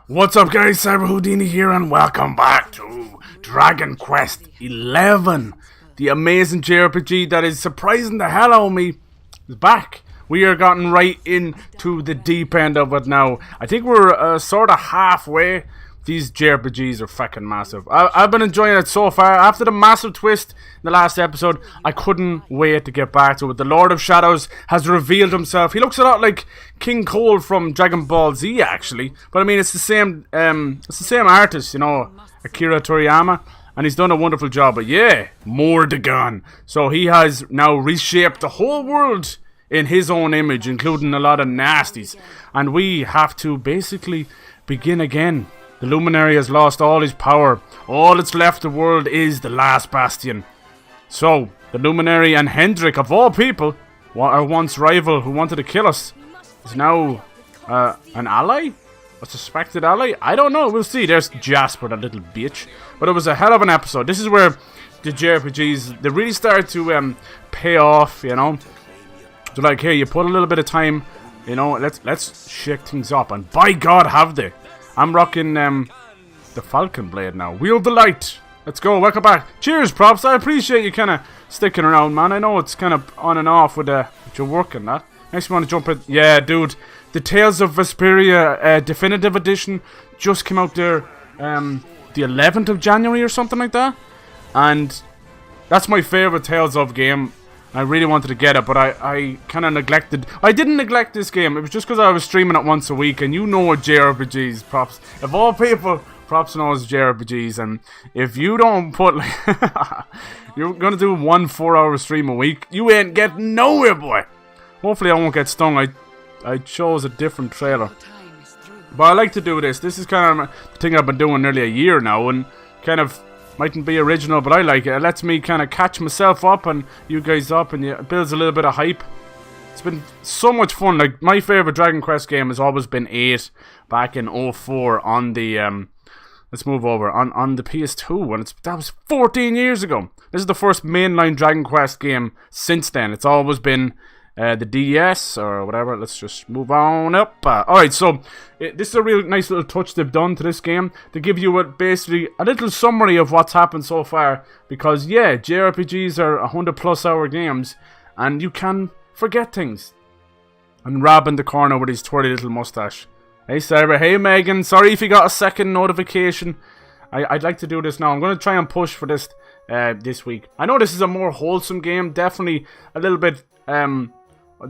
What's up guys, CyberHoudini here and welcome back to Dragon Quest XI. The amazing JRPG that is surprising the hell out of me is back. We are gotten right into the deep end of it now. I think we're sort of halfway. These JRPGs are fucking massive. I've been enjoying it so far. After the massive twist in the last episode, I couldn't wait to get back to it. The Lord of Shadows has revealed himself. He looks a lot like King Cole from Dragon Ball Z, actually. But I mean, it's the same artist, you know, Akira Toriyama. And he's done a wonderful job. But yeah, Mordegon. So he has now reshaped the whole world in his own image, including a lot of nasties. And we have to basically begin again. The Luminary has lost all his power. All that's left of the world is the last bastion. So, the Luminary and Hendrik, of all people, our once rival who wanted to kill us, is now an ally? A suspected ally? I don't know, we'll see. There's Jasper, that little bitch. But it was a hell of an episode. This is where the JRPGs, they really start to pay off, you know. So like, here, you put a little bit of time, you know, let's shake things up. And by God, have they. I'm rocking the Falcon Blade now. Wield the light. Let's go. Welcome back. Cheers, props. I appreciate you kind of sticking around, man. I know it's kind of on and off with your work and that. Next, we want to jump in. Yeah, dude. The Tales of Vesperia Definitive Edition just came out there the 11th of January or something like that. And that's my favorite Tales of game. I really wanted to get it, but I kind of neglected. I didn't neglect this game. It was just because I was streaming it once a week, and you know what JRPGs, props. Of all people, props knows JRPGs, and if you don't put, like, you're gonna do 1 4-hour stream a week, you ain't getting nowhere, boy. Hopefully I won't get stung. I chose a different trailer. But I like to do this. This is kind of the thing I've been doing nearly a year now, and kind of mightn't be original, but I like it. It lets me kind of catch myself up and you guys up, and it builds a little bit of hype. It's been so much fun. Like, my favorite Dragon Quest game has always been 8 back in 04 on the let's move over on the PS2, and that was 14 years ago. This is the first mainline Dragon Quest game since then. It's always been the DS or whatever. Let's just move on up. Alright, so this is a real nice little touch they've done to this game to give you basically a little summary of what's happened so far, because yeah, JRPGs are 100+ hour games and you can forget things. And Rob in the corner with his twirly little mustache. Hey Cyber, hey Megan, sorry if you got a second notification. I'd like to do this now. I'm going to try and push for this this week. I know this is a more wholesome game, definitely a little bit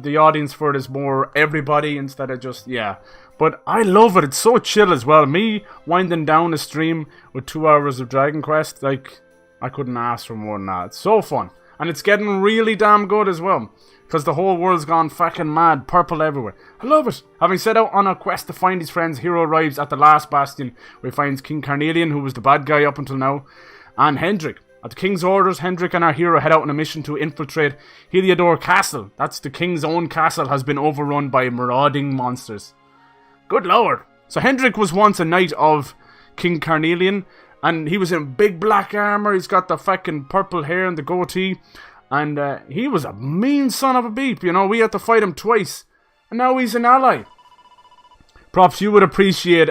the audience for it is more everybody instead of just, yeah. But I love it. It's so chill as well. Me winding down a stream with 2 hours of Dragon Quest, like, I couldn't ask for more than that. It's so fun. And it's getting really damn good as well, because the whole world's gone fucking mad. Purple everywhere. I love it. Having set out on a quest to find his friends, hero arrives at the last bastion, where he finds King Carnelian, who was the bad guy up until now, and Hendrik. At the king's orders, Hendrik and our hero head out on a mission to infiltrate Heliodor Castle. That's the king's own castle, has been overrun by marauding monsters. Good lord. So Hendrik was once a knight of King Carnelian, and he was in big black armor. He's got the fucking purple hair and the goatee, and he was a mean son of a beep, you know. We had to fight him twice, and now he's an ally. Props, you would appreciate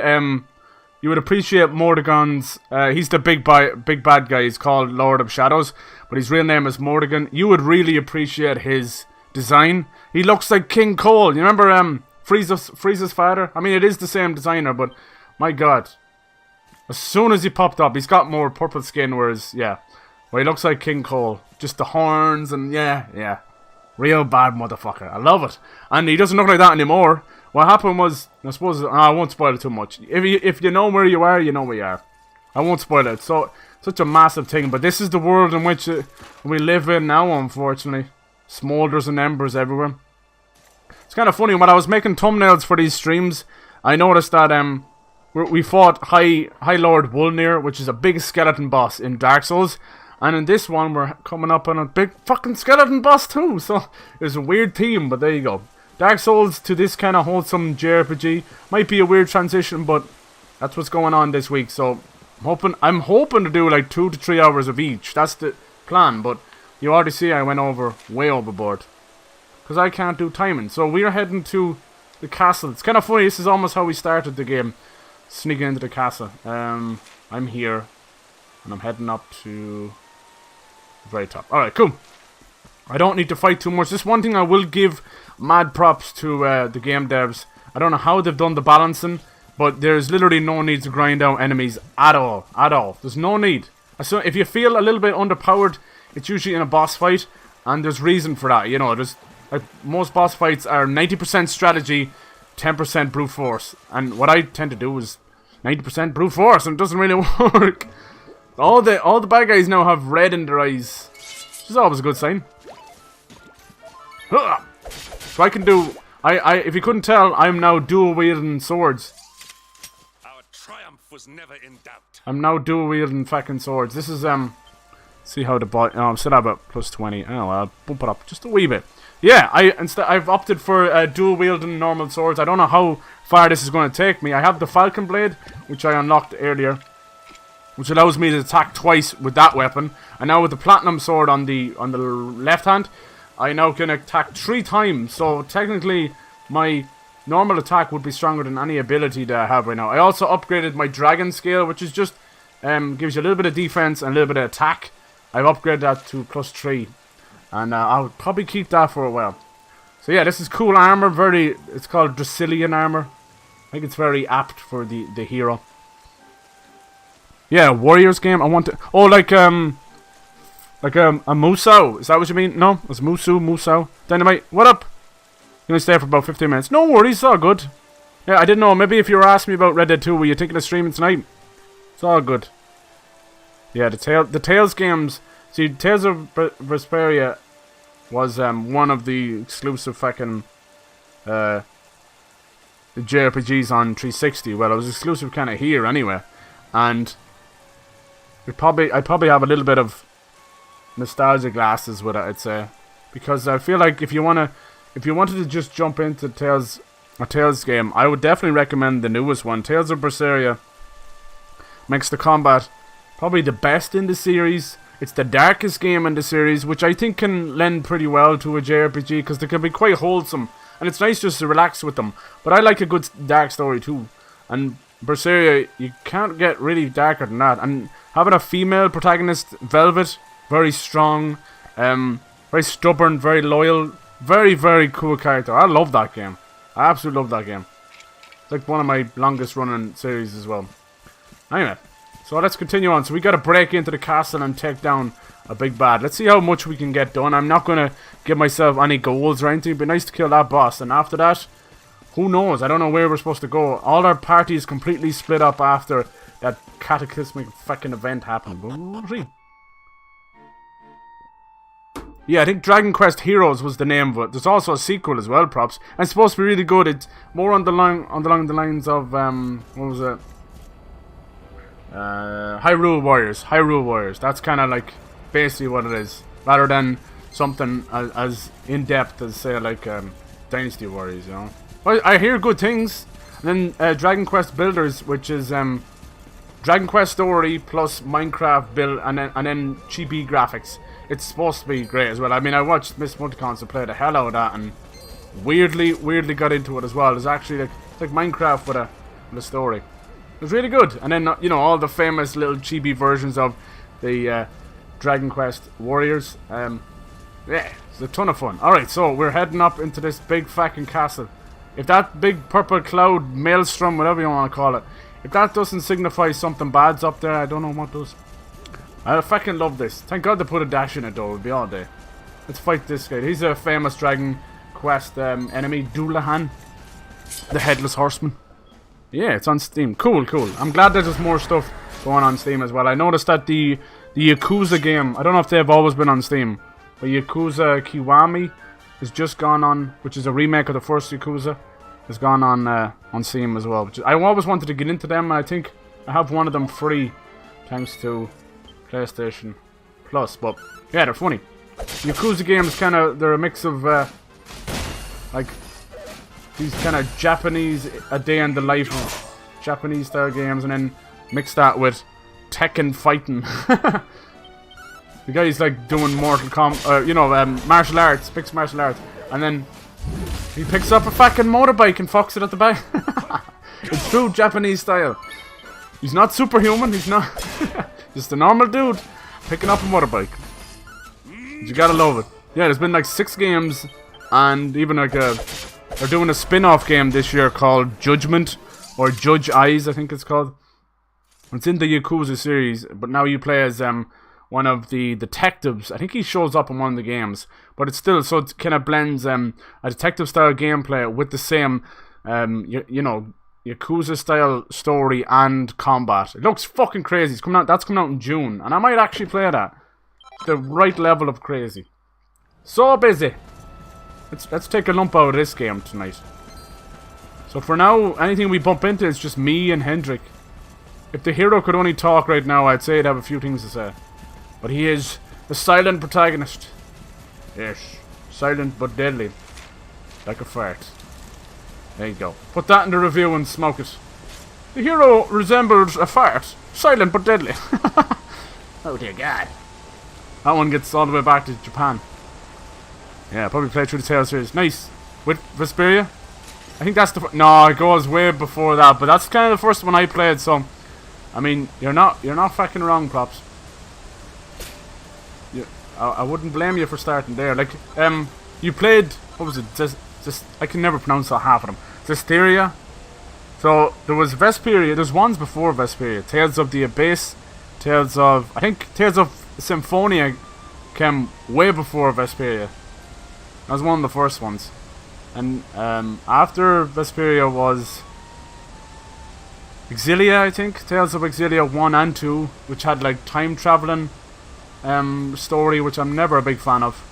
Mordegon's, he's the big bad guy. He's called Lord of Shadows, but his real name is Mordegon. You would really appreciate his design. He looks like King Cole. You remember Frieza's father? I mean, it is the same designer, but my god. As soon as he popped up, he's got more purple skin, whereas, yeah. Well, he looks like King Cole. Just the horns and, yeah. Real bad motherfucker. I love it. And he doesn't look like that anymore. What happened was, I suppose, I won't spoil it too much. If you know where you are, you know where you are. I won't spoil it. So, such a massive thing. But this is the world in which we live in now, unfortunately. Smolders and embers everywhere. It's kind of funny. When I was making thumbnails for these streams, I noticed that we fought High Lord Wolnir, which is a big skeleton boss in Dark Souls. And in this one, we're coming up on a big fucking skeleton boss too. So, it's a weird theme, but there you go. Dark Souls to this kind of wholesome JRPG. Might be a weird transition, but that's what's going on this week. So, I'm hoping to do like 2 to 3 hours of each. That's the plan, but you already see I went way overboard. Because I can't do timing. So, we're heading to the castle. It's kind of funny. This is almost how we started the game. sneaking into the castle. I'm here, and I'm heading up to the very top. Alright, cool. I don't need to fight too much. This one thing I will give mad props to the game devs. I don't know how they've done the balancing, but there's literally no need to grind out enemies at all. At all. There's no need. So if you feel a little bit underpowered, it's usually in a boss fight, and there's reason for that. You know, there's like most boss fights are 90% strategy, 10% brute force, and what I tend to do is 90% brute force, and it doesn't really work. All the bad guys now have red in their eyes, which is always a good sign. So I can do. If you couldn't tell, I'm now dual wielding swords. Our triumph was never in doubt. I'm now dual wielding fucking swords. This is see how the bot. Oh, I'm still about plus 20. Oh, well, I'll bump it up just a wee bit. Yeah, I've opted for dual wielding normal swords. I don't know how far this is going to take me. I have the Falcon Blade, which I unlocked earlier, which allows me to attack twice with that weapon. And now with the Platinum Sword on the left hand, I now can attack 3 times. So technically, my normal attack would be stronger than any ability that I have right now. I also upgraded my Dragon Scale, which is just gives you a little bit of defense and a little bit of attack. I've upgraded that to plus 3, and I'll probably keep that for a while. So yeah, this is cool armor. It's called Dracilian armor. I think it's very apt for the hero. Yeah, Warriors game. I want to. Oh, like a Musou. Is that what you mean? No, it's Musou. Dynamite. What up? You're gonna stay for about 15 minutes. No worries, it's all good. Yeah, I didn't know. Maybe if you were asking me about Red Dead 2, were you thinking of streaming tonight? It's all good. Yeah, the Tales games. See, Tales of Vesperia was one of the exclusive fucking JRPGs on 360. Well, it was exclusive kind of here anyway, and I probably have a little bit of nostalgia glasses with it, I'd say, because I feel like if you wanted to just jump into a Tales game, I would definitely recommend the newest one. Tales of Berseria makes the combat probably the best in the series. It's the darkest game in the series, which I think can lend pretty well to a JRPG, because they can be quite wholesome, and it's nice just to relax with them. But I like a good dark story too, and Berseria, you can't get really darker than that. And having a female protagonist, Velvet, very strong, very stubborn, very loyal, very, very cool character. I love that game. I absolutely love that game. It's like one of my longest running series as well. Anyway, so let's continue on. So we got to break into the castle and take down a big bad. Let's see how much we can get done. I'm not going to give myself any goals or anything. It'd be nice to kill that boss. And after that, who knows? I don't know where we're supposed to go. All our parties completely split up after that cataclysmic fucking event happened. We'll see. Yeah, I think Dragon Quest Heroes was the name of it. There's also a sequel as well, props. And it's supposed to be really good. It's more along the lines of what was it? Hyrule Warriors. That's kind of like basically what it is, rather than something as in depth as say like Dynasty Warriors, you know. But I hear good things. And then Dragon Quest Builders, which is Dragon Quest story plus Minecraft build, and then chibi graphics. It's supposed to be great as well. I mean, I watched Miss Multicons play the hell out of that, and weirdly got into it as well. It's actually like Minecraft with a story. It was really good. And then, you know, all the famous little chibi versions of the Dragon Quest Warriors. Yeah, it's a ton of fun. Alright, so we're heading up into this big fucking castle. If that big purple cloud, maelstrom, whatever you want to call it, if that doesn't signify something bad's up there, I don't know what does. I fucking love this. Thank God they put a dash in it though, it would be all day. Let's fight this guy. He's a famous Dragon Quest enemy, Dullahan, the Headless Horseman. Yeah, it's on Steam. Cool. I'm glad that there's more stuff going on Steam as well. I noticed that the Yakuza game, I don't know if they've always been on Steam, but Yakuza Kiwami has just gone on, which is a remake of the first Yakuza, has gone on Steam as well. I always wanted to get into them, and I think I have one of them free thanks to PlayStation Plus. But yeah, they're funny. Yakuza games they're a mix of like these kind of Japanese a day in the life of Japanese style games, and then mix that with Tekken fighting. The guy's like doing Mortal Kombat, martial arts, mixed martial arts, and then he picks up a fucking motorbike and fucks it at the back. in true Japanese style. He's not superhuman, he's not just a normal dude picking up a motorbike. You gotta love it. Yeah, there's been like 6 games, and even like they're doing a spin-off game this year called Judgment, or Judge Eyes, I think it's called. It's in the Yakuza series, but now you play as one of the detectives. I think he shows up in one of the games, but it's still, so it kind of blends a detective-style gameplay with the same, you know, Yakuza-style story and combat. It looks fucking crazy. It's coming out. That's coming out in June, and I might actually play that. The right level of crazy. So busy. Let's take a lump out of this game tonight. So for now, anything we bump into is just me and Hendrik. If the hero could only talk right now, I'd say he'd have a few things to say. But he is the silent protagonist. Yes, silent but deadly. Like a fart. There you go. Put that in the review and smoke it. The hero resembles a fart. Silent but deadly. Oh dear God. That one gets all the way back to Japan. Yeah, probably play through the Tales series. Nice. With Vesperia? I think that's the... No, it goes way before that. But that's kind of the first one I played, so... I mean, you're not fucking wrong, Props. I wouldn't blame you for starting there. Like, you played... What was it? Just I can never pronounce half of them. Zestiria. So, there was Vesperia. There's ones before Vesperia. Tales of the Abyss. Tales of... I think Tales of Symphonia came way before Vesperia. That was one of the first ones. And after Vesperia was Exilia, I think. Tales of Exilia 1 and 2, which had like time traveling story, which I'm never a big fan of.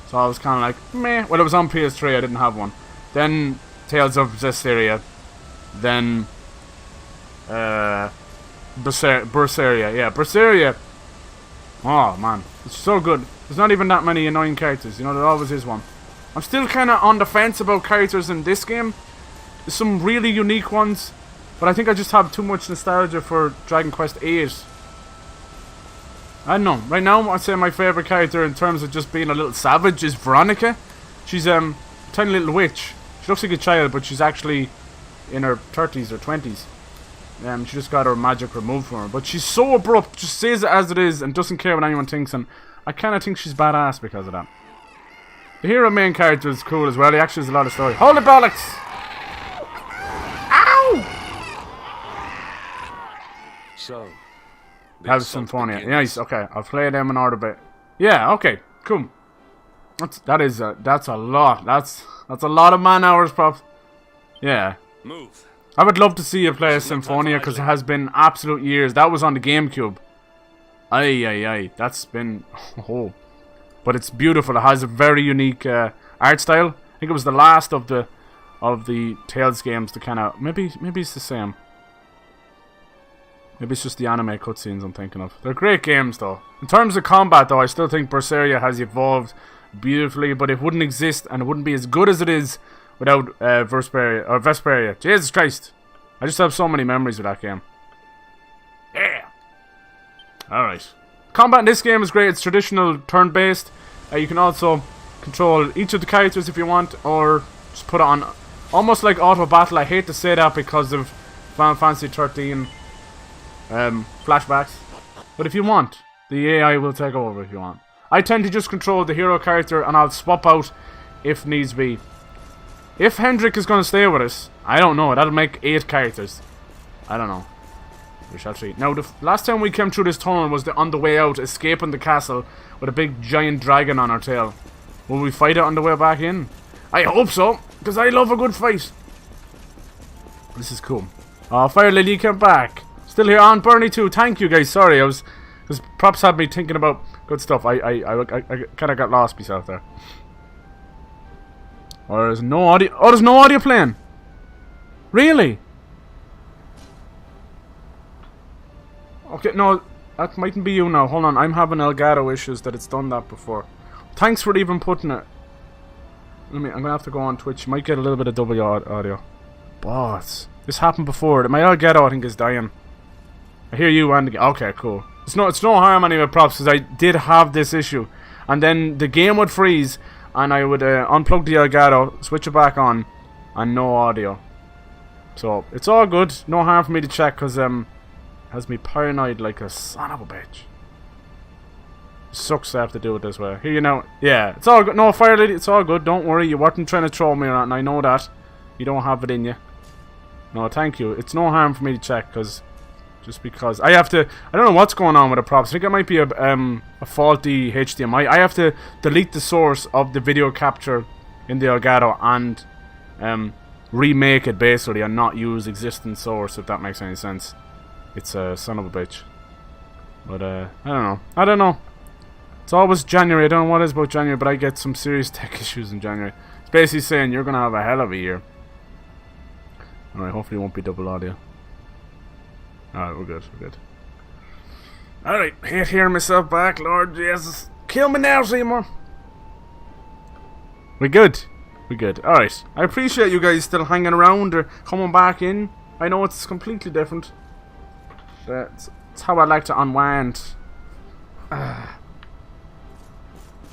So I was kind of like, meh. Well, it was on PS3, I didn't have one. Then Tales of Zestiria. Then Berseria. Yeah, Berseria. Oh man, it's so good. There's not even that many annoying characters, you know, there always is one. I'm still kind of on the fence about characters in this game. There's some really unique ones, but I think I just have too much nostalgia for Dragon Quest VIII. I don't know. Right now, I'd say my favourite character in terms of just being a little savage is Veronica. She's a tiny little witch. She looks like a child, but she's actually in her 30s or 20s. She just got her magic removed from her. But she's so abrupt, just says it as it is, and doesn't care what anyone thinks, and I kind of think she's badass because of that. The hero main character is cool as well. He actually has a lot of story. Holy bollocks! Ow! So, Have Symphonia. Nice, okay. I'll play them in order bit. Yeah, okay, cool. That's a lot. That's a lot of man hours, Props. Yeah. Move. I would love to see you play Symphonia because it has been absolute years. That was on the GameCube. Aye. That's been... Oh. But it's beautiful. It has a very unique art style. I think it was the last of the Tales games to kind of... Maybe it's the same. Maybe it's just the anime cutscenes I'm thinking of. They're great games though. In terms of combat though, I still think Berseria has evolved beautifully, but it wouldn't exist and it wouldn't be as good as it is without Vesperia. Jesus Christ. I just have so many memories of that game. Yeah. Alright. Combat in this game is great. It's traditional turn-based. You can also control each of the characters if you want, or just put it on almost like auto battle. I hate to say that because of Final Fantasy 13 flashbacks. But if you want, the AI will take over if you want. I tend to just control the hero character and I'll swap out if needs be. If Hendrik is going to stay with us, I don't know. That'll make 8 characters. I don't know. We shall see. Now, the last time we came through this tunnel was on the way out, escaping the castle with a big giant dragon on our tail. Will we fight it on the way back in? I hope so, because I love a good fight. This is cool. Oh, Fire Lily came back. Still here on Bernie too. Thank you guys. Sorry, because Props had me thinking about good stuff. I kind of got lost myself there. Or there's no audio. Oh, there's no audio playing. Really? Okay, no, that mightn't be you now. Hold on, I'm having Elgato issues that it's done that before. Thanks for even putting it. I'm gonna have to go on Twitch. Might get a little bit of double audio. Boss, this happened before. My Elgato, I think, is dying. I hear you and okay, cool. It's no harm anyway, Props, because I did have this issue, and then the game would freeze, and I would unplug the Elgato, switch it back on, and no audio. So, it's all good. No harm for me to check, because, has me paranoid like a son of a bitch. Sucks to have to do it this way. Here you know. Yeah, it's all good. No, Fire Lady, it's all good. Don't worry. You weren't trying to throw me around. I know that. You don't have it in you. No, thank you. It's no harm for me to check, because... Just because I have to... I don't know what's going on with the props. I think it might be a faulty HDMI. I have to delete the source of the video capture in the Elgato and remake it, basically, and not use existing source, if that makes any sense. It's a son of a bitch. But, I don't know. I don't know. It's always January. I don't know what it is about January, but I get some serious tech issues in January. It's basically saying you're going to have a hell of a year. Alright, hopefully it won't be double audio. Alright, we're good, we're good. Alright, hate hearing myself back, Lord Jesus. Kill me now, Seymour. We're good. We're good. Alright. I appreciate you guys still hanging around or coming back in. I know it's completely different. That's how I like to unwind. And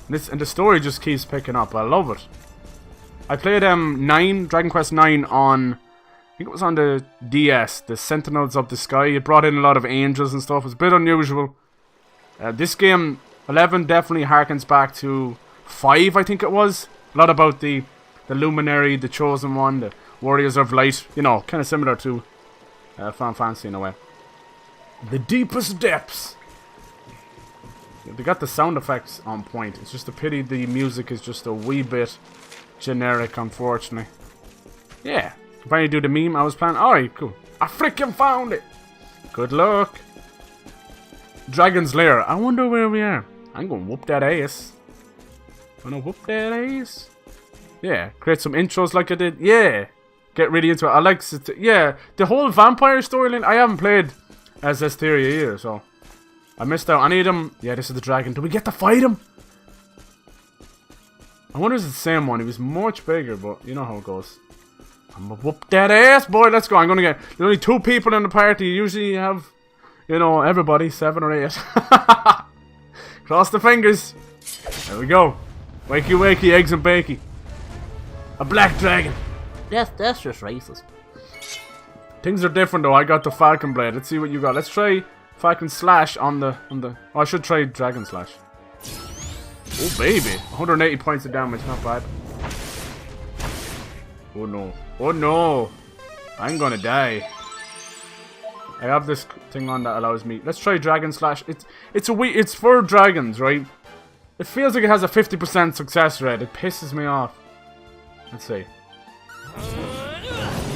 the story just keeps picking up. I love it. I played Dragon Quest IX on... I think it was on the DS, the Sentinels of the Sky. It brought in a lot of angels and stuff. It's a bit unusual. This game, 11, definitely harkens back to 5, I think it was. A lot about the Luminary, the Chosen One, the Warriors of Light. You know, kind of similar to Final Fantasy in a way. The deepest depths. They got the sound effects on point. It's just a pity the music is just a wee bit generic, unfortunately. Yeah. If I do the meme I was planning. Alright, cool. I freaking found it! Good luck. Dragon's Lair. I wonder where we are. I'm gonna whoop that ass. Gonna whoop that ass. Yeah, create some intros like I did. Yeah. Get really into it. I like yeah, the whole vampire storyline. I haven't played as Asteria either, so I missed out. I need him. Yeah, this is the dragon. Do we get to fight him? I wonder if it's the same one. He was much bigger, but you know how it goes. I'm gonna whoop that ass, boy. Let's go. I'm gonna get... There's only 2 people in the party. Usually you have, you know, everybody. 7 or 8. Cross the fingers. There we go. Wakey, wakey, eggs and bakey. A black dragon. That's just racist. Things are different, though. I got the Falcon Blade. Let's see what you got. Let's try Falcon Slash on the... Oh, I should try Dragon Slash. Oh, baby. 180 points of damage. Not bad. Oh, no. Oh no! I'm gonna die. I have this thing on that allows me. Let's try Dragon Slash. It's for dragons, right? It feels like it has a 50% success rate. It pisses me off. Let's see.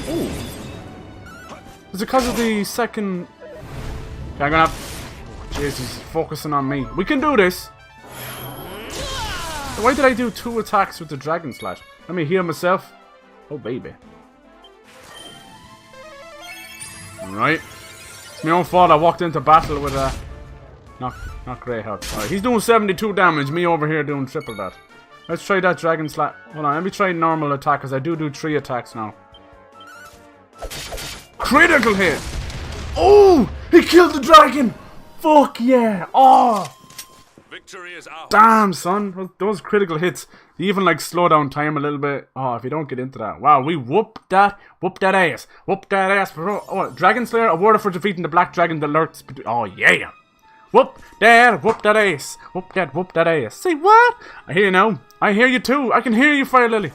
Ooh. Is it because of the second? Okay, I'm gonna have... Oh, jeez, he's focusing on me. We can do this. Why did I do 2 attacks with the Dragon Slash? Let me heal myself. Oh baby. Alright. It's my own fault I walked into battle with a... Not great health. Alright, he's doing 72 damage, me over here doing triple that. Let's try that Dragon Slash. Hold on, let me try normal attack, because I do 3 attacks now. Critical hit! Oh! He killed the dragon! Fuck yeah! Oh! Victory is ours. Damn, son. Those critical hits, they even like slow down time a little bit. Oh, if you don't get into that. Wow, we whooped that ass. Whoop that ass. Oh, Dragon Slayer, awarded for defeating the black dragon that lurks between... Oh, yeah. Whoop that ass. Whoop that ass. Say what? I hear you now. I hear you too. I can hear you, Fire Lily.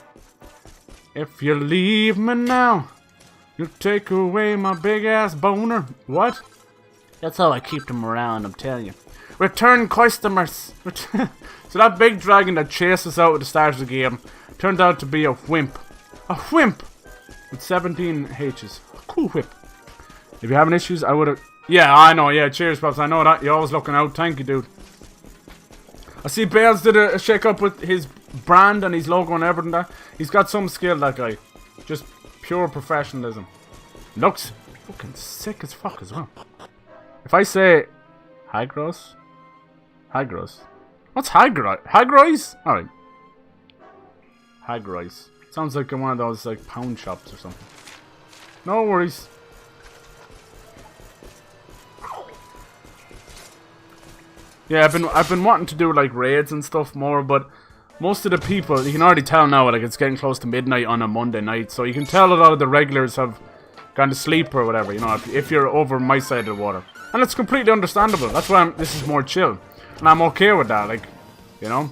If you leave me now, you take away my big ass boner. What? That's how I keep them around, I'm telling you. Return customers. So that big dragon that chased us out at the start of the game turned out to be a wimp. A wimp! With 17 H's. Cool whip. If you're having issues, I would've... Yeah, I know, yeah, cheers, Pops. I know that. You're always looking out. Thank you, dude. I see Bales did a shake-up with his brand and his logo and everything there. He's got some skill, that guy. Just pure professionalism. Looks fucking sick as fuck as well. If I say... Hagros? Hagros. What's Hagros? Hagros? Alright. Hagros. Sounds like one of those like pound shops or something. No worries. Yeah, I've been wanting to do like raids and stuff more, but most of the people, you can already tell now, like it's getting close to midnight on a Monday night, so you can tell a lot of the regulars have gone to sleep or whatever, you know, if you're over my side of the water. And it's completely understandable. That's why this is more chill. And I'm okay with that, like, you know.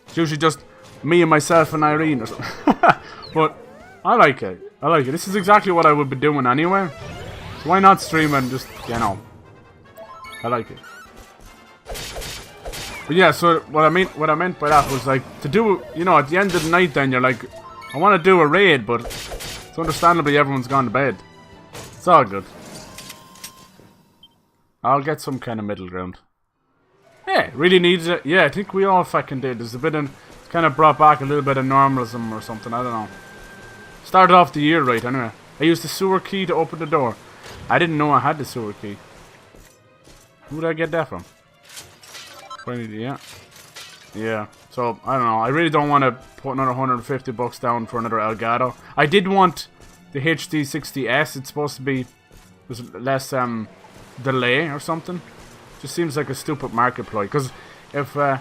It's usually just me and myself and Irene or something. But I like it. I like it. This is exactly what I would be doing anyway. So why not stream and just, you know. I like it. But yeah, so what I meant by that was like to do, you know, at the end of the night then you're like, I want to do a raid, but it's understandably everyone's gone to bed. It's all good. I'll get some kind of middle ground. Yeah, really needed it. Yeah, I think we all fucking did. There's a bit of, it's kind of brought back a little bit of normalism or something, I don't know. Started off the year right anyway. I used the sewer key to open the door. I didn't know I had the sewer key. Who did I get that from? Yeah. Yeah. So, I don't know. I really don't want to put another 150 bucks down for another Elgato. I did want the HD60S. It's supposed to be there's less delay or something. Just seems like a stupid market ploy. Because if alright,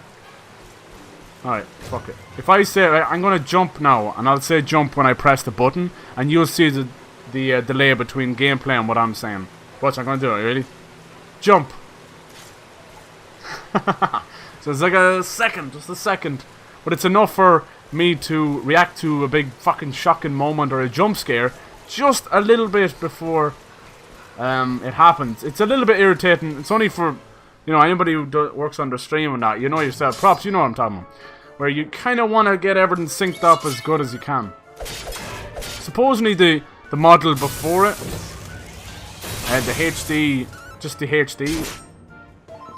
fuck it. If I say I'm gonna jump now, and I'll say jump when I press the button, and you'll see the delay between gameplay and what I'm saying. Watch, I'm gonna do it. Ready? Jump. So it's like a second, just a second. But it's enough for me to react to a big fucking shocking moment or a jump scare just a little bit before it happens. It's a little bit irritating. It's only for, you know, anybody who works on the stream and that. You know yourself. Props, you know what I'm talking about. Where you kind of want to get everything synced up as good as you can. Supposedly the model before it, the HD, just the HD,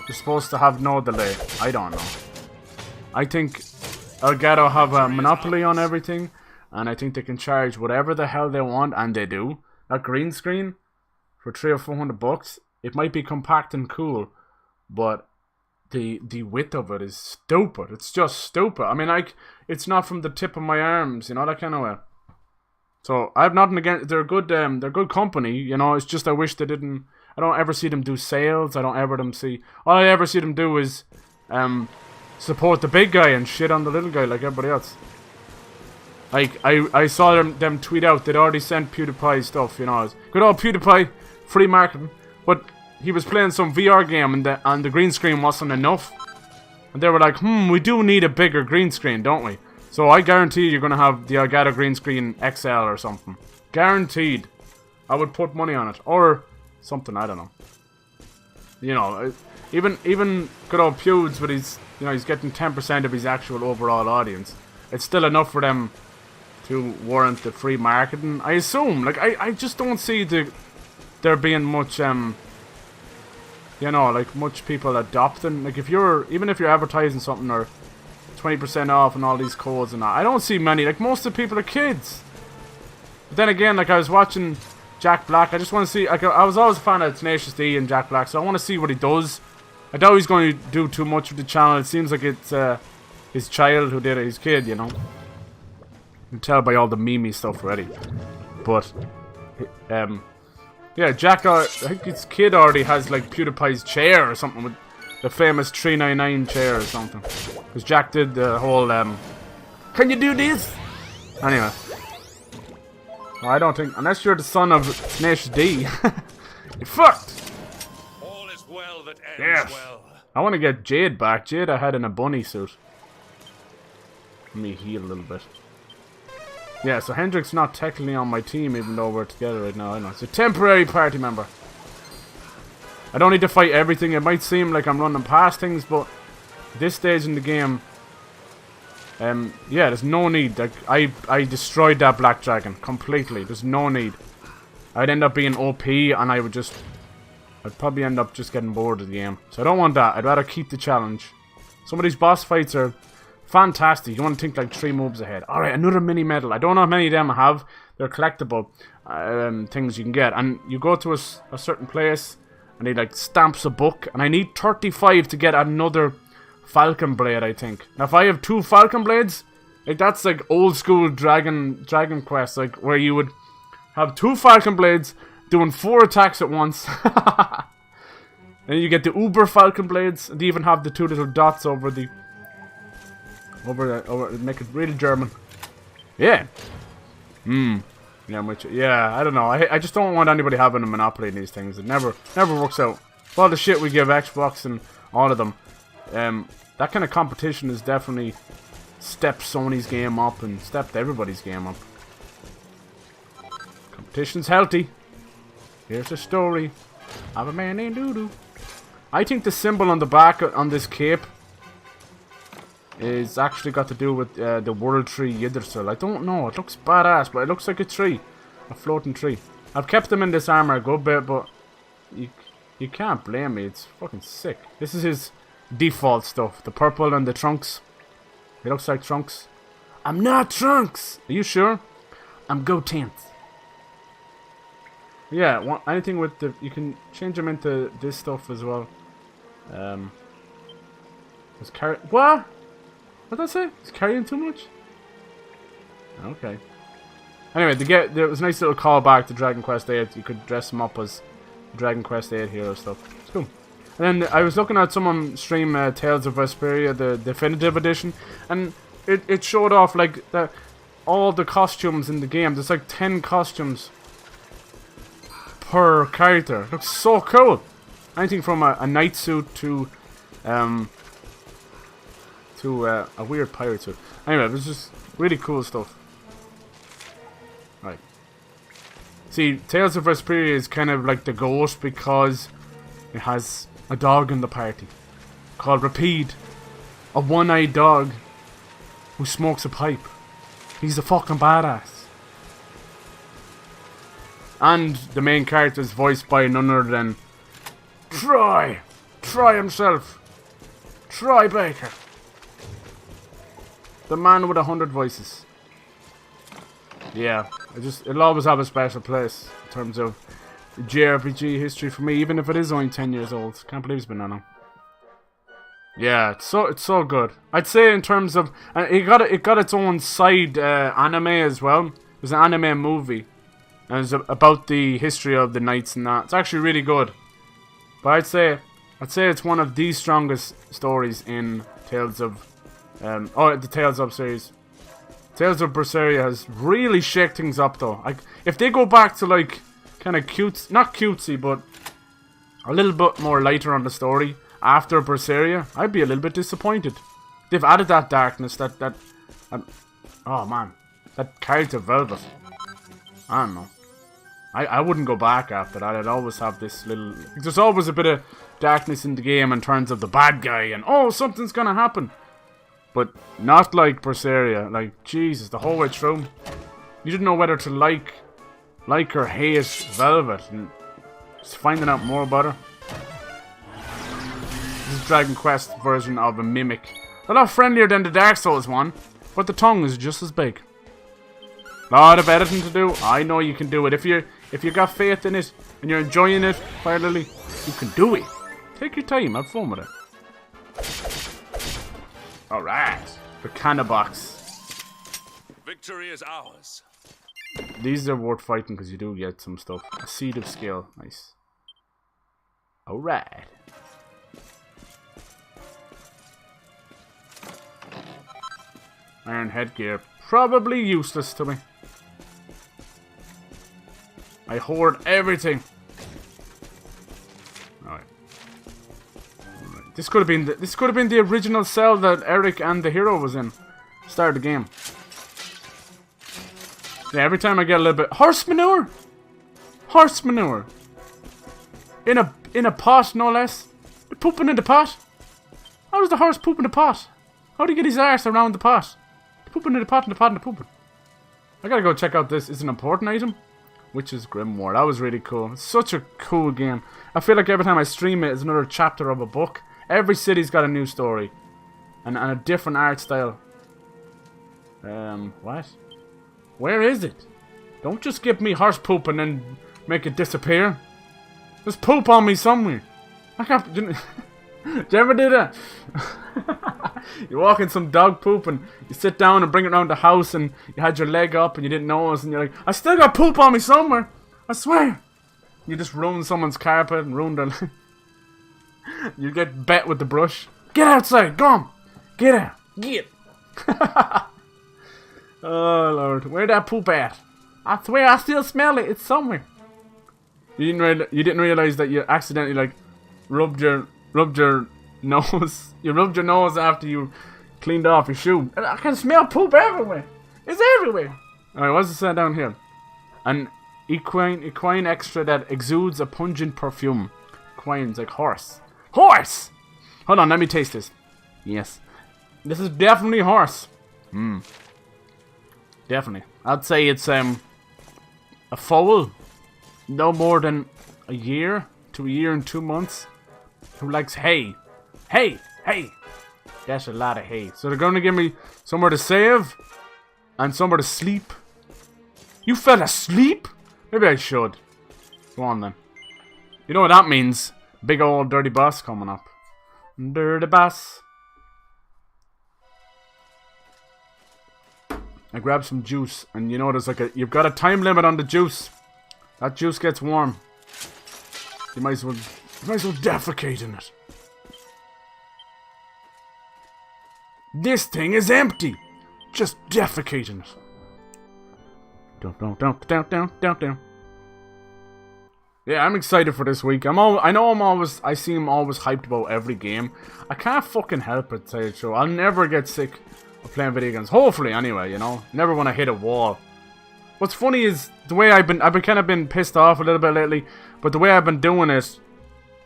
you're supposed to have no delay. I don't know. I think Elgato have a monopoly on everything, and I think they can charge whatever the hell they want, and they do. That green screen for 300 or 400 bucks, it might be compact and cool, but the width of it is stupid. It's just stupid. I mean, like, it's not from the tip of my arms, you know, that kind of way. So I have nothing against. They're good company, you know. It's just I wish they didn't. I don't ever see them do sales. I don't ever see. All I ever see them do is support the big guy and shit on the little guy like everybody else. Like I saw them tweet out they'd already sent PewDiePie stuff. You know, good old PewDiePie, free marketing. But he was playing some VR game and the green screen wasn't enough. And they were like, we do need a bigger green screen, don't we? So I guarantee you're gonna have the Elgato green screen XL or something. Guaranteed. I would put money on it. Or something, I don't know. You know, even good old Pewds, but he's getting 10% of his actual overall audience. It's still enough for them to warrant the free marketing. I assume. Like I just don't see there being much you know, like much people adopting. Like even if you're advertising something or 20% off and all these codes and that, I don't see many. Like most of the people are kids. But then again, like I was watching Jack Black. I just want to see. Like, I was always a fan of Tenacious D and Jack Black, so I want to see what he does. I doubt he's going to do too much with the channel. It seems like it's his child who did it, his kid, you know. You can tell by all the meme stuff already. But yeah, Jack. I think his kid already has like PewDiePie's chair or something with the famous 399 chair or something. Because Jack did the whole can you do this? Anyway. I don't think, unless you're the son of Tenacious D, you're fucked. All is well that ends yes. well. I want to get Jade back. Jade I had in a bunny suit. Let me heal a little bit. Yeah, so Hendrick's not technically on my team even though we're together right now. I know. It's a temporary party member. I don't need to fight everything. It might seem like I'm running past things, but at this stage in the game, yeah, there's no need. Like, I destroyed that black dragon completely. There's no need. I'd end up being OP and I'd probably end up just getting bored of the game. So I don't want that. I'd rather keep the challenge. Some of these boss fights are fantastic. You want to think like 3 moves ahead. Alright, another mini medal. I don't know how many of them I have. They're collectible things you can get. And you go to a certain place and he like stamps a book. And I need 35 to get another Falcon Blade, I think. Now if I have 2 Falcon Blades, like that's like old school Dragon Quest, like where you would have 2 Falcon Blades doing 4 attacks at once. And you get the Uber Falcon Blades, and they even have the 2 little dots over make it really German. Yeah. Yeah, I don't know. I just don't want anybody having a monopoly in these things. It never works out. All the shit we give Xbox and all of them, that kind of competition has definitely stepped Sony's game up and stepped everybody's game up. Competition's healthy. Here's the story of a man named Doodoo. I think the symbol on the back on this cape is actually got to do with the World Tree Yggdrasil. I don't know. It looks badass, but it looks like a tree. A floating tree. I've kept them in this armor a good bit, but you can't blame me. It's fucking sick. This is his default stuff. The purple and the trunks. He looks like Trunks. I'm not Trunks! Are you sure? I'm Gotenks. Yeah, anything with the... You can change them into this stuff as well. What? What did I say? Is carrying too much? Okay. Anyway, there was a nice little callback to Dragon Quest VIII. You could dress them up as Dragon Quest VIII hero stuff. It's cool. And then I was looking at someone stream Tales of Vesperia, the definitive edition, and it showed off like all the costumes in the game. There's like 10 costumes per character. It looks so cool. Anything from a knight suit to a weird pirate suit. Anyway, it was just really cool stuff. Right. See, Tales of Vesperia is kind of like the GOAT because it has a dog in the party called Rapide, a one-eyed dog who smokes a pipe. He's a fucking badass. And the main character is voiced by none other than Troy himself, Troy Baker, the man with 100 voices. Yeah, it'll always have a special place in terms of JRPG history for me, even if it is only 10 years old. Can't believe it's been that long. Yeah, it's so good. I'd say in terms of it got its own side anime as well. There's an anime movie, and it's about the history of the knights and that. It's actually really good. But I'd say it's one of the strongest stories in Tales of the Tales of series. Tales of Berseria has really shaked things up though. Like if they go back to like kind of cute, not cutesy, but a little bit more lighter on the story after Berseria, I'd be a little bit disappointed. They've added that darkness, oh man, that character Velvet. I don't know. I wouldn't go back after that. I'd always have this little... There's always a bit of darkness in the game in terms of the bad guy and, oh, something's gonna happen. But not like Berseria. Like, Jesus, the whole way through. You didn't know whether to like or hate Velvet. And just finding out more about her. This is Dragon Quest version of a mimic. A lot friendlier than the Dark Souls one, but the tongue is just as big. Lot of editing to do. I know you can do it. If you got faith in it and you're enjoying it, finally, you can do it. Take your time, have fun with it. Alright. The canna box. Victory is ours. These are worth fighting because you do get some stuff. A seed of skill. Nice. Alright. Iron headgear. Probably useless to me. I hoard everything. Alright. This could have been the original cell that Eric and the hero was in. Start of the game. Yeah, every time I get a little bit horse manure. Horse manure. In a pot, no less. They're pooping in the pot. How does the horse poop in the pot? How do you get his arse around the pot? They're pooping in the pot and the pot and the pooping. I gotta go check out this. It's an important item. Witch's Grimoire. That was really cool. It's such a cool game. I feel like every time I stream it, it's another chapter of a book. Every city's got a new story. And a different art style. What? Where is it? Don't just give me horse poop and then make it disappear. There's poop on me somewhere. I can't... Did you ever do that? You walk in some dog poop and you sit down and bring it around the house and you had your leg up and you didn't notice and you're like, I still got poop on me somewhere. I swear. You just ruin someone's carpet and ruin their... You get bet with the brush. Get outside, go on. Get out. Get. Oh Lord, where that poop at? I swear I still smell it. It's somewhere. You didn't realize that you accidentally like rubbed your nose. You rubbed your nose after you cleaned off your shoe. And I can smell poop everywhere. It's everywhere. Alright, what's it say down here? An equine extra that exudes a pungent perfume. Equine's like horse. Horse! Hold on, let me taste this. Yes. This is definitely horse. Definitely. I'd say it's a foal. No more than a year to a year and 2 months. Who likes hay. Hay! Hay! That's a lot of hay. So they're gonna give me somewhere to save. And somewhere to sleep. You fell asleep? Maybe I should. Go on then. You know what that means? Big old dirty boss coming up. Dirty boss. I grabbed some juice, and you know there's like you've got a time limit on the juice. That juice gets warm. You might as well defecate in it. This thing is empty. Just defecate in it. Down. Yeah, I'm excited for this week. I seem always hyped about every game. I can't fucking help it, say it true. I'll never get sick of playing video games. Hopefully, anyway, you know. Never when I hit a wall. What's funny is the way I've been pissed off a little bit lately, but the way I've been doing it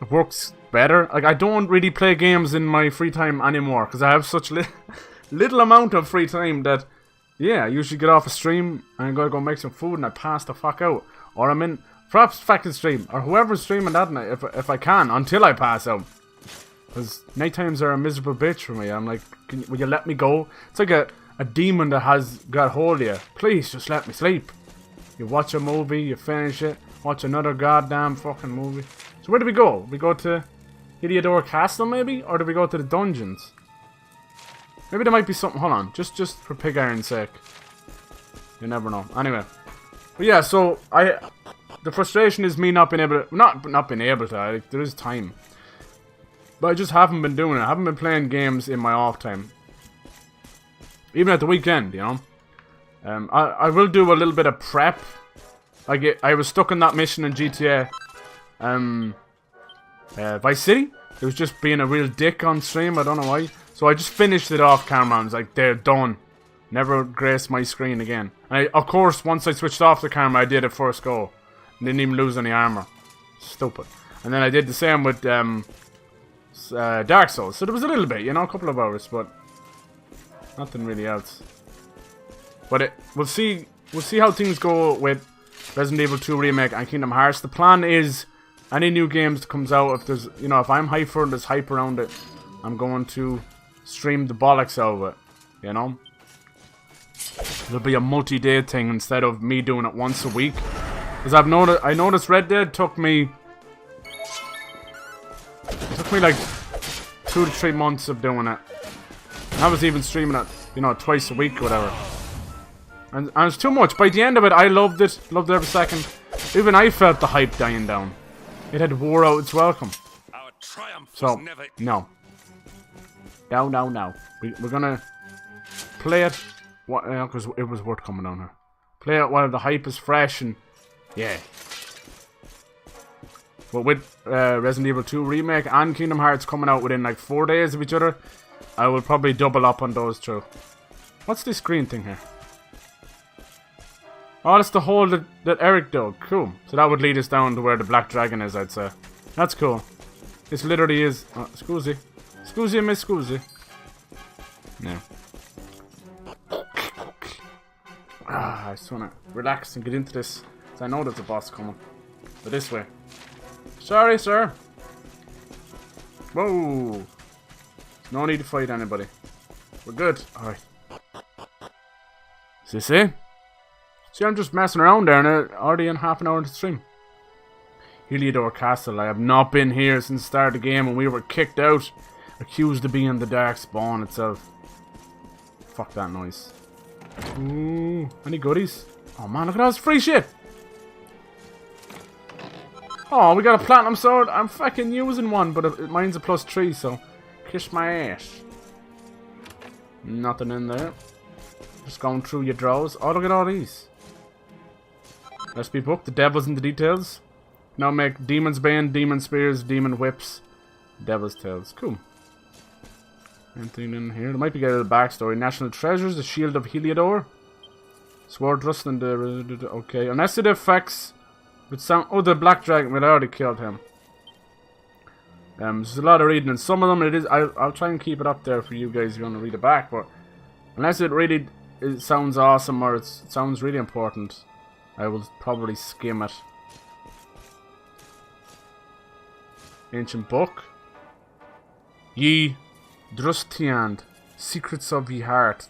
works better. Like, I don't really play games in my free time anymore because I have such little amount of free time that, yeah, I usually get off a stream and I gotta go make some food and I pass the fuck out. Or I'm in perhaps Facted stream, or whoever's streaming that night, if I can, until I pass out. Because night times are a miserable bitch for me. I'm like, will you let me go? It's like a demon that has got hold of you. Please, just let me sleep. You watch a movie, you finish it, watch another goddamn fucking movie. So where do we go? We go to Heliodor Castle, maybe? Or do we go to the dungeons? Maybe there might be something. Hold on, just for pig iron's sake. You never know. Anyway, but yeah. So the frustration is me not being able to, not being able to. Like, there is time, but I just haven't been doing it. I haven't been playing games in my off time, even at the weekend. You know, I will do a little bit of prep. I was stuck in that mission in GTA, Vice City. It was just being a real dick on stream. I don't know why. So I just finished it off camera and was like, they're done. Never grace my screen again. And of course, once I switched off the camera, I did it first go. Didn't even lose any armor. Stupid. And then I did the same with Dark Souls. So there was a little bit, you know, a couple of hours, but nothing really else. But we'll see how things go with Resident Evil 2 Remake and Kingdom Hearts. The plan is any new games that comes out, if there's, you know, if I'm hyped for it, there's hype around it, I'm going to stream the bollocks out of it, you know? There'll be a multi-day thing instead of me doing it once a week. Because I noticed Red Dead took me like 2 to 3 months of doing it. And I was even streaming it, you know, twice a week or whatever. And it was too much. By the end of it, I loved it every second. Even I felt the hype dying down. It had wore out its welcome. Our triumph So, was never... no. No. We're gonna play it, because it was worth coming down here. Play it while the hype is fresh and, yeah. But with Resident Evil 2 Remake and Kingdom Hearts coming out within like 4 days of each other, I will probably double up on those two. What's this green thing here? Oh, that's the hole that Eric dug. Cool. So that would lead us down to where the Black Dragon is, I'd say. That's cool. This literally is... Oh, scusi. Scusi, miss scusi. Yeah. I just want to relax and get into this. Because I know there's a boss coming. But this way. Sorry, sir. Whoa. No need to fight anybody. We're good. Alright. Is this it? See, I'm just messing around there and already in half an hour into the stream. Heliodor Castle. I have not been here since the start of the game and we were kicked out. Accused of being the Darkspawn itself. Fuck that noise. Ooh, any goodies? Oh man, look at all this free shit! Oh, we got a platinum sword. I'm fucking using one, but mine's a +3, so kiss my ass. Nothing in there. Just going through your drawers. Oh, look at all these. Recipe book. The devil's in the details. Now make Demon's Bane, Demon Spears, Demon Whips, Devil's Tails. Cool. Anything in here? There might be a backstory. National Treasures, the Shield of Heliodor. Sword Rust and the... Okay. Unless it affects... With sound... Oh, the Black Dragon. Well, I already killed him. There's a lot of reading, and some of them it is... I'll try and keep it up there for you guys if you want to read it back, but... Unless it really... It sounds awesome or it sounds really important, I will probably skim it. Ancient Book. Ye Drustiand, Secrets of Ye Heart.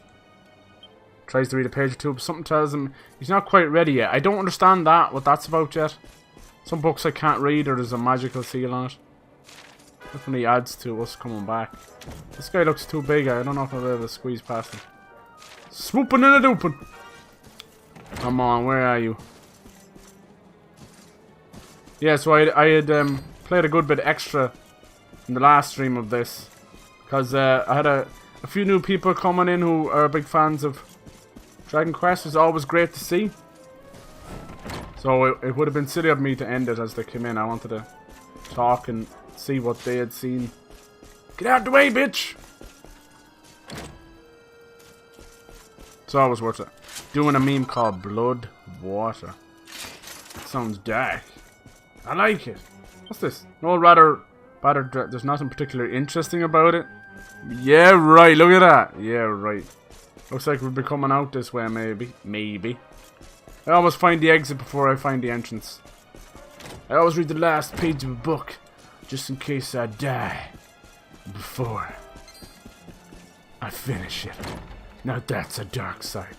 Tries to read a page or two, but something tells him he's not quite ready yet. I don't understand what that's about yet. Some books I can't read or there's a magical seal on it. Definitely adds to us coming back. This guy looks too big. I don't know if I'll be able to squeeze past him. Swooping in a dooping. Come on, where are you? Yeah, so I had played a good bit extra in the last stream of this. Because I had a few new people coming in who are big fans of Dragon Quest. It's always great to see. So it would have been silly of me to end it as they came in. I wanted to talk and see what they had seen. Get out of the way, bitch! It's always worth it. Doing a meme called Blood Water. It sounds dark. I like it. What's this? No, rather there's nothing particularly interesting about it. Yeah, right. Look at that. Yeah, right. Looks like we'll be coming out this way, maybe. Maybe. I always find the exit before I find the entrance. I always read the last page of a book, just in case I die before I finish it. Now that's a dark side.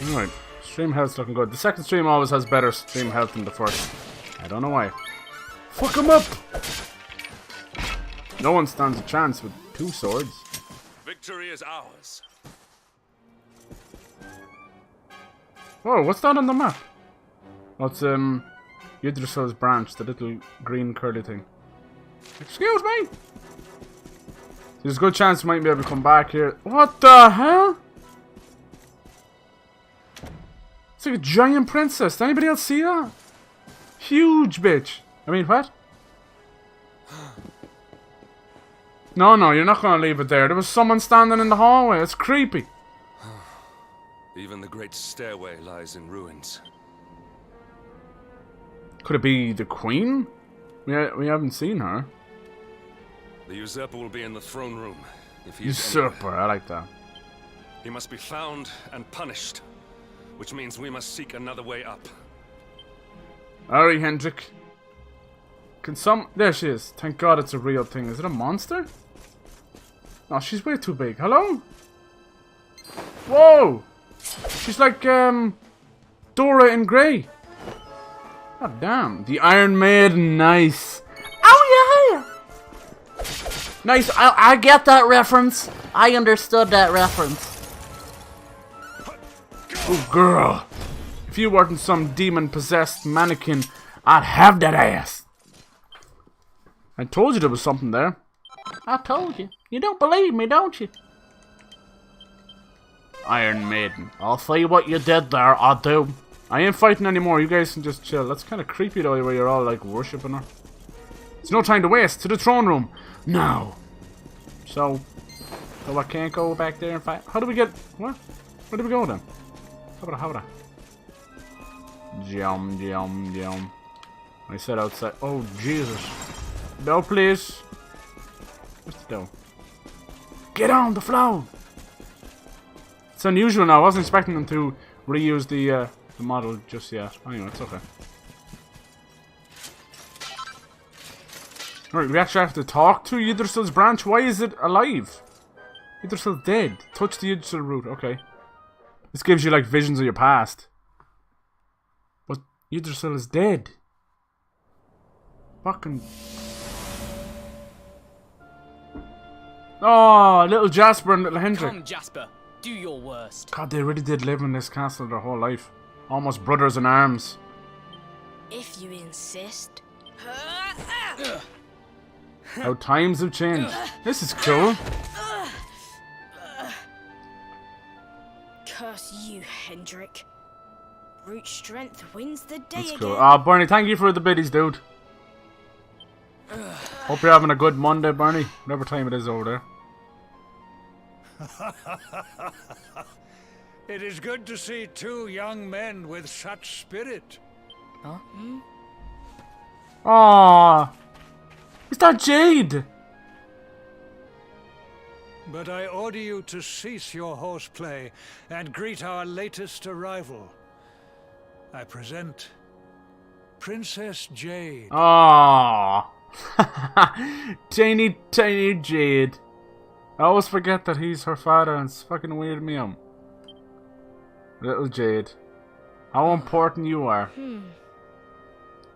Alright, stream health's looking good. The second stream always has better stream health than the first. I don't know why. Fuck him up! No one stands a chance with 2 swords. Victory is ours. Whoa, what's that on the map? Oh, it's Yggdrasil's branch, the little green curly thing. Excuse me! There's a good chance we might be able to come back here. What the hell? It's like a giant princess. Did anybody else see that? Huge bitch. I mean, what? No, you're not going to leave it there. There was someone standing in the hallway. It's creepy. Even the great stairway lies in ruins. Could it be the queen? We haven't seen her. The usurper will be in the throne room. If he Usurper, I like that. He must be found and punished, which means we must seek another way up. Ari Hendrik. There she is. Thank God it's a real thing. Is it a monster? No, she's way too big. Hello? Whoa! She's like, Dora in Grey. God damn. The Iron Maiden, nice. Oh yeah! Nice, I get that reference. I understood that reference. Oh, girl. If you weren't some demon-possessed mannequin, I'd have that ass. I told you there was something there. I told you. You don't believe me, don't you? Iron Maiden. I'll see what you did there, I do. I ain't fighting anymore. You guys can just chill. That's kind of creepy though, where you're all like worshipping her. There's no time to waste. To the throne room. No. So I can't go back there and fight. How do we get... What? Where do we go then? How about Jum. I said outside. Oh, Jesus. No, please. What's the door? Get on the floor. It's unusual now. I wasn't expecting them to reuse the model just yet. Anyway, it's okay. Alright, we actually have to talk to Yggdrasil's branch. Why is it alive? Yggdrasil's dead. Touch the Yggdrasil root. Okay. This gives you like visions of your past. But Yggdrasil is dead. Fucking... Oh, little Jasper and little Hendrik. Come, Jasper. Do your worst. God, they really did live in this castle their whole life. Almost brothers in arms. If you insist. How times have changed. This is cool. just you, Hendrik. Brute strength wins the day That's again. cool. Ah, Bernie, thank you for the biddies, dude. Hope you're having a good Monday, Bernie. Whatever time it is over there. It is good to see two young men with such spirit. Aww. Is that Jade? But I order you to cease your horseplay and greet our latest arrival. I present Princess Jade. Aww. Tiny Jade. I always forget that he's her father and it's fucking weird me out. Little Jade. How important you are.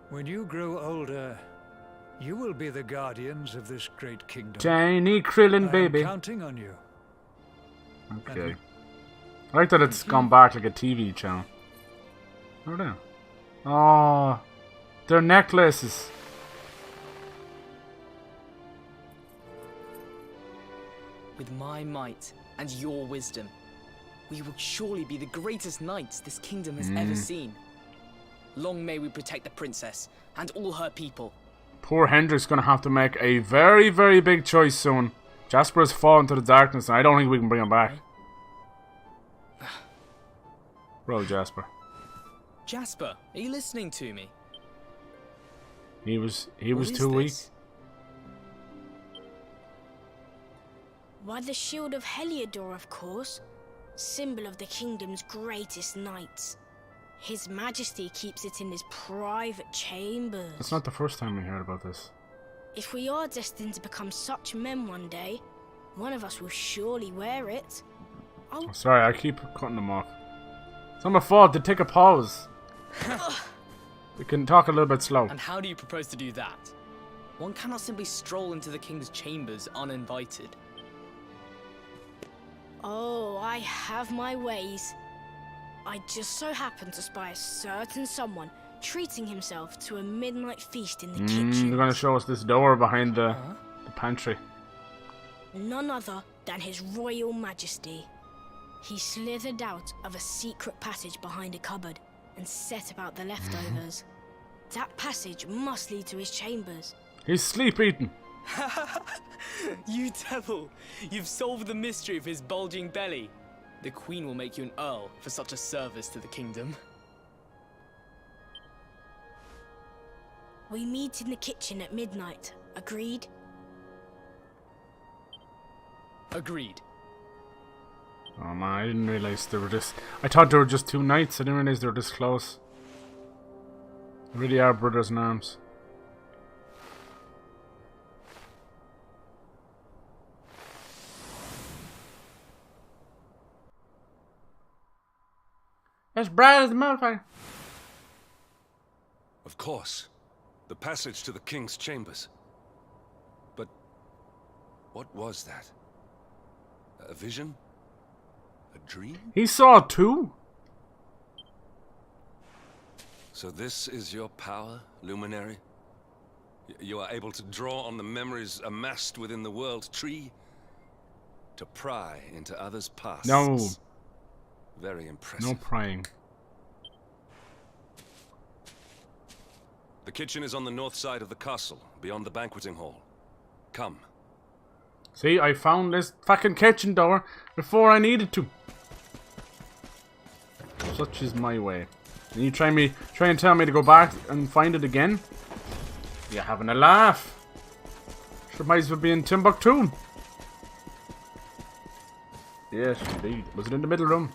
When you grow older, you will be the guardians of this great kingdom. Tiny Krillin baby. I'm counting on you. Okay. I like that it's gone back like a TV channel. Oh, there. Oh, they're necklaces. With my might and your wisdom, we will surely be the greatest knights this kingdom has ever seen. Long may we protect the princess and all her people. Poor Hendrik's gonna have to make a very, very big choice soon. Jasper has fallen to the darkness and I don't think we can bring him back. Bro, Jasper. Jasper, are you listening to me? He was What is too weak. this? Why, the shield of Heliodor, of course. Symbol of the kingdom's greatest knights. His Majesty keeps it in his private chambers. It's not the first time we heard about this. If we are destined to become such men one day, one of us will surely wear it. Oh, sorry, I keep cutting them off. It's not my fault. They take a pause. We can talk a little bit slow. And how do you propose to do that? One cannot simply stroll into the king's chambers uninvited. Oh, I have my ways. I just so happened to spy a certain someone treating himself to a midnight feast in the kitchen. They're gonna show us this door behind the pantry. None other than His Royal Majesty. He slithered out of a secret passage behind a cupboard and set about the leftovers. That passage must lead to his chambers. He's sleep eating. You devil! You've solved the mystery of his bulging belly. The queen will make you an earl for such a service to the kingdom. We meet in the kitchen at midnight. Agreed? Agreed. Oh man, I didn't realize they were this. I thought they were just two knights. I didn't realize they were this close. They really are brothers in arms. As bright as the motherfucker. Of course. The passage to the king's chambers. But what was that? A vision? A dream? He saw two. So this is your power, Luminary? You are able to draw on the memories amassed within the world tree to pry into others' pasts. No. Very impressive. No prying. The kitchen is on the north side of the castle, beyond the banqueting hall. Come. See, I found this fucking kitchen door before I needed to. Such is my way. And you try and tell me to go back and find it again? You're having a laugh. Sure might as well be in Timbuktu. Yes, indeed. Was it in the middle room?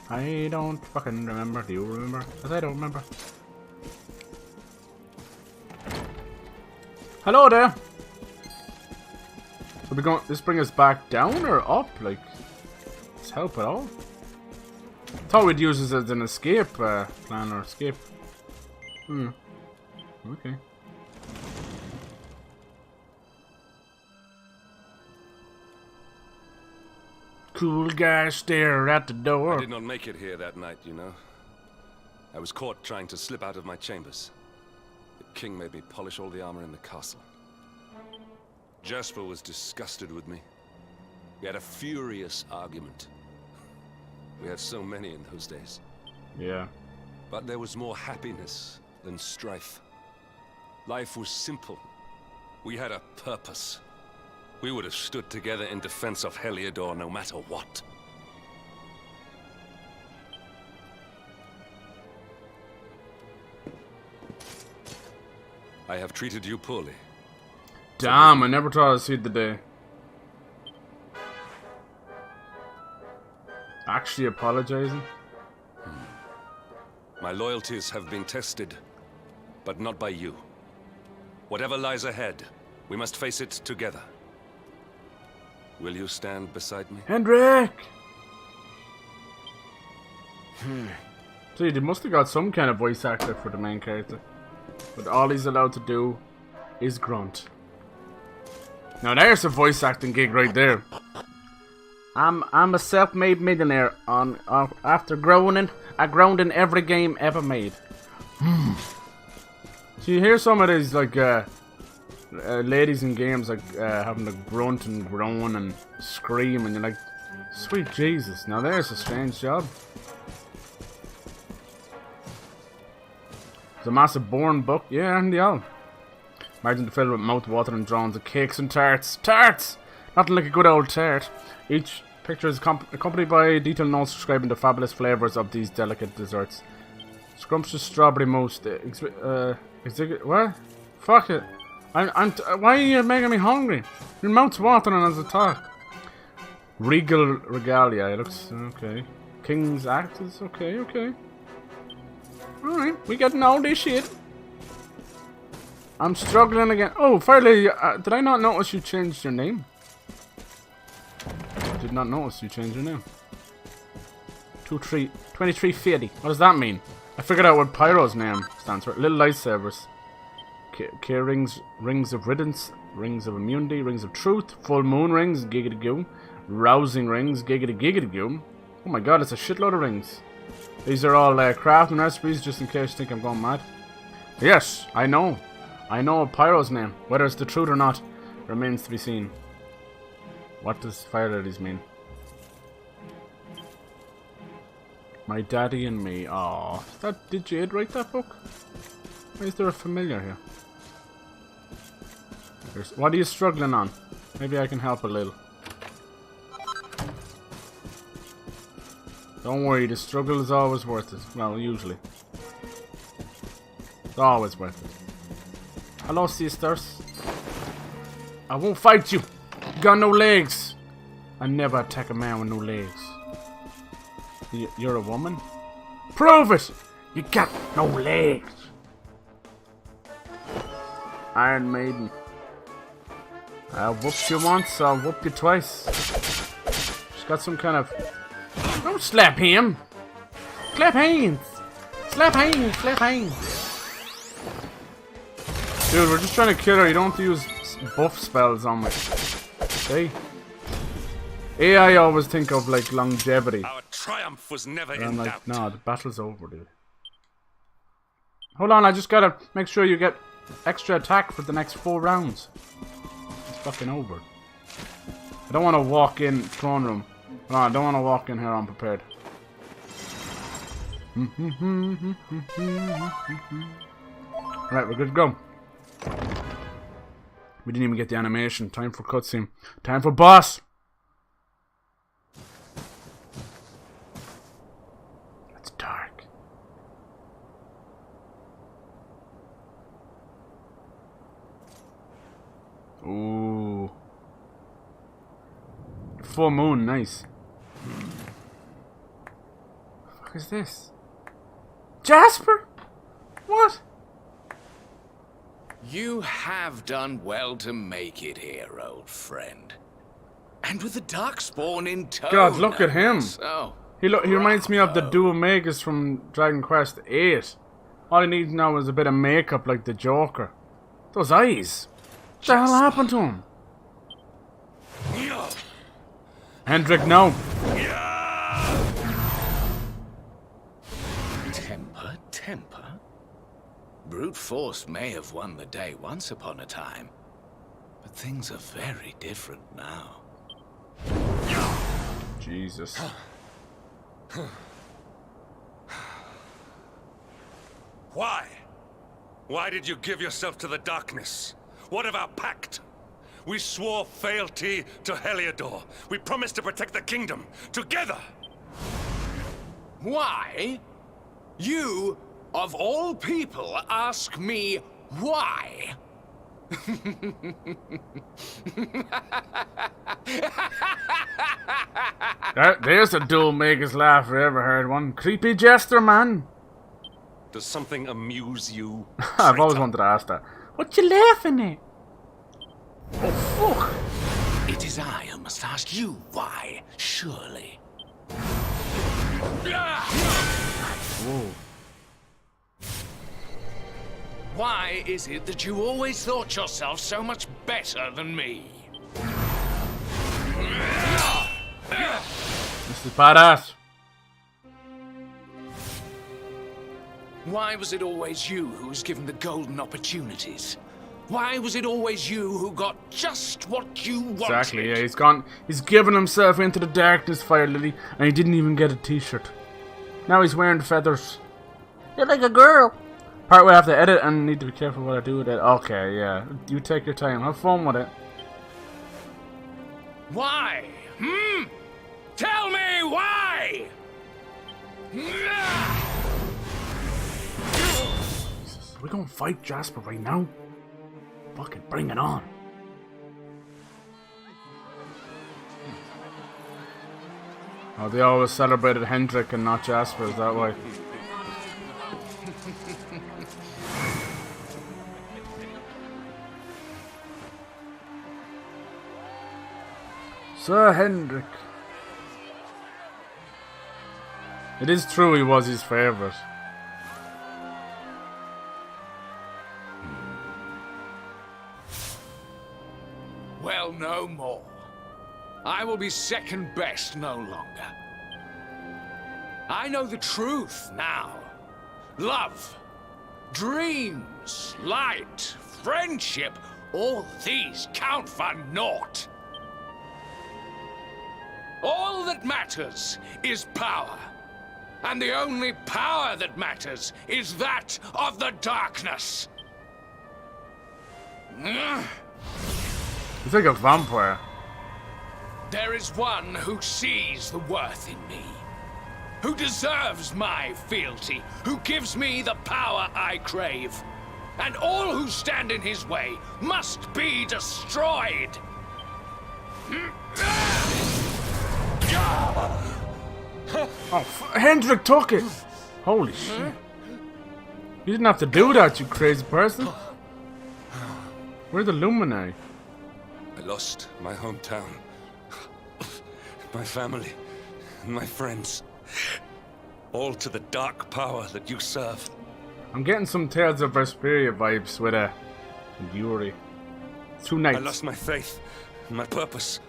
I don't fucking remember. Do you remember? Because I don't remember. Hello there. So we going? This bring us back down or up? Like, does help at all? Thought we'd use this as an escape plan or escape. Okay. Cool guy stare at the door. I did not make it here that night, you know. I was caught trying to slip out of my chambers. The king made me polish all the armor in the castle. Jasper was disgusted with me. We had a furious argument. We had so many in those days. Yeah. But there was more happiness than strife. Life was simple. We had a purpose. We would have stood together in defense of Heliodor no matter what. I have treated you poorly. Damn, I never thought I'd see the day. Actually apologizing? My loyalties have been tested, but not by you. Whatever lies ahead, we must face it together. Will you stand beside me? Hendrik! See, they must have got some kind of voice actor for the main character. But all he's allowed to do is grunt. Now there's a voice acting gig right there. I'm a self-made millionaire after I ground in every game ever made. So you hear some of these like ladies in games like having to grunt and groan and scream, and you're like, sweet Jesus! Now there's a strange job. It's a massive born book, yeah, and all. Imagine the filled with mouth-watering drawings of cakes and tarts. Tarts! Nothing like a good old tart. Each picture is accompanied by detailed notes describing the fabulous flavours of these delicate desserts. Scrumptious strawberry mousse. What? Fuck it. Why are you making me hungry? Your mouth's watering as I talk. Regal regalia. It looks okay. King's actors. Okay, okay. Alright, we getting all this shit. I'm struggling again. Oh, Fire Lady, did I not notice you changed your name? I did not notice you changed your name. 2350. What does that mean? I figured out what Pyro's name stands for. Little lightsabers. K rings, rings of riddance, rings of immunity, rings of truth, full moon rings, giggity goo, rousing rings, giggity giggity goo. Oh my god, it's a shitload of rings. These are all crafting recipes, just in case you think I'm going mad. Yes, I know. I know Pyro's name. Whether it's the truth or not remains to be seen. What does Fire Ladies mean? My daddy and me. Aww. Did Jade write that book? Why is there a familiar here? What are you struggling on? Maybe I can help a little. Don't worry, the struggle is always worth it. Well, usually. It's always worth it. Hello, sisters. I won't fight you. You got no legs. I never attack a man with no legs. You're a woman? Prove it! You got no legs. Iron Maiden. I'll whoop you once, I'll whoop you twice. She's got some kind of... Don't slap him! Slap hands! Slap hands! Slap hands! Dude, we're just trying to kill her. You don't have to use buff spells on me. See? I always think of like longevity. Our triumph was never And in I'm like, doubt. no, the battle's over, dude. Hold on, I just gotta make sure you get extra attack for the next 4 rounds. It's fucking over. I don't want to walk in throne room. No, I don't want to walk in here unprepared. Right, we're good to go. We didn't even get the animation. Time for cutscene. Time for boss! It's dark. Ooh. Full moon, nice. What the fuck is this? Jasper? What? You have done well to make it here, old friend. And with the Darkspawn in tow. God, look at him. So, He reminds me of the Duo Magus from Dragon Quest VIII. All he needs now is a bit of makeup like the Joker. Those eyes. What the hell happened to him? Hendrik, no. temper, temper. Brute force may have won the day once upon a time, but things are very different now. Jesus. Why? Why did you give yourself to the darkness? What of our pact? We swore fealty to Heliodor. We promised to protect the kingdom, together! Why? You, of all people, ask me why? There's a dual maker's laugh I ever heard one. Creepy jester, man. Does something amuse you? I've always wanted to ask that. What you laughing at? Oh, fuck. It is I who must ask you why, surely. Whoa. Why is it that you always thought yourself so much better than me? This is badass. Why was it always you who was given the golden opportunities? Why was it always you who got just what you wanted? Exactly, yeah, he's given himself into the darkness, Fire Lily, and he didn't even get a t-shirt. Now he's wearing feathers. You're like a girl. Part where I have to edit and need to be careful what I do with it. Okay, yeah. You take your time. Have fun with it. Why? Tell me why! Jesus, are we gonna fight Jasper right now? Fucking bring it on. Oh, they always celebrated Hendrik and not Jasper, is that why? Sir Hendrik. It is true he was his favourite. Well, no more. I will be second best no longer. I know the truth now. Love, dreams, light, friendship, all these count for naught. All that matters is power. And the only power that matters is that of the darkness. He's like a vampire. There is one who sees the worth in me, who deserves my fealty, who gives me the power I crave. And all who stand in his way must be destroyed. Oh, Hendrik took it! Holy shit. You didn't have to do that, you crazy person. Where's the Luminary? I lost my hometown, my family, and my friends. All to the dark power that you serve. I'm getting some Tales of Vesperia vibes with Yuri. 2 nights. I lost my faith and my purpose.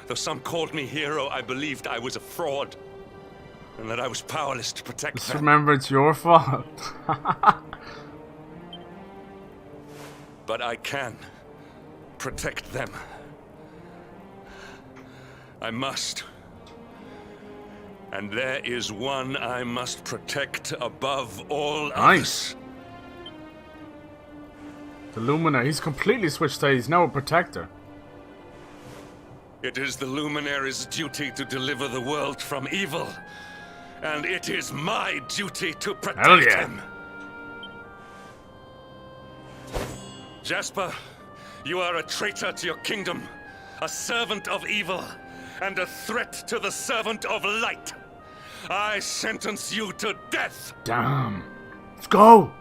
Though some called me hero, I believed I was a fraud. And that I was powerless to protect Just them. remember, it's your fault. But I can protect them. I must. And there is one I must protect above all Nice. others. The Luminary, he's completely switched sides. He's now a protector. It is the Luminary's duty to deliver the world from evil. And it is my duty to protect Hell yeah. him. Jasper, you are a traitor to your kingdom, a servant of evil, and a threat to the servant of light. I sentence you to death. Damn. Let's go.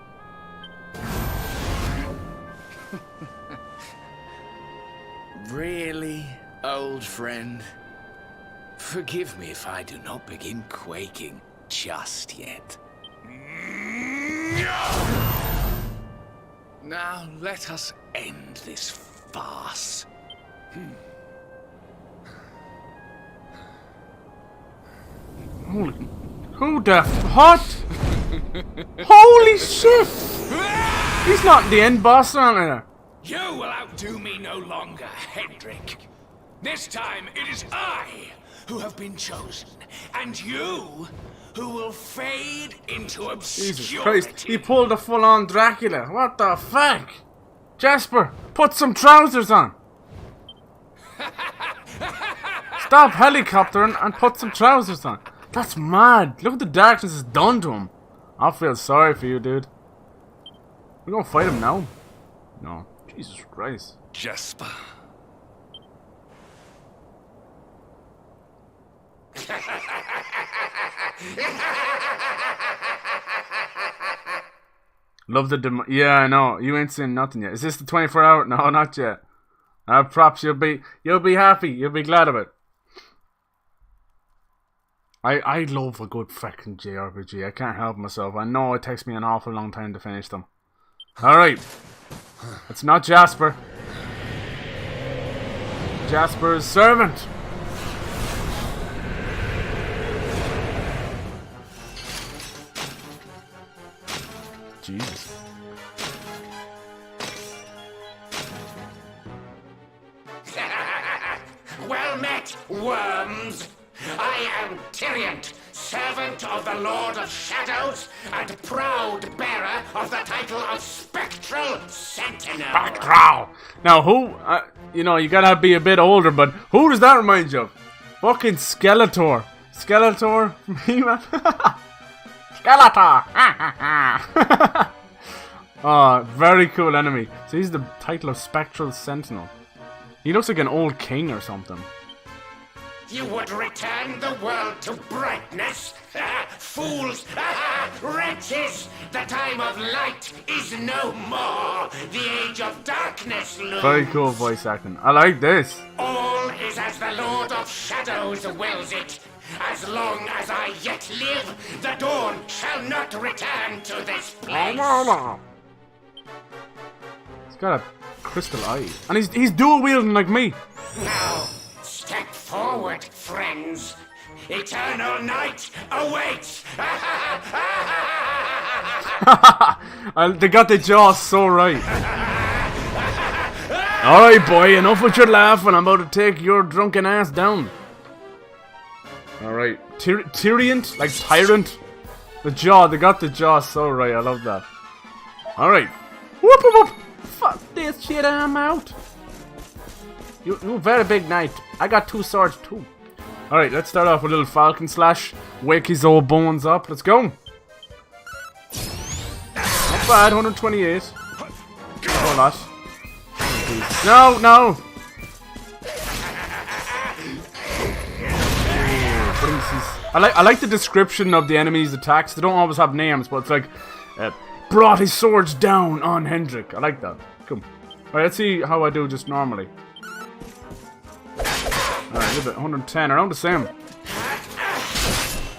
Really, old friend? Forgive me if I do not begin quaking just yet. Now let us end this farce. Holy. Who the what? Holy shit! He's not the end boss on there. You will outdo me no longer, Hendrik. This time it is I who have been chosen, and you who will fade into obscurity. Jesus Christ, he pulled a full-on Dracula. What the fuck? Jasper, put some trousers on. Stop helicoptering and put some trousers on. That's mad. Look what the darkness has done to him. I feel sorry for you, dude. We're gonna fight him now? No. Jesus Christ. Jasper. Love the yeah, I know. You ain't seen nothing yet. Is this the 24-hour? No, not yet. Props. You'll be happy. You'll be glad of it. I love a good fucking JRPG. I can't help myself. I know it takes me an awful long time to finish them. Alright. It's not Jasper. Jasper's servant. Jesus. Well met, worms. I am TYRIANT, servant of the Lord of Shadows and proud bearer of the title of Spectral Sentinel. Spectral. Now who, you know, you gotta be a bit older, but who does that remind you of? Fucking Skeletor. Skeletor from He-Man? Skeletor! Oh, very cool enemy. So he's the title of Spectral Sentinel. He looks like an old king or something. You would return the world to brightness? Fools! Wretches! The time of light is no more. The age of darkness looms. Very cool voice acting. I like this. All is as the Lord of Shadows wills it. As long as I yet live, the dawn shall not return to this place. He's got a crystal eye. And he's dual wielding like me. Now, step forward, friends. Eternal night awaits. They got the jaw so right. Alright, boy, enough with your laughing. I'm about to take your drunken ass down. Alright. Tyriant? Like tyrant? The jaw, they got the jaw so right. I love that. Alright. Whoop whoop whoop. Fuck this shit, I'm out. You very big knight. I got 2 swords too. Alright, let's start off with a little falcon slash. Wake his old bones up. Let's go. Not bad, 128. Hold that. No, no. I like the description of the enemy's attacks. They don't always have names, but it's like brought his swords down on Hendrik. I like that. Come. Alright, let's see how I do just normally. Alright, a little bit. 110, around the same.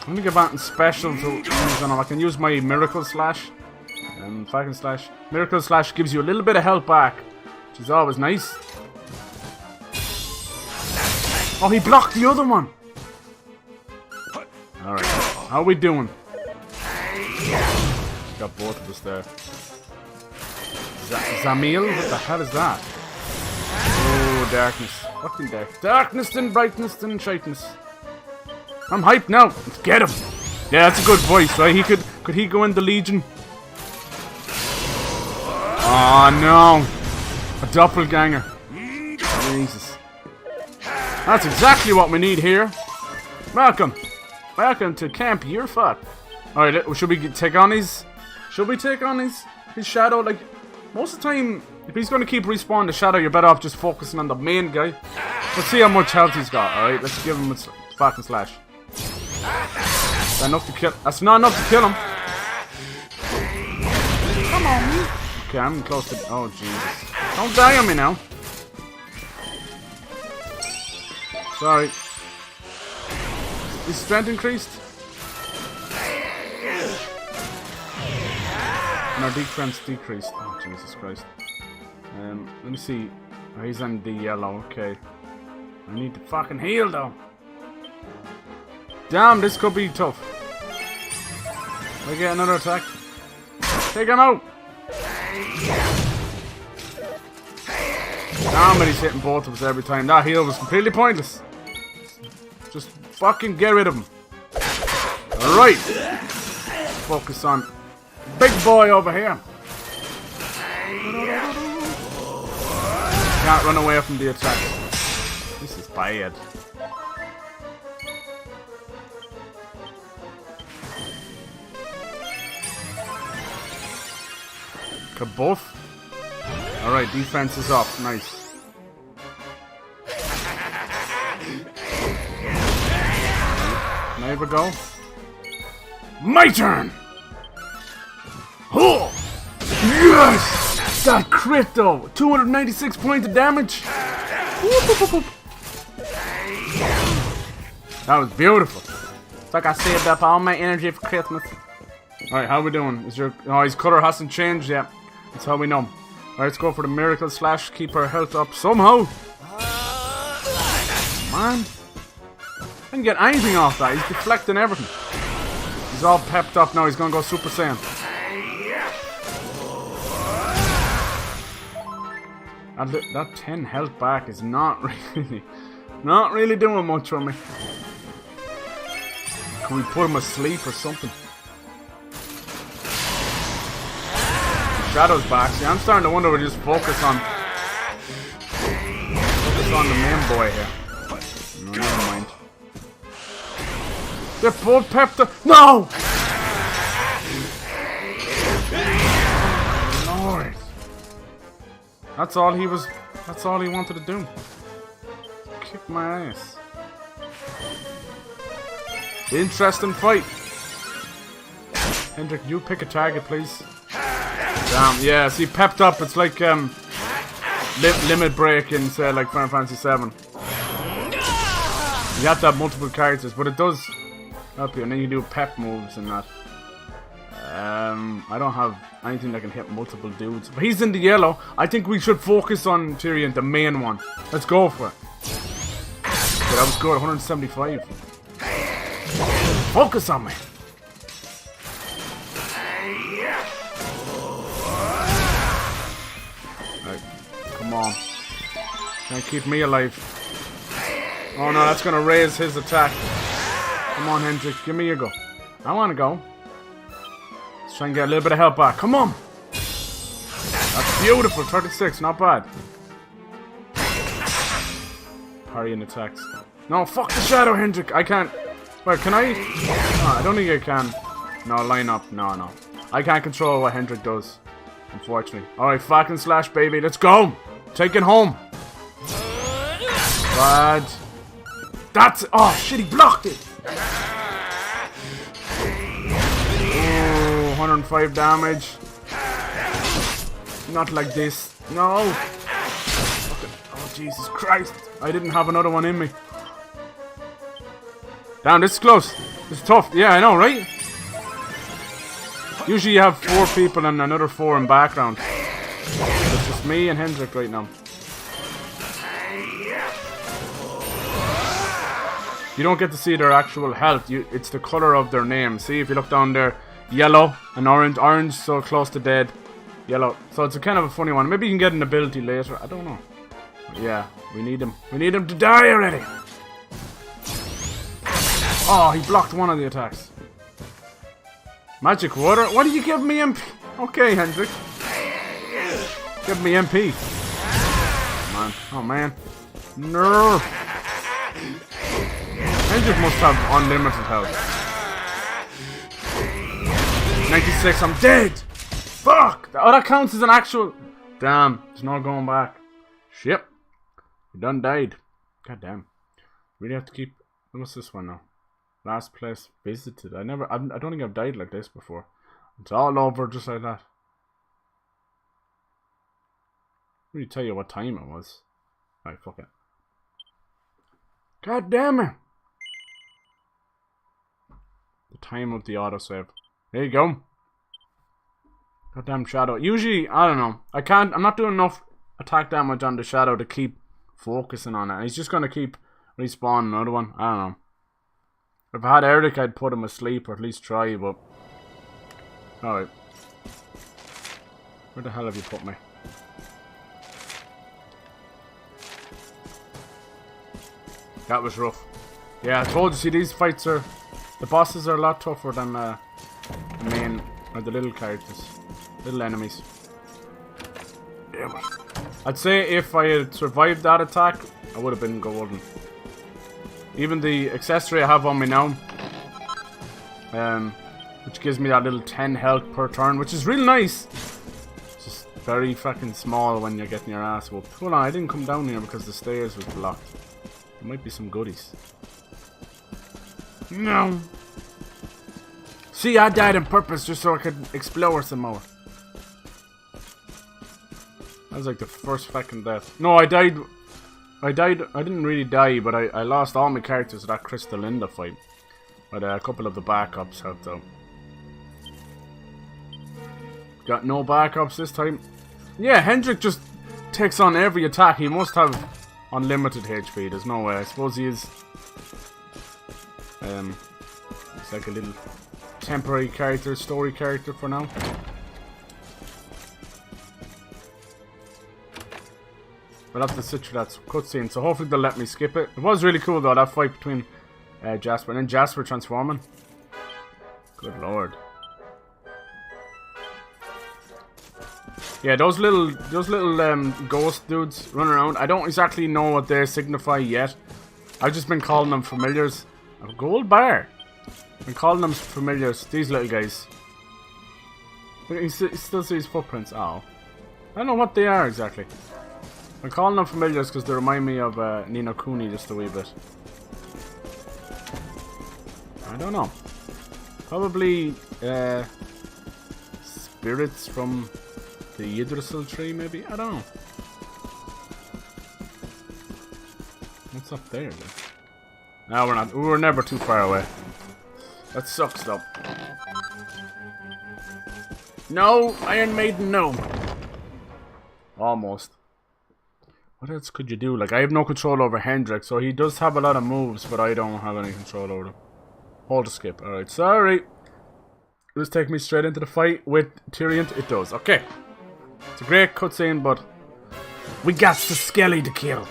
I'm gonna get back in special to use on him. I can use my Miracle Slash. Falcon Slash. Miracle Slash gives you a little bit of health back, which is always nice. Oh, he blocked the other one. Alright, how are we doing? Got both of us there. Zamil? What the hell is that? Oh, darkness. Fucking dark. Darkness and brightness and shiteness. I'm hyped now. Let's get him. Yeah, that's a good voice, right? Could he go in the Legion? Oh no. A doppelganger. Jesus. That's exactly what we need here. Welcome. Welcome to Camp You're Fucked. Alright, should we take on his... Should we take on his shadow? Like, most of the time, if he's going to keep respawning the shadow, you're better off just focusing on the main guy. Let's see how much health he's got, alright? Let's give him a Falcon Slash. That's enough to kill... That's not enough to kill him. Come on, me. Okay, I'm close to... Oh, Jesus. Don't die on me now. Sorry. Is strength increased? No, defense decreased. Oh, Jesus Christ. Let me see. Oh, he's on the yellow, okay. I need to fucking heal, though. Damn, this could be tough. I get another attack. Take him out! Damn it, he's hitting both of us every time. That heal was completely pointless. Just Fucking get rid of him. Alright. Focus on big boy over here. Can't run away from the attack. This is bad. Kabuff. Alright, defense is up. Nice. There we go. My turn! Oh! Yes! That crit though! 296 points of damage! That was beautiful. It's like I saved up all my energy for Christmas. Alright, how we doing? Is your... Oh, his color hasn't changed yet. That's how we know. Alright, let's go for the miracle slash. Keep our health up somehow. Man. I didn't get anything off that. He's deflecting everything. He's all pepped up now. He's gonna go Super Saiyan. That 10 health back is not really doing much for me. Can we put him asleep or something? Shadow's back. See, I'm starting to wonder if we just focus on the main boy here. No, never mind. They're both pepped up. No! Lord. That's all he wanted to do. Kick my ass. Interesting fight. Hendrik, you pick a target, please. Damn, yeah, see, pepped up, it's like, limit break in, say, like Final Fantasy VII. You have to have multiple characters, but it does help you, and then you do pep moves and that. I don't have anything that can hit multiple dudes. But he's in the yellow. I think we should focus on TYRIANT, the main one. Let's go for it. Okay, that was good, 175. Focus on me. Right, come on. Can't keep me alive. Oh no, that's gonna raise his attack. Come on, Hendrik, give me a go. I wanna go. Let's try and get a little bit of help back. Come on! That's beautiful, 36, not bad. Parrying attacks. No, fuck the shadow, Hendrik. I can't. Wait, can I? No, I don't think I can. No, line up. No. I can't control what Hendrik does. Unfortunately. Alright, fucking slash, baby. Let's go! Take it home. Bad. That's. Oh, shit, he blocked it! Oh, 105 damage. Not like this. No! Oh, Jesus Christ. I didn't have another one in me. Damn, this is close. This is tough. Yeah, I know, right? Usually you have 4 people and another 4 in background. It's just me and Hendrik right now. You don't get to see their actual health. It's the color of their name. See, if you look down there, yellow and orange. Orange, so close to dead. Yellow. So it's a kind of a funny one. Maybe you can get an ability later. I don't know. But yeah, we need him. We need him to die already. Oh, he blocked one of the attacks. Magic water? What did you give me MP? Okay, Hendrik. Give me MP. Man. Oh, man. No. Hendrik must have unlimited health. 96, I'm dead! Fuck! Oh, that counts as an actual... Damn, there's no going back. Shit. You done died. God damn. Really have to keep... What's this one now? Last place visited. I don't think I've died like this before. It's all over just like that. Let me tell you what time it was. Alright, fuck it. God damn it! The time of the autosave. There you go. Goddamn shadow. Usually, I don't know. I'm not doing enough attack damage on the shadow to keep focusing on it. He's just gonna keep respawning another one. I don't know. If I had Eric, I'd put him asleep, or at least try, but... Alright. Where the hell have you put me? That was rough. Yeah, I told you, see, these fights are... The bosses are a lot tougher than the main, or the little characters. Little enemies. Yeah, but I'd say if I had survived that attack, I would have been golden. Even the accessory I have on me now, which gives me that little 10 health per turn, which is real nice. It's just very fucking small when you're getting your ass whooped. Hold on, I didn't come down here because the stairs was blocked. There might be some goodies. No. See, I died on purpose just so I could explore some more. That was like the first fucking death. No, I died. I didn't really die, but I lost all my characters to that Crystal Linda fight. But a couple of the backups helped out. Got no backups this time. Yeah, Hendrik just takes on every attack. He must have unlimited HP. There's no way. I suppose he is. It's like a little temporary character, story character for now. We'll have to sit through that cutscene, so hopefully they'll let me skip it. It was really cool though, that fight between Jasper and then Jasper transforming. Good lord. Yeah, those little ghost dudes running around. I don't exactly know what they signify yet. I've just been calling them familiars. A gold bar. I've been calling them familiars. These little guys. You still see his footprints. Oh, I don't know what they are exactly. I'm calling them familiars because they remind me of Ni no Kuni just a wee bit. I don't know. Probably spirits from the Yggdrasil tree, maybe? I don't know. What's up there then? No, we're not. We're never too far away. That sucks though. No, Iron Maiden, no. Almost. What else could you do? Like, I have no control over Hendrik, so he does have a lot of moves, but I don't have any control over them. Hold to skip. Alright, sorry. Does take me straight into the fight with TYRIANT? It does. Okay. It's a great cutscene, but we got the Skelly to kill.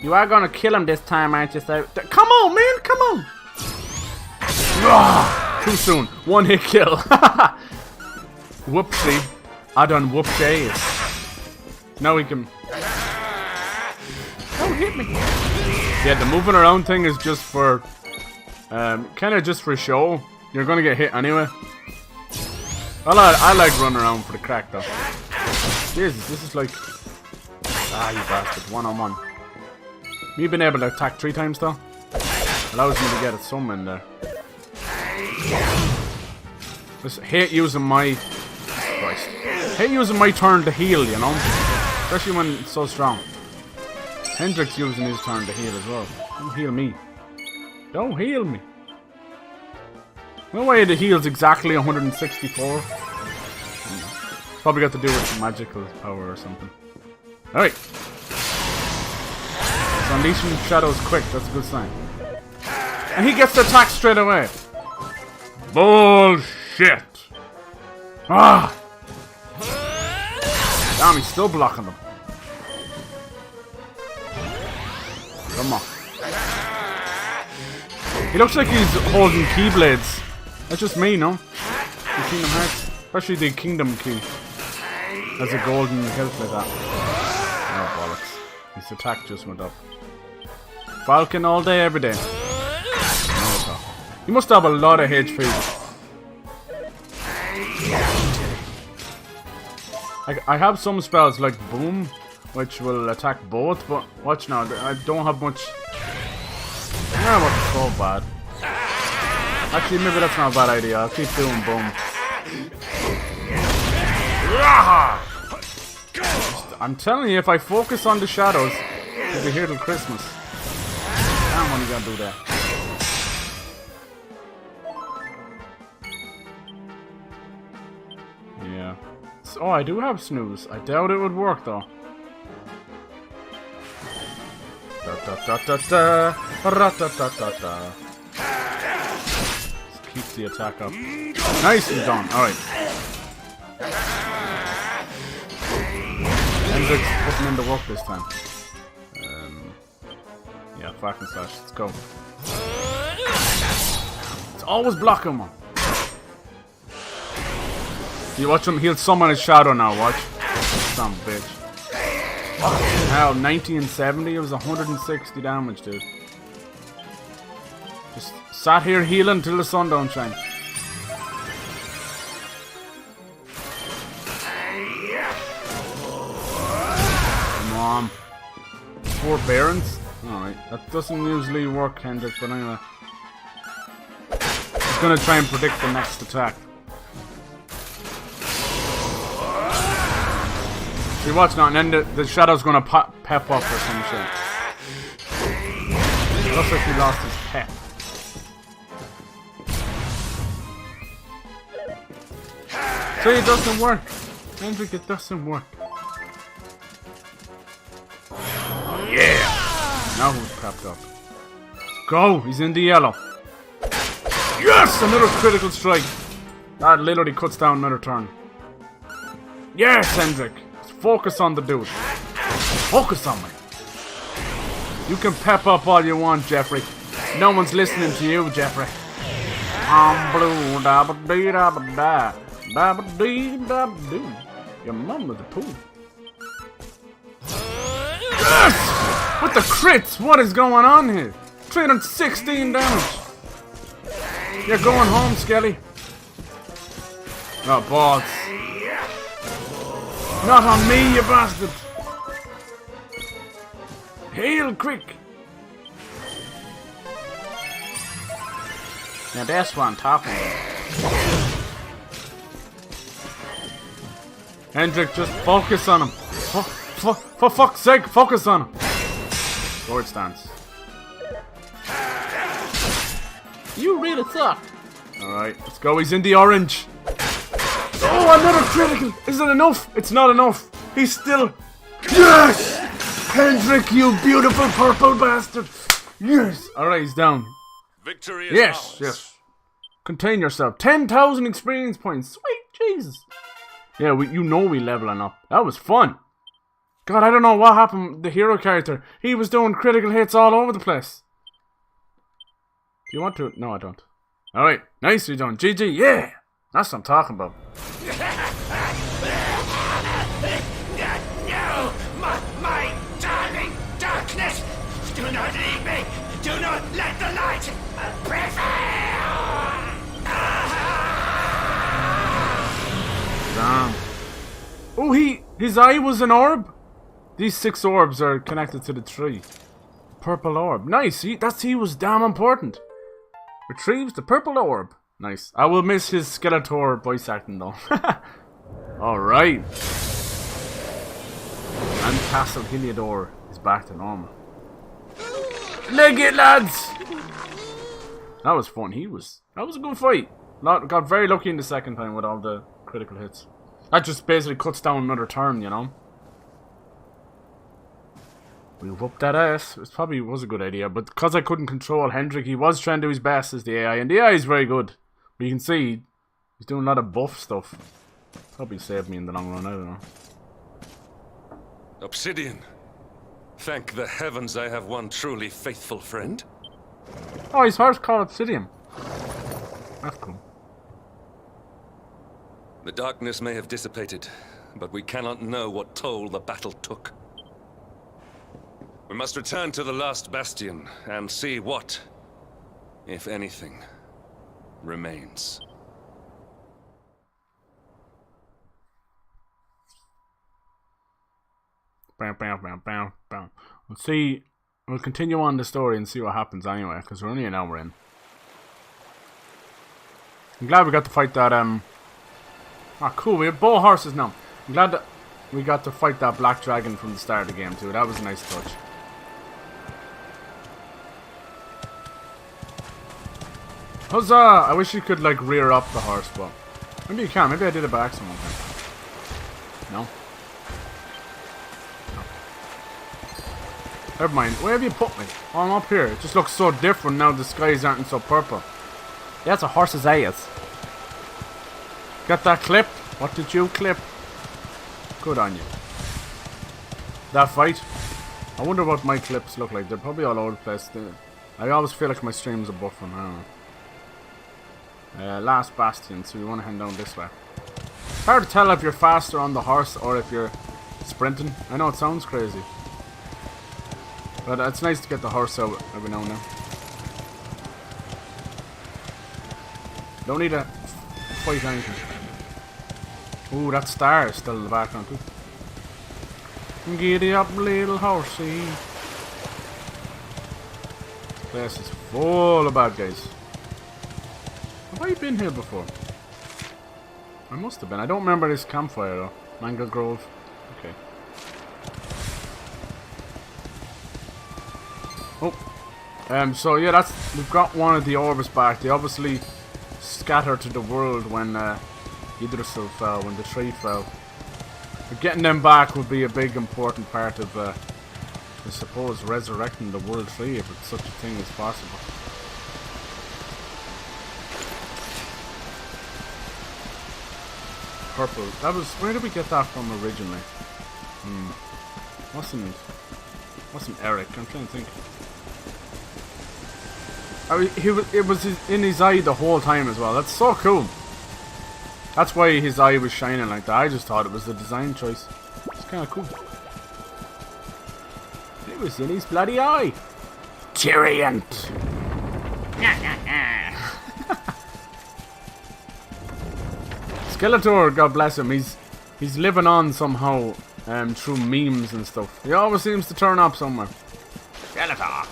You are gonna kill him this time, aren't you, sir? Come on, man! Come on! Too soon. One hit kill. Whoopsie. I done whooped ass. Now we can... Don't hit me. Yeah, the moving around thing is just for... kind of just for show. You're gonna get hit anyway. I like running around for the crack though. Jesus, this is like... Ah, you bastard. One-on-one. Me being able to attack 3 times though allows me to get some in there. Just hate using my... Christ. Hate using my turn to heal, you know? Especially when it's so strong. Hendrik's using his turn to heal as well. Don't heal me. Don't heal me. No way the heal's exactly 164. Probably got to do with some magical power or something. Alright. So unleashing shadows quick, that's a good sign. And he gets the attack straight away. Bullshit. Ah! Damn, he's still blocking them. Come on. He looks like he's holding keyblades. That's just me, no? The Kingdom Hearts. Especially the Kingdom Key. Has a golden hilt like that. Oh, bollocks. His attack just went up. Falcon all day, every day. No, he must have a lot of HP. I have some spells like Boom, which will attack both, but watch now, I don't have much. Yeah, what's so bad? Actually, maybe that's not a bad idea. I'll keep doing Boom. I'm telling you, if I focus on the shadows, we'll be here till Christmas. Damn, when you gotta do that. Yeah. Oh, I do have snooze. I doubt it would work though. Let's keep the attack up. Nicely done. Alright. Hendrik's putting in the work this time. Yeah. Fucking slash. Let's go. It's always blocking one. You watch him, he'll summon his shadow now, watch. Some bitch. Fucking hell, 90 and 70, it was 160 damage, dude. Just sat here healing till the sun don't shine. Come on. 4 barons? Alright, that doesn't usually work, Hendrik, but anyway. He's gonna try and predict the next attack. See, watch now, and then the shadow's gonna pep up or some shit. Looks like he lost his pep. See, it doesn't work. Hendrik, it doesn't work. Yeah! Now who's prepped up? Go! He's in the yellow. Yes! Another critical strike. That literally cuts down another turn. Yes, Hendrik! Focus on the dude. Focus on me. You can pep up all you want, Jeffrey. No one's listening to you, Jeffrey. I'm blue, da ba dee da ba da. Da ba dee da ba doo. Your mum with the poo. Yes! With the crits! What is going on here? 316 damage. You're going home, Skelly. Oh, balls. Not on me, you bastard! Heal quick! Now that's what I'm talking about. Hendrik, just focus on him. For fuck's sake, focus on him. Sword stance. You really suck. Alright, let's go. He's in the orange. Oh, another critical! Is it enough? It's not enough. He's still... Yes! Hendrik, you beautiful purple bastard! Yes! Alright, he's down. Victory is Yes, ours. yes. Contain yourself. 10,000 experience points. Sweet Jesus. Yeah, you know we leveling up. That was fun. God, I don't know what happened with the hero character. He was doing critical hits all over the place. Do you want to? No, I don't. Alright, nicely done. GG, yeah! That's what I'm talking about. No! My darling darkness! Do not leave me! Do not let the light prevail! Damn. Oh, his eye was an orb? These 6 orbs are connected to the tree. Purple orb. Nice, he was damn important. Retrieves the purple orb. Nice. I will miss his Skeletor voice acting though. Alright. And Castle Heliodor is back to normal. Leg it, lads! That was fun. That was a good fight. Got very lucky in the second time with all the critical hits. That just basically cuts down another turn, you know. We whooped that ass. It probably was a good idea, but because I couldn't control Hendrik, he was trying to do his best as the AI, and the AI is very good. But you can see he's doing a lot of buff stuff. Probably saved me in the long run, I don't know. Obsidian. Thank the heavens I have one truly faithful friend. Oh, his horse called Obsidian. That's cool. The darkness may have dissipated, but we cannot know what toll the battle took. We must return to the last bastion and see what, if anything, remains. Bam, bam, bam, bam, bam. We'll continue on the story and see what happens anyway, because we're only an hour in. I'm glad we got to fight that, Ah, cool, we have bow horses now. I'm glad that we got to fight that black dragon from the start of the game too. That was a nice touch. Huzzah! I wish you could, like, rear up the horse, but... Maybe you can. Maybe I did it by accident one time. No? Never mind. Where have you put me? Oh, I'm up here. It just looks so different now the skies aren't so purple. Yeah, it's a horse's ass. Got that clip? What did you clip? Good on you. That fight? I wonder what my clips look like. They're probably all over the place. I always feel like my streams are buffering. I don't know. Last Bastion, so we want to head down this way. It's hard to tell if you're faster on the horse or if you're sprinting. I know it sounds crazy. But it's nice to get the horse out every now and then. Don't need to fight anything. Ooh, that star is still in the background too. Giddy up, little horsey. This place is full of bad guys. Have I been here before? I must have been. I don't remember this campfire though. Mango Grove. Okay. Oh. So yeah, we've got one of the orbs back. They obviously scattered to the world when Yggdrasil fell, when the tree fell. But getting them back would be a big important part of I suppose resurrecting the world tree if it's such a thing as possible. Purple. That was, where did we get that from originally? Wasn't Eric? I'm trying to think. It was in his eye the whole time as well. That's so cool. That's why his eye was shining like that. I just thought it was the design choice. It's kind of cool. It was in his bloody eye. TYRIANT. Skeletor, God bless him. He's living on somehow through memes and stuff. He always seems to turn up somewhere. Skeletor.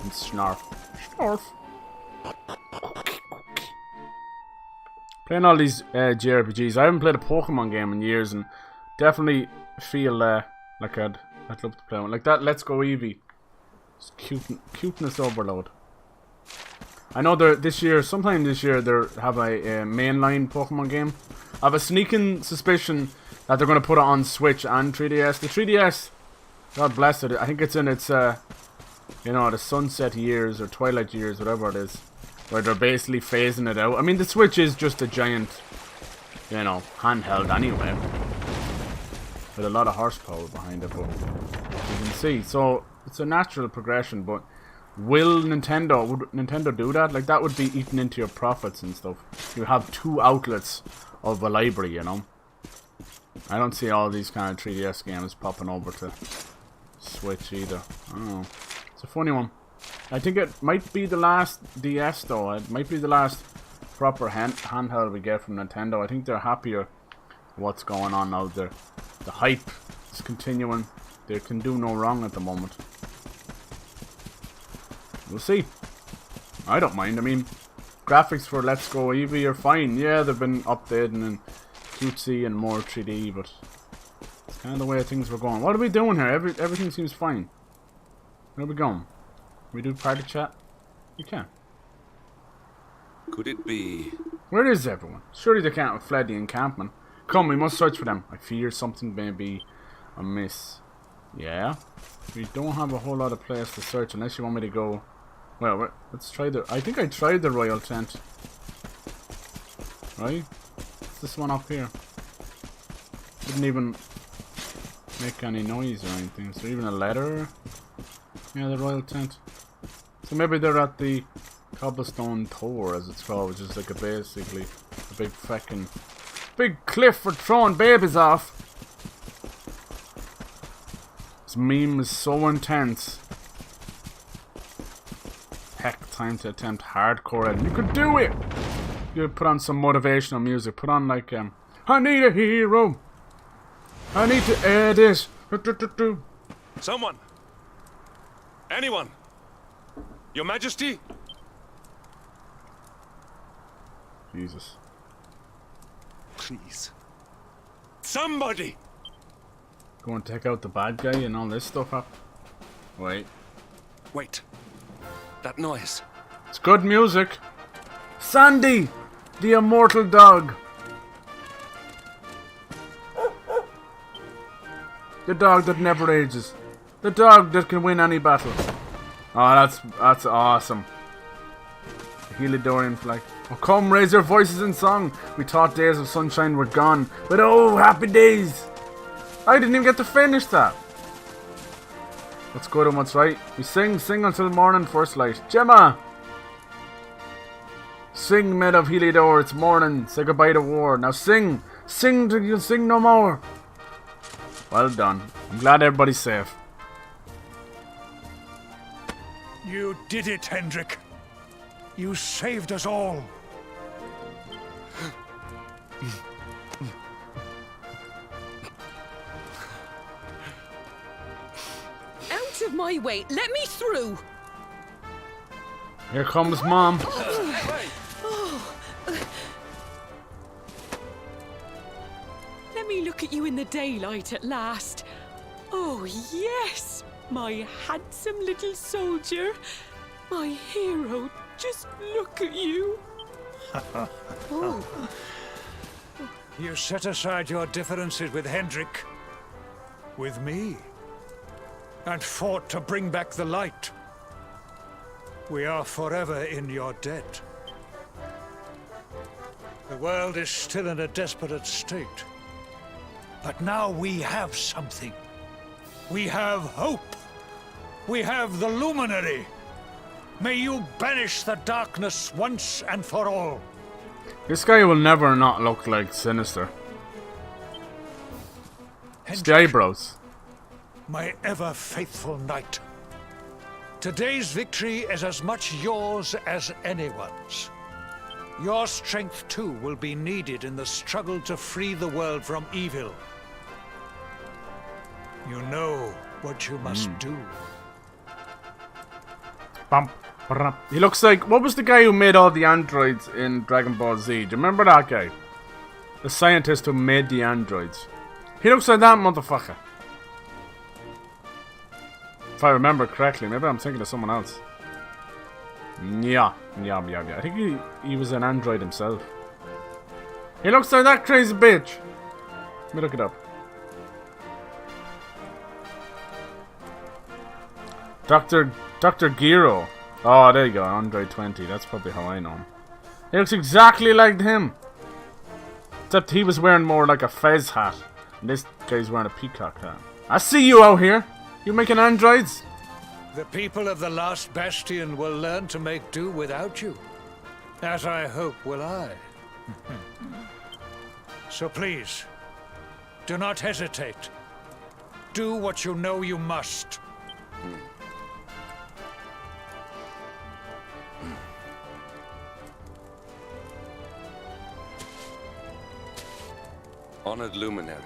And Snarf. Snarf. Playing all these JRPGs. I haven't played a Pokemon game in years and definitely feel like I'd love to play one. Like that Let's Go Eevee. It's cuteness overload. I know sometime this year they have a mainline Pokemon game. I have a sneaking suspicion that they're going to put it on Switch and 3DS. The 3DS, God bless it, I think it's in its, the sunset years or twilight years, whatever it is, where they're basically phasing it out. I mean, the Switch is just a giant, handheld anyway, with a lot of horsepower behind it, but you can see. So it's a natural progression, but would Nintendo do that? Like, that would be eaten into your profits and stuff. You have 2 outlets of a library, I don't see all these kind of 3DS games popping over to Switch either. I don't know. It's a funny one. I think it might be the last DS though. It might be the last proper handheld we get from Nintendo. I think they're happier with what's going on out there. The hype is continuing. They can do no wrong at the moment. We'll see. I don't mind. I mean, graphics for Let's Go Eevee are fine. Yeah, they've been updating and cutesy and more 3D, but it's kind of the way things were going. What are we doing here? Everything seems fine. Where are we going? We do party chat? You can. Could it be? Where is everyone? Surely they can't have fled the encampment. Come, we must search for them. I fear something may be amiss. Yeah? We don't have a whole lot of place to search unless you want me to go. Well, let's try I think I tried the royal tent. Right? What's this one up here? Didn't even make any noise or anything. Is there even a letter? Yeah, the royal tent. So maybe they're at the cobblestone tower, as it's called, which is like basically a big fucking big cliff for throwing babies off. This meme is so intense. Heck, time to attempt hardcore editing. You could do it! You could put on some motivational music. Put on like, I need a hero. I need to edit. Someone! Anyone! Your Majesty? Jesus. Please. Somebody! Go and take out the bad guy and all this stuff up. Wait. Wait. That noise. It's good music. Sandy! The immortal dog. The dog that never ages. The dog that can win any battle. Oh, that's awesome. The Heliodorian flag. Oh, come, raise your voices in song. We thought days of sunshine were gone, but oh, happy days. I didn't even get to finish that. What's good and what's right? We sing until morning, first light. Gemma! Sing, men of Heliodor, it's morning. Say goodbye to war. Now sing! Sing till you sing no more! Well done. I'm glad everybody's safe. You did it, Hendrik. You saved us all. Out of my way! Let me through! Here comes Mom. Let me look at you in the daylight at last. Oh, yes! My handsome little soldier. My hero. Just look at you. Oh. You set aside your differences with Hendrik, with me, and fought to bring back the light. We are forever in your debt. The world is still in a desperate state. But now we have something. We have hope. We have the Luminary. May you banish the darkness once and for all. This guy will never not look like Sinister. It's the eyebrows. My ever faithful knight. Today's victory is as much yours as anyone's. Your strength too will be needed in the struggle to free the world from evil. You know what you must do. Bum, ba-dum. He looks like... What was the guy who made all the androids in Dragon Ball Z? Do you remember that guy? The scientist who made the androids. He looks like that motherfucker. If I remember correctly. Maybe I'm thinking of someone else. Yeah. I think he was an android himself. He looks like that crazy bitch. Let me look it up. Dr. Giro. Oh, there you go. Android 20. That's probably how I know him. He looks exactly like him. Except he was wearing more like a fez hat. And this guy's wearing a peacock hat. I see you out here. You making androids? The people of the last bastion will learn to make do without you. As I hope will I. So please, do not hesitate. Do what you know you must. Honored luminary.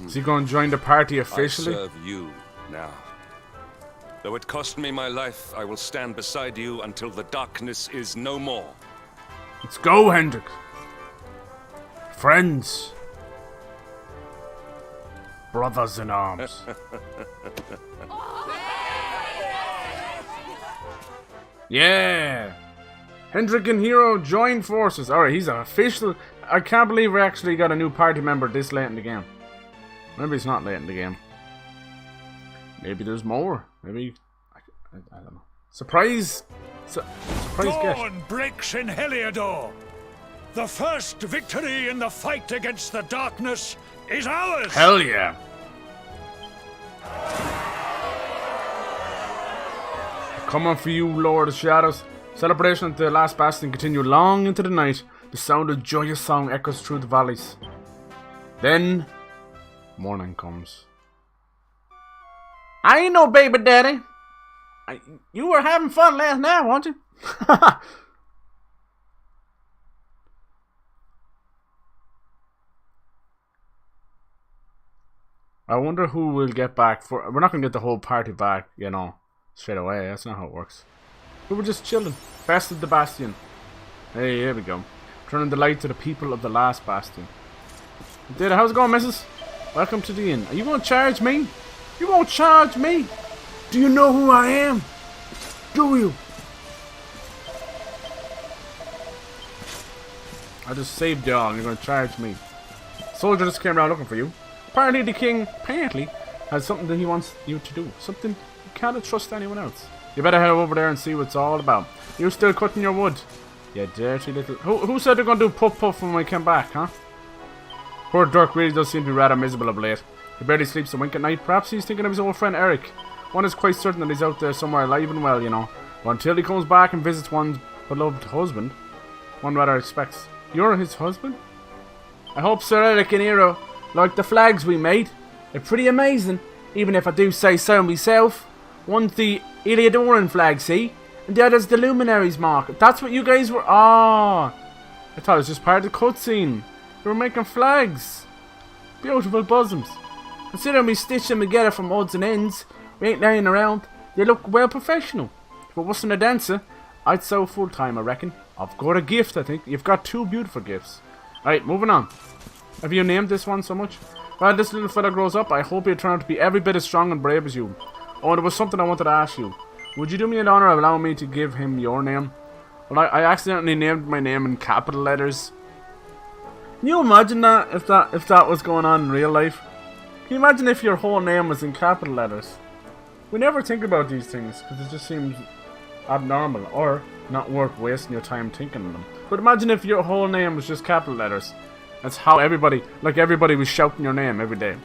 Is he going to join the party officially? I serve you now. Though it cost me my life, I will stand beside you until the darkness is no more. Let's go, Hendrik. Friends. Brothers in arms. Yeah. Hendrik and Hero join forces. Alright, he's an official. I can't believe we actually got a new party member this late in the game. Maybe it's not late in the game. Maybe there's more. Maybe I don't know. Surprise guest. Dawn breaks in Heliodor. The first victory in the fight against the darkness is ours. Hell yeah. Coming for you, Lord of Shadows. Celebration at the last bastion continued long into the night. The sound of joyous song echoes through the valleys. Then morning comes. I ain't no baby daddy. You were having fun last night, weren't you? I wonder who will get back for. We're not gonna get the whole party back, you know, straight away. That's not how it works. We were just chilling. Bested the bastion. Hey, here we go. Turning the light to the people of the last bastion. Did how's it going, missus? Welcome to the inn. Are you gonna charge me? You won't charge me. Do you know who I am? Do you? I just saved y'all and you're gonna charge me. Soldier just came around looking for you. Apparently the king has something that he wants you to do. Something you can't trust anyone else. You better head over there and see what it's all about. You're still cutting your wood. You dirty little... Who said they're gonna do puff puff when we came back, huh? Poor Dirk really does seem to be rather miserable of late. He barely sleeps a wink at night. Perhaps he's thinking of his old friend Eric. One is quite certain that he's out there somewhere alive and well, you know. But until he comes back and visits one's beloved husband, one rather expects. You're his husband? I hope Sir Eric and Hero like the flags we made. They're pretty amazing, even if I do say so myself. One's the Illiadoran flag, see? And the other's the Luminaries mark. That's what you guys were... Ah! I thought it was just part of the cutscene. You were making flags. Beautiful bosoms. Considering we stitched them together from odds and ends, we ain't laying around. They look well professional. If it wasn't a dancer, I'd sew full time, I reckon. I've got a gift, I think. You've got 2 beautiful gifts. Alright, moving on. Have you named this one so much? Well, this little fella grows up, I hope he'll turn out to be every bit as strong and brave as you. Oh, there was something I wanted to ask you. Would you do me an honor of allowing me to give him your name? Well, I accidentally named my name in capital letters. Can you imagine that if that was going on in real life? Can you imagine if your whole name was in capital letters? We never think about these things because it just seems abnormal or not worth wasting your time thinking of them. But imagine if your whole name was just capital letters. That's how everybody was shouting your name every day.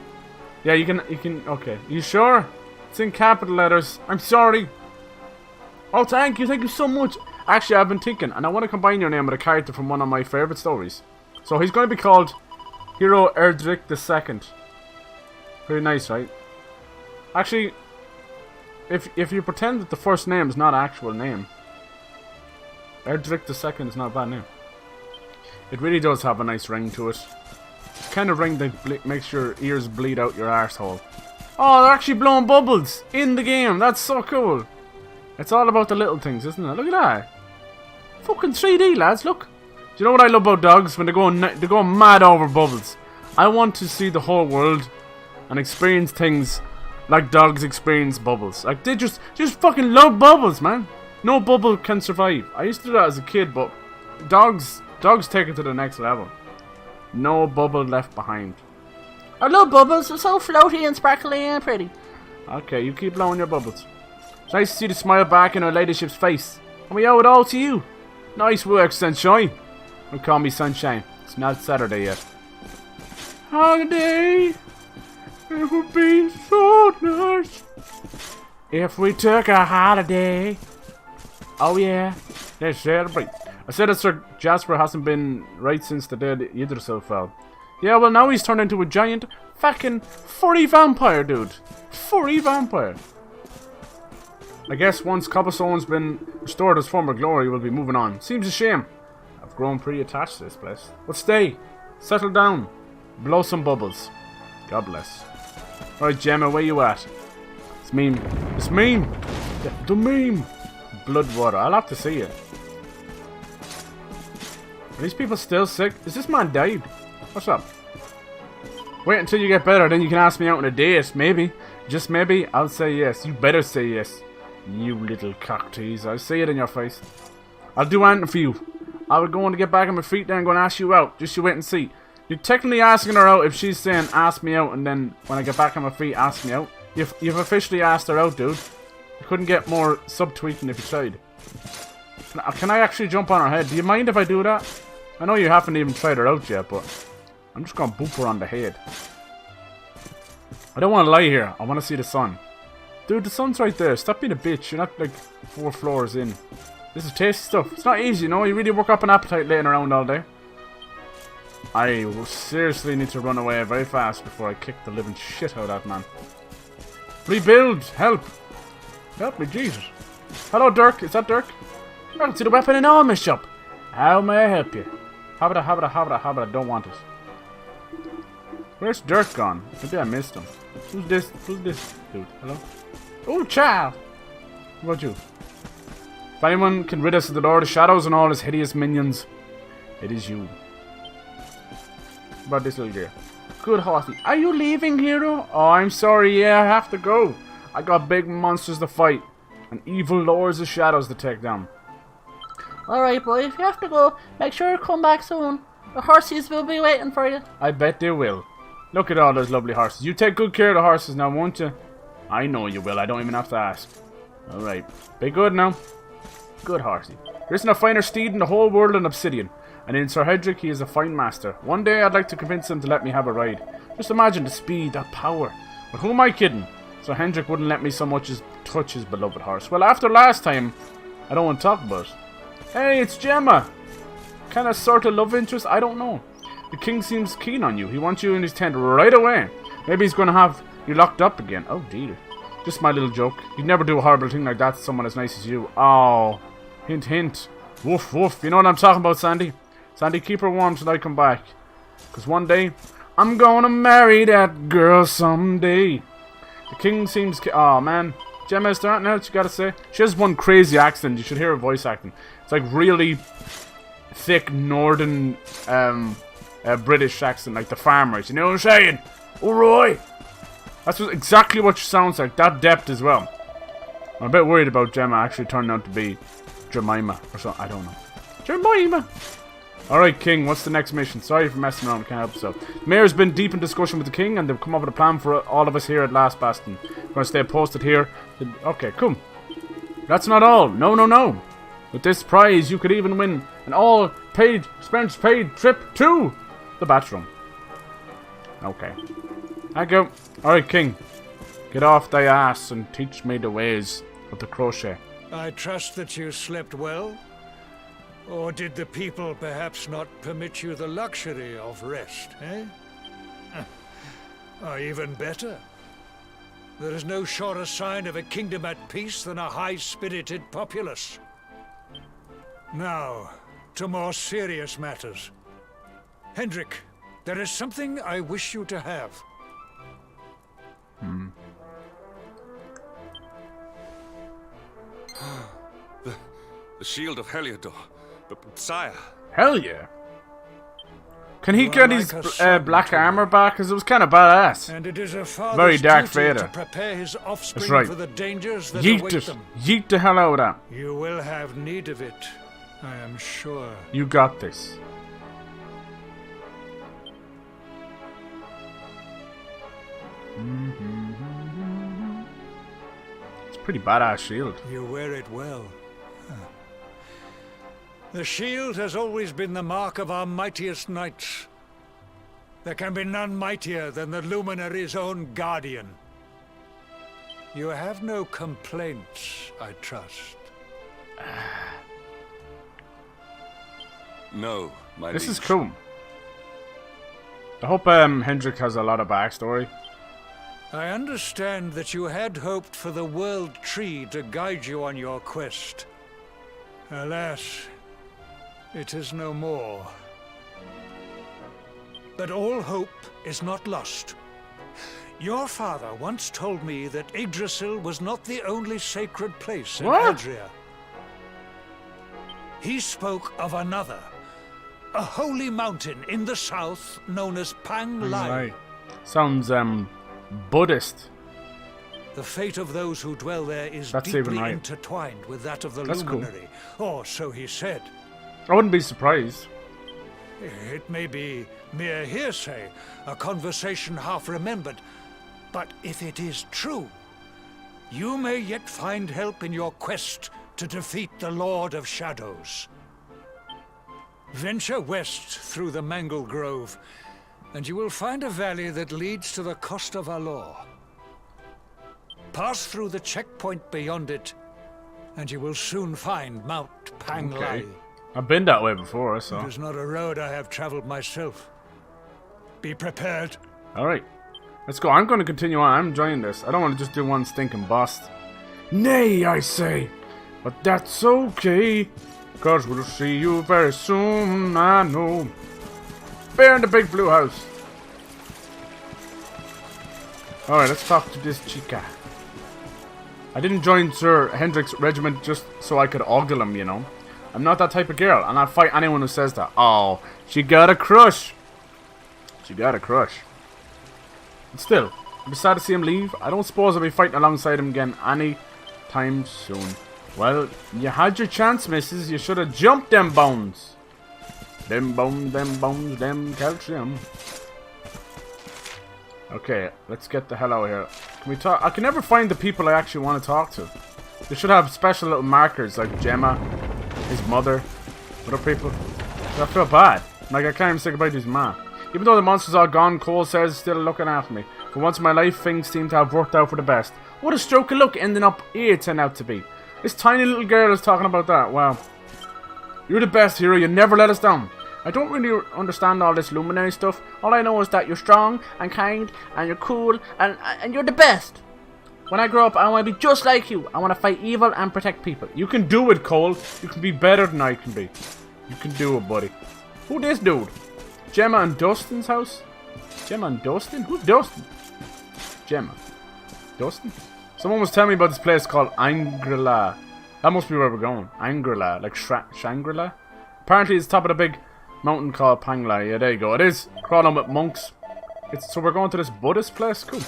Yeah, you can, okay. You sure? It's in capital letters. I'm sorry. Oh, thank you so much. Actually, I've been thinking, and I want to combine your name with a character from one of my favourite stories. So he's going to be called Hero Erdrick II. Pretty nice, right? Actually, if you pretend that the first name is not an actual name, Erdrick II is not a bad name. It really does have a nice ring to it. The kind of ring that makes your ears bleed out your arsehole. Oh, they're actually blowing bubbles in the game. That's so cool. It's all about the little things, isn't it? Look at that. Fucking 3D, lads, look. Do you know what I love about dogs? When they're going mad over bubbles. I want to see the whole world and experience things like dogs experience bubbles. Like, they just fucking love bubbles, man. No bubble can survive. I used to do that as a kid, but dogs take it to the next level. No bubble left behind. I love bubbles. They're so floaty and sparkly and pretty. Okay, you keep blowing your bubbles. It's nice to see the smile back in our ladyship's face. And we owe it all to you. Nice work, Sunshine. Don't call me Sunshine. It's not Saturday yet. Holiday. It would be so nice if we took a holiday. Oh yeah, let's celebrate. I said that Sir Jasper hasn't been right since the dead Yggdrasil fell. Yeah, well now he's turned into a giant fucking furry vampire, dude. Furry vampire. I guess once Cobblestone's been restored to his former glory, we'll be moving on. Seems a shame. I've grown pretty attached to this place. But stay. Settle down. Blow some bubbles. God bless. Alright, Gemma, where you at? It's meme. It's meme. The meme. Bloodwater. I'll have to see it. Are these people still sick? Is this man died? What's up? Wait until you get better, then you can ask me out on a date. Maybe. Just maybe, I'll say yes. You better say yes. You little cock tease. I see it in your face. I'll do anything for you. I was going to get back on my feet then going to ask you out. Just you wait and see. You're technically asking her out if she's saying ask me out and then when I get back on my feet ask me out. You've officially asked her out, dude. You couldn't get more subtweeting if you tried. Can I actually jump on her head? Do you mind if I do that? I know you haven't even tried her out yet, but I'm just going to boop her on the head. I don't want to lie here. I want to see the sun. Dude, the sun's right there. Stop being a bitch. You're not like 4 floors in. This is tasty stuff. It's not easy, you know. You really work up an appetite laying around all day. I will seriously need to run away very fast before I kick the living shit out of that man. Rebuild! Help! Help me, Jesus. Hello, Dirk. Is that Dirk? Welcome to the weapon and armor shop. How may I help you? Habada, don't want it. Where's Dirk gone? Maybe I missed him. Who's this? Who's this dude? Hello? Oh, child! What about you? If anyone can rid us of the Lord of Shadows and all his hideous minions, it is you. What about this little girl? Good horsey. Are you leaving, hero? Oh, I'm sorry, yeah, I have to go. I got big monsters to fight and evil lords of shadows to take down. Alright, boy, if you have to go, make sure you come back soon. The horses will be waiting for you. I bet they will. Look at all those lovely horses. You take good care of the horses now, won't you? I know you will. I don't even have to ask. Alright. Be good now. Good horsey. There isn't a finer steed in the whole world than Obsidian. And in Sir Hedrick, he is a fine master. One day I'd like to convince him to let me have a ride. Just imagine the speed, that power. But who am I kidding? Sir Hendrik wouldn't let me so much as touch his beloved horse. Well, after last time, I don't want to talk about it. Hey, it's Gemma. Kind of sort of love interest? I don't know. The king seems keen on you. He wants you in his tent right away. Maybe he's going to have you locked up again. Oh, dear. Just my little joke. He'd never do a horrible thing like that to someone as nice as you. Oh. Hint, hint. Woof, woof. You know what I'm talking about, Sandy? Sandy, keep her warm till I come back. Because one day, I'm gonna marry that girl someday. The king seems... Oh, man. Gemma, is there anything else you gotta say? She has one crazy accent. You should hear her voice acting. It's like really thick northern British accent, like the farmers. You know what I'm saying? Oh, Roy! That's exactly what she sounds like. That depth as well. I'm a bit worried about Gemma actually turning out to be Jemima or something. I don't know. Jemima! Alright, King, what's the next mission? Sorry for messing around, can't help so. The mayor's been deep in discussion with the king, and they've come up with a plan for all of us here at Last Bastion. We're going to stay posted here. Okay, cool. That's not all. No, no, no. With this prize, you could even win an all-paid, expense-paid trip to the bathroom. Okay. I go. Alright, King. Get off thy ass and teach me the ways of the crochet. I trust that you slept well. Or did the people perhaps not permit you the luxury of rest, eh? Or even better, there is no surer sign of a kingdom at peace than a high-spirited populace. Now, to more serious matters. Hendrik, there is something I wish you to have. The shield of Heliodor. But sire. Hell yeah. Can he get his black armor back? Because it was kind of badass. And it is a father's very Dark duty Vader. to prepare his offspring That's right. for the dangers that Yeet await it. them. Yeet the hell out of that. You will have need of it, I am sure. You got this. It's a pretty badass shield. You wear it well. The shield has always been the mark of our mightiest knights. There can be none mightier than the Luminary's own guardian. You have no complaints, I trust. No, my This is liege. cool. I hope Hendrik has a lot of backstory. I understand that you had hoped for the World Tree to guide you on your quest. Alas, it is no more. But all hope is not lost. Your father once told me that Yggdrasil was not the only sacred place in Adria. He spoke of another, a holy mountain in the south known as Pang Lai. Right. Sounds Buddhist. The fate of those who dwell there is That's even deeply right. intertwined with that of the That's cool. Luminary, or so he said. I wouldn't be surprised. It may be mere hearsay, a conversation half remembered, but if it is true, you may yet find help in your quest to defeat the Lord of Shadows. Venture west through the Mangle Grove, and you will find a valley that leads to the Coast of Alor. Pass through the checkpoint beyond it, and you will soon find Mount Pang Lai. Okay. I've been that way before, so. It is not a road I have traveled myself. Be prepared. Alright. Let's go. I'm going to continue on. I'm enjoying this. I don't want to just do one stinking bust. Nay, I say. But that's okay. Cause we'll see you very soon, I know. Bear in the big blue house. Alright, let's talk to this chica. I didn't join Sir Hendrik's regiment just so I could ogle him, you know. I'm not that type of girl, and I'll fight anyone who says that. Oh, she got a crush. She got a crush. But still, I'm sad to see him leave. I don't suppose I'll be fighting alongside him again any time soon. Well, you had your chance, missus. You should have jumped them bones. Them bones, them calcium. Okay, let's get the hell out of here. Can we talk? I can never find the people I actually want to talk to. They should have special little markers like Gemma. his mother, other people. I feel bad. Like, I can't even say goodbye to his ma. Even though the monster's all gone, Cole says he's still looking after me. For once in my life, things seem to have worked out for the best. What a stroke of luck ending up here turned out to be. This tiny little girl is talking about that. Wow. You're the best, hero. You never let us down. I don't really understand all this luminary stuff. All I know is that you're strong and kind and you're cool and you're the best. When I grow up, I want to be just like you. I want to fight evil and protect people. You can do it, Cole. You can be better than I can be. You can do it, buddy. Who this dude? Gemma and Dustin's house? Gemma and Dustin? Who's Dustin? Gemma. Dustin? Someone was telling me about this place called Angela. That must be where we're going. Angela. Like Shangri-La? Apparently it's top of the big mountain called Pangla. Yeah, there you go. It is. Crawling with monks. So we're going to this Buddhist place? Cool.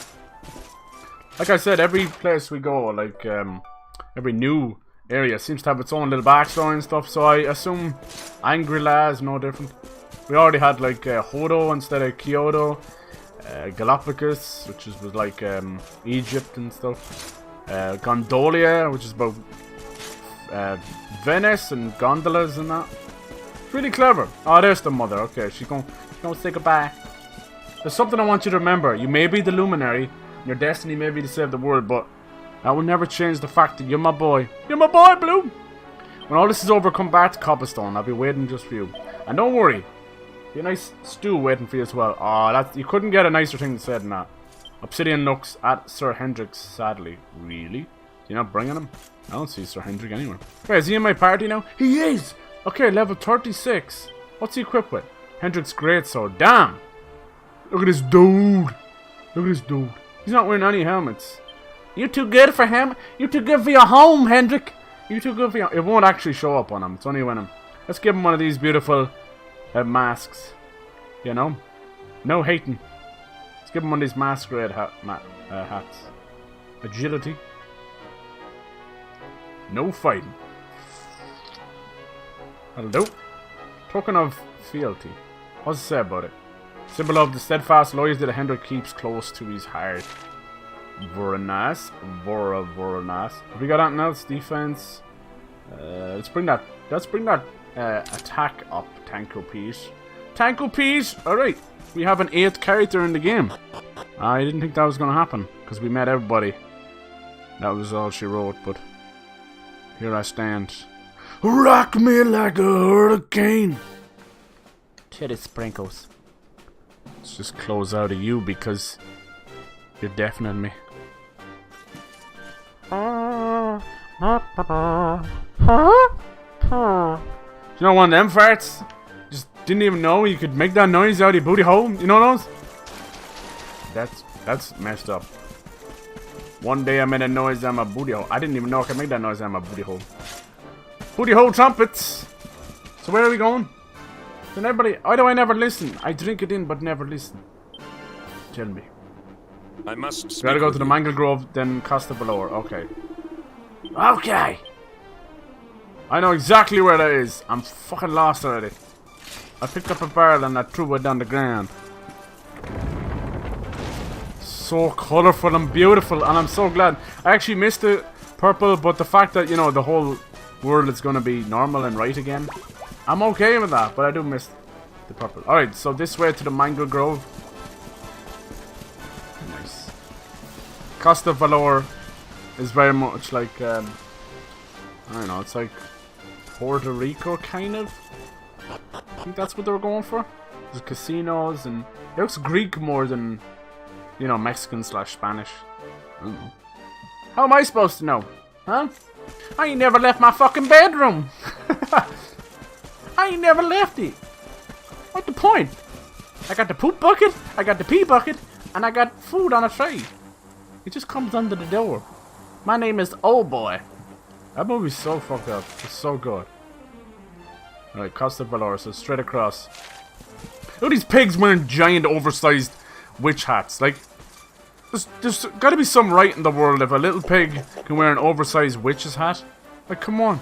Like I said, every place we go, like, every new area seems to have its own little backstory and stuff, so I assume Angri-La is no different. We already had, like, Hodo instead of Kyoto, Galapagos, which was like, Egypt and stuff, Gondolia, which is about, Venice and gondolas and that. It's really clever. Oh, there's the mother. Okay, she's gonna say goodbye. There's something I want you to remember. You may be the luminary, your destiny may be to save the world, but that will never change the fact that you're my boy. You're my boy, Blue! When all this is over, come back to Cobblestone. I'll be waiting just for you. And don't worry. Be a nice stew waiting for you as well. Oh, you couldn't get a nicer thing to say than that. Obsidian looks at Sir Hendrik sadly. Really? You're not bringing him? I don't see Sir Hendrik anywhere. Wait, is he in my party now? He is! Okay, level 36. What's he equipped with? Hendrik's greatsword. Damn! Look at this dude. Look at this dude. He's not wearing any helmets. You too good for him? You too good for your home, Hendrik? You too good for your... It won't actually show up on him. It's only when him... Let's give him one of these beautiful masks. You know? No hating. Let's give him one of these masquerade hats. Agility. No fighting. That'll do. Token of fealty. What's it say about it? Symbol of the steadfast loyalty that Hendrik keeps close to his heart. Voranas. Voranas. Have we got anything else? Defense. Let's bring that attack up. Tanko piece. Tanko piece! Alright. We have an 8th character in the game. I didn't think that was going to happen. Because we met everybody. That was all she wrote, but... Here I stand. Rock me like a hurricane! Titty sprinkles. Let's just close out of you because you're deafening me. You know, one of them farts? Just didn't even know you could make that noise out of your booty hole. You know those? That's messed up. One day I made a noise out of my booty hole. I didn't even know I could make that noise out of my booty hole. Booty hole trumpets! So where are we going? Then everybody... Why do I never listen? I drink it in but never listen. Tell me. I must speak. Gotta go to the Mangle Grove, then Costa Valor. Okay. Okay! I know exactly where that is. I'm fucking lost already. I picked up a barrel and I threw it down the ground. So colourful and beautiful, and I'm so glad. I actually missed the purple, but the fact that, you know, the whole world is gonna be normal and right again, I'm okay with that, but I do miss the purple. Alright, so this way to the Mangle Grove. Nice. Costa Valor is very much like, I don't know, it's like Puerto Rico, kind of. I think that's what they were going for. There's casinos, and it looks Greek more than, you know, Mexican / Spanish. I don't know. How am I supposed to know? Huh? I ain't never left my fucking bedroom. I ain't never left it. What's the point? I got the poop bucket, I got the pee bucket, and I got food on a tray. It just comes under the door. My name is Old Boy. That movie's so fucked up. It's so good. Alright, Costa Valor, so straight across. Look at these pigs wearing giant oversized witch hats. Like, there's gotta be some right in the world if a little pig can wear an oversized witch's hat. Like, come on.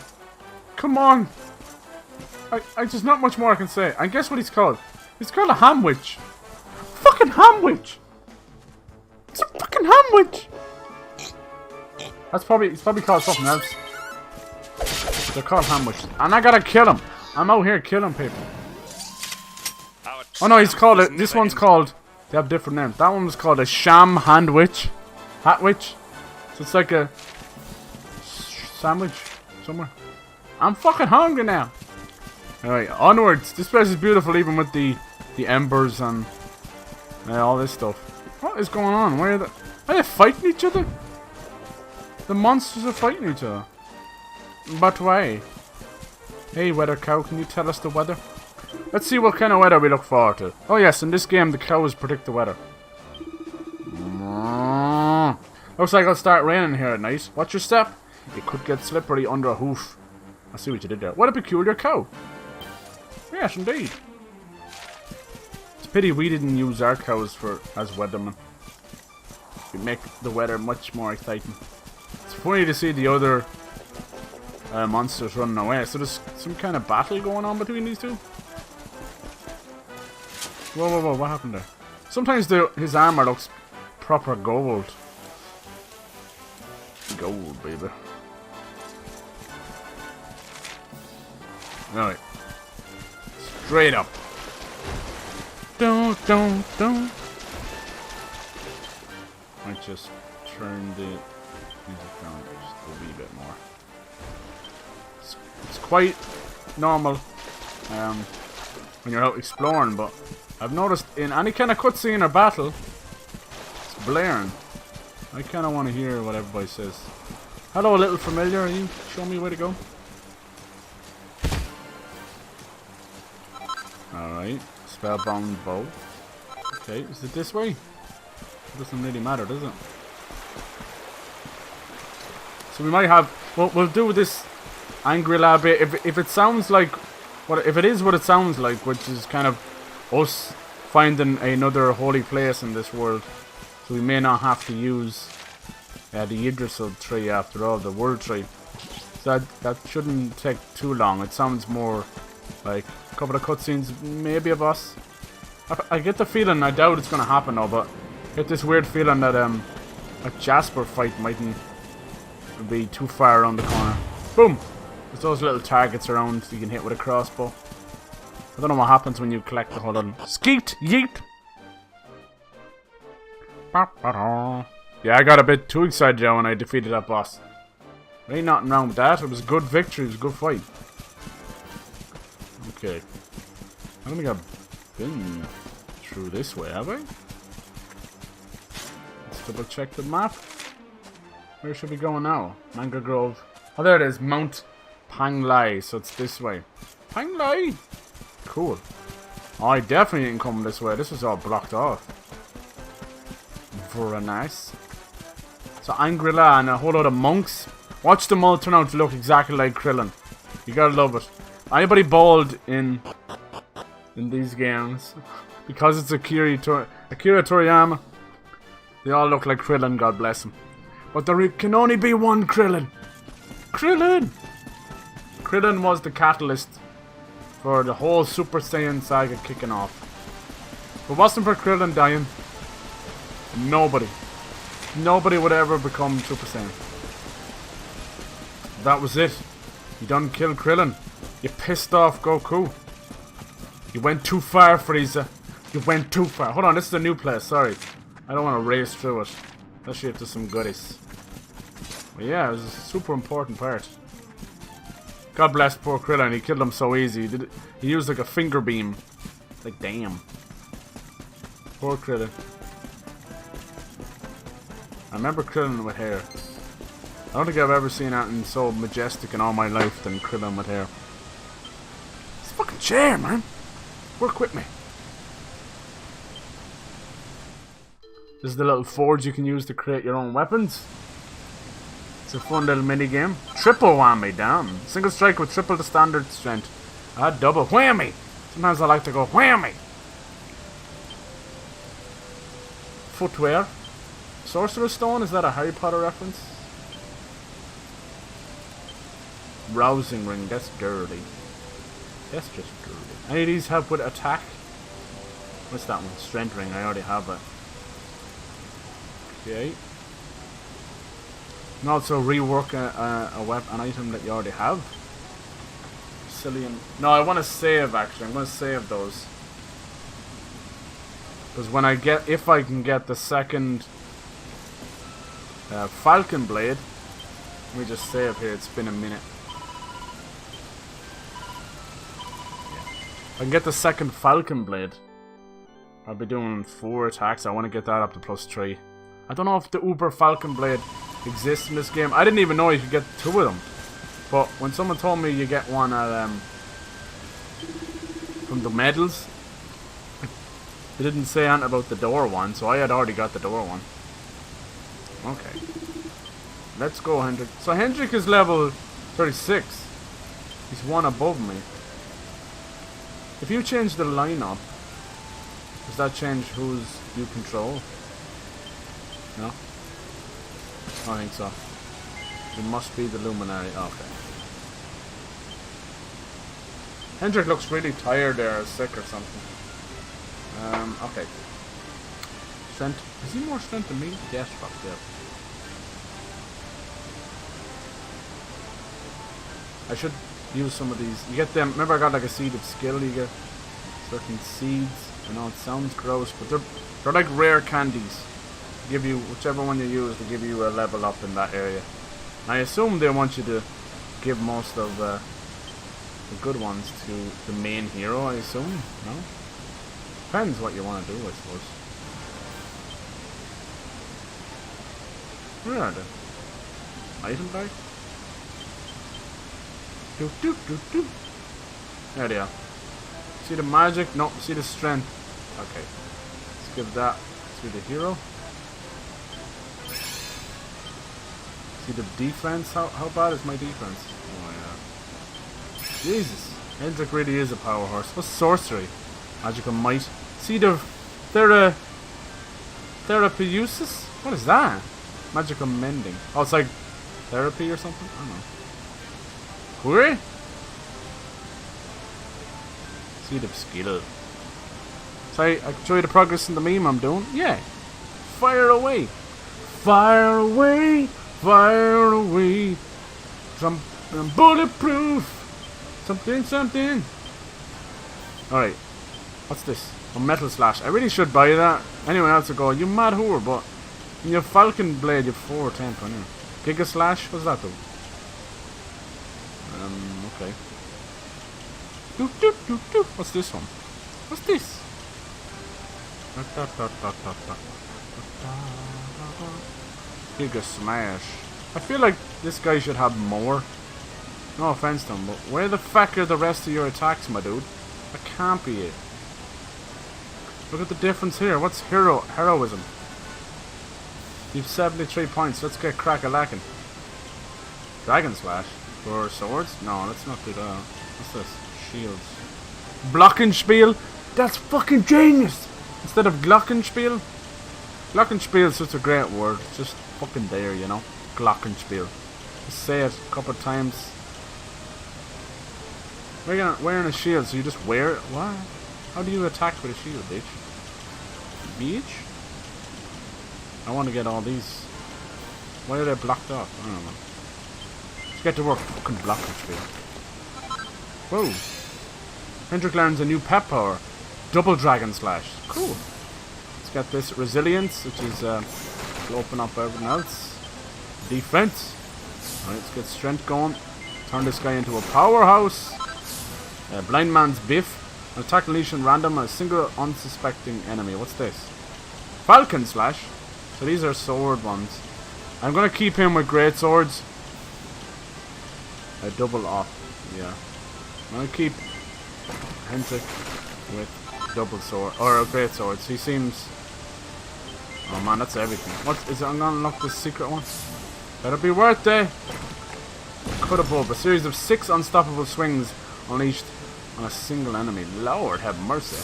Come on. There's not much more I can say. And guess what he's called? He's called a ham witch. Fucking ham witch. It's a fucking ham witch. He's probably called something else. They're called ambushes. And I gotta kill him. I'm out here killing people. Oh no, he's called it. This one's called. They have different names. That one was called a sham hand witch. Hat witch. So it's like a sandwich somewhere. I'm fucking hungry now. Alright, onwards. This place is beautiful even with the embers and all this stuff. What is going on? Why are they fighting each other? The monsters are fighting each other. But why? Hey weather cow, can you tell us the weather? Let's see what kind of weather we look forward to. Oh yes, in this game the cows predict the weather. Looks like it'll start raining here at night. Watch your step. It could get slippery under a hoof. I see what you did there. What a peculiar cow. Yes, indeed. It's a pity we didn't use our cows as weathermen. It'd make the weather much more exciting. It's funny to see the other monsters running away. So there's some kind of battle going on between these two. Whoa, whoa, whoa, what happened there? Sometimes his armor looks proper gold. Gold, baby. Alright. Straight up. Don't. Might just turn the music down just a wee bit more. It's quite normal when you're out exploring, but I've noticed in any kind of cutscene or battle, it's blaring. I kind of want to hear what everybody says. Hello, a little familiar. Are you show me where to go? Alright, spellbound bow. Okay, is it this way? It doesn't really matter, does it? So we might have. We'll do this angry lab bit. If it sounds like if it is what it sounds like, which is kind of us finding another holy place in this world, so we may not have to use the Yggdrasil tree after all, the world tree. So that shouldn't take too long. It sounds more like a couple of cutscenes, maybe a boss. I get the feeling, I doubt it's going to happen though, but I get this weird feeling that a Jasper fight mightn't be too far around the corner. Boom! There's those little targets around you can hit with a crossbow. I don't know what happens when you collect the whole lot. Skeet! Yeet! Yeah, I got a bit too excited when I defeated that boss. There ain't nothing wrong with that. It was a good victory. It was a good fight. Okay. I don't think I've been through this way, have I? Let's double check the map. Where should we go now? Manga Grove. Oh, there it is. Mount Panglai. So it's this way. Panglai! Cool. Oh, I definitely didn't come this way. This was all blocked off. Very nice. So Angri-La and a whole lot of monks. Watch them all turn out to look exactly like Krillin. You gotta love it. Anybody bald in these games, because it's Akira Toriyama, they all look like Krillin, God bless him. But there can only be one Krillin. Krillin! Krillin was the catalyst for the whole Super Saiyan saga kicking off. If it wasn't for Krillin dying, nobody would ever become Super Saiyan. That was it. You done killed Krillin. You pissed off Goku. You went too far, Frieza. You went too far. Hold on, this is a new place, sorry. I don't want to race through it. Especially if there's some goodies. But yeah, it was a super important part. God bless poor Krillin, he killed him so easy. He used like a finger beam. Like, damn. Poor Krillin. I remember Krillin with hair. I don't think I've ever seen anything so majestic in all my life than Krillin with hair. It's a fucking chair, man. Work with me. This is the little forge you can use to create your own weapons. It's a fun little mini game. Triple whammy, damn. Single strike with triple the standard strength. Double whammy. Sometimes I like to go whammy. Footwear. Sorcerer's Stone, is that a Harry Potter reference? Rousing ring, that's dirty. That's just dirty. Any of these help with attack? What's that one? Strength ring, I already have it. Okay. You can also rework an item that you already have. Sicilian. No, I want to save actually. I'm going to save those. Because when I get, if I can get the second Falcon Blade, let me just save here. It's been a minute. If I can get the second Falcon Blade, I'll be doing 4 attacks. I want to get that up to +3. I don't know if the Uber Falcon Blade exists in this game. I didn't even know you could get 2 of them. But when someone told me you get one at from the medals, they didn't say anything about the door one, so I had already got the door one. Okay. Let's go, Hendrik. So Hendrik is level 36. He's one above me. If you change the lineup, does that change who's you control? No? I don't think so. It must be the Luminary. Okay. Hendrik looks really tired there, or sick or something. Okay. Strength. Is he more strength than me? Yes, fuck yeah. I should use some of these. You get them. Remember, I got like a seed of skill. You get certain seeds. I know it sounds gross, but they're like rare candies. They give you whichever one you use. They give you a level up in that area. I assume they want you to give most of the good ones to the main hero. I assume. No. Depends what you want to do, I suppose. Where are they? Item bag? Do do do do. There they are. See the magic? No, see the strength. Okay. Let's give that to the hero. See the defense? How bad is my defense? Oh yeah. Jesus. Hendrik really is a power horse. What's sorcery? Magical might. See the Therapeusis? What is that? Magical mending. Oh, it's like therapy or something? I don't know. Query? Seed of skill. Sorry, I can show you the progress in the meme I'm doing? Yeah. Fire away. Fire away. Fire away. Something bulletproof. Something. Alright. What's this? A metal slash. I really should buy that. Anyone else would go, you mad whore, but in your Falcon Blade you have 4 temp on you. Giga slash? What's that do? Okay. What's this one? What's this? Giga smash. I feel like this guy should have more. No offense to him, but where the fuck are the rest of your attacks, my dude? That can't be it. Look at the difference here. What's heroism? You've 73 points. Let's get crack-a-lackin'. Dragon slash. For swords? No, let's not do that. What's this? Shields. Glockenspiel? That's fucking genius! Instead of Glockenspiel? Glockenspiel is such a great word. It's just fucking there, you know? Glockenspiel. Just say it a couple of times. Wearing a shield, so you just wear it? What? How do you attack with a shield, bitch? Bitch? I want to get all these. Why are they blocked off? I don't know. Let's get to work. Fucking Glockenspiel. Whoa. Hendrik learns a new pet power. Double Dragon Slash. Cool. Let's get this Resilience, which is will open up everything else. Defense. Alright, let's get Strength going. Turn this guy into a powerhouse. Blind Man's Biff. An attack unleashing random on a single unsuspecting enemy. What's this? Falcon Slash. So these are sword ones. I'm gonna keep him with great swords. A double off. Yeah. I'm gonna keep Hendrik with double sword or great swords. He seems. Oh man, that's everything. What is it? I'm gonna unlock the secret one. Better be worth it. Cut above. A series of 6 unstoppable swings unleashed on a single enemy. Lord have mercy.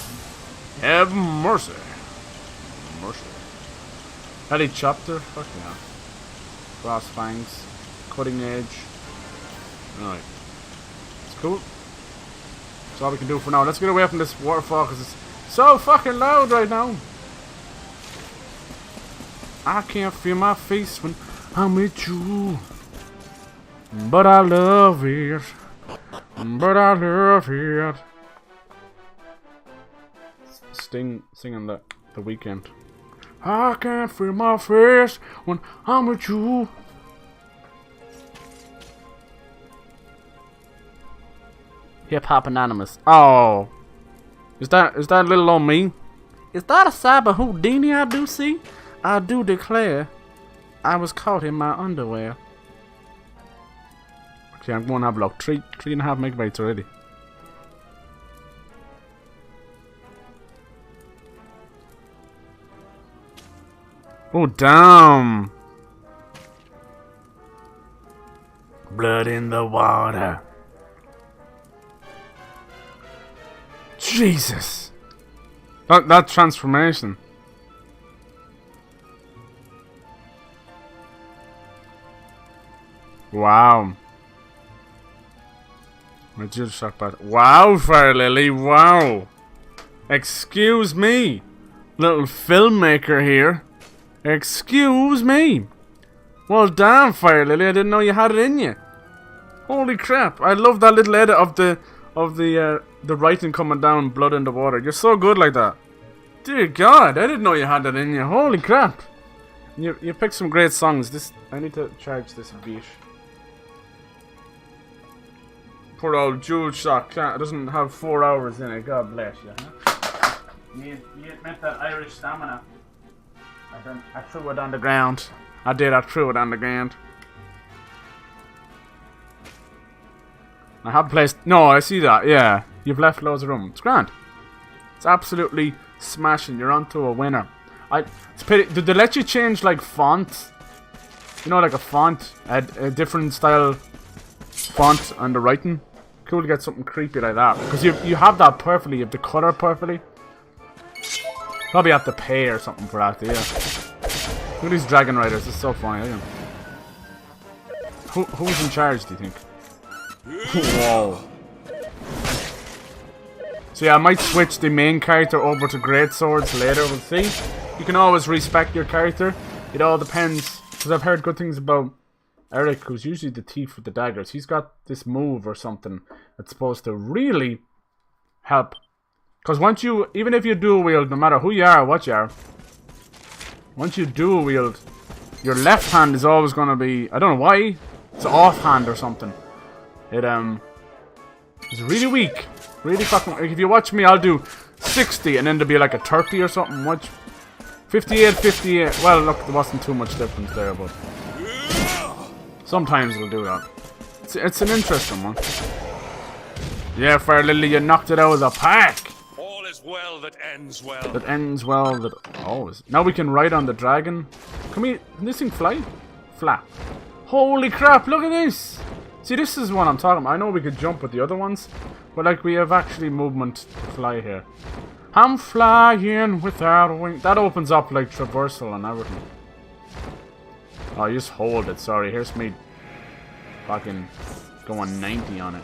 Have mercy. Mercy. High Chapter. Fuck yeah. Cross fangs. Cutting edge. Alright. It's cool. That's all we can do for now. Let's get away from this waterfall because it's so fucking loud right now. I can't feel my face when I'm with you. But I love it But I love it. Sting singing the weekend. I can't feel my face when I'm with you. Hip Hop Anonymous. Oh, is that little on me? Is that a CyberHoudini I do see? I do declare I was caught in my underwear. Okay, I'm going to have a look. 3.5 megabytes already. Oh, damn. Blood in the water. Jesus. That transformation. Wow. My jill shock back. Wow, Fire Lily, wow. Excuse me. Little filmmaker here. Excuse me. Well, damn, Fire Lily, I didn't know you had it in you. Holy crap! I love that little edit of the writing coming down, blood in the water. You're so good like that. Dear God, I didn't know you had that in you. Holy crap! You picked some great songs. I need to charge this beat. Poor old Jewel Shock doesn't have 4 hours in it. God bless you. Huh? You meant that Irish stamina. I threw it on the ground. I threw it on the ground. I have placed... No, I see that, yeah. You've left loads of room. It's grand. It's absolutely smashing. You're onto a winner. It's pity... Did they let you change, like, font? You know, like a font? A different style font on the writing? Cool to get something creepy like that. Because you have that perfectly. You have the colour perfectly. Probably have to pay or something for that, yeah. Look at these dragon riders. It's so funny. Look at them. Who's in charge, do you think? Whoa. So yeah, I might switch the main character over to great swords later. We'll see. You can always respec your character. It all depends. Because I've heard good things about Eric, who's usually the thief with the daggers. He's got this move or something that's supposed to really help. Because once you, even if you dual wield, no matter who you are or what you are, once you dual wield, your left hand is always going to be, I don't know why, it's offhand or something. It's really weak. Really fucking, like if you watch me, I'll do 60 and then there'll be like a 30 or something. Watch. 58, 58. Well, look, there wasn't too much difference there, but sometimes it'll do that. It's an interesting one. Yeah, Fire Lily, you knocked it out of the park. All is well that ends well. That ends well. That always. Now we can ride on the dragon. Can this thing fly? Flap. Holy crap! Look at this. See, this is what I'm talking about. I know we could jump with the other ones, but like we have actually movement to fly here. I'm flying without a wing. That opens up like traversal and everything. Oh, you just hold it. Sorry, here's me fucking going 90 on it.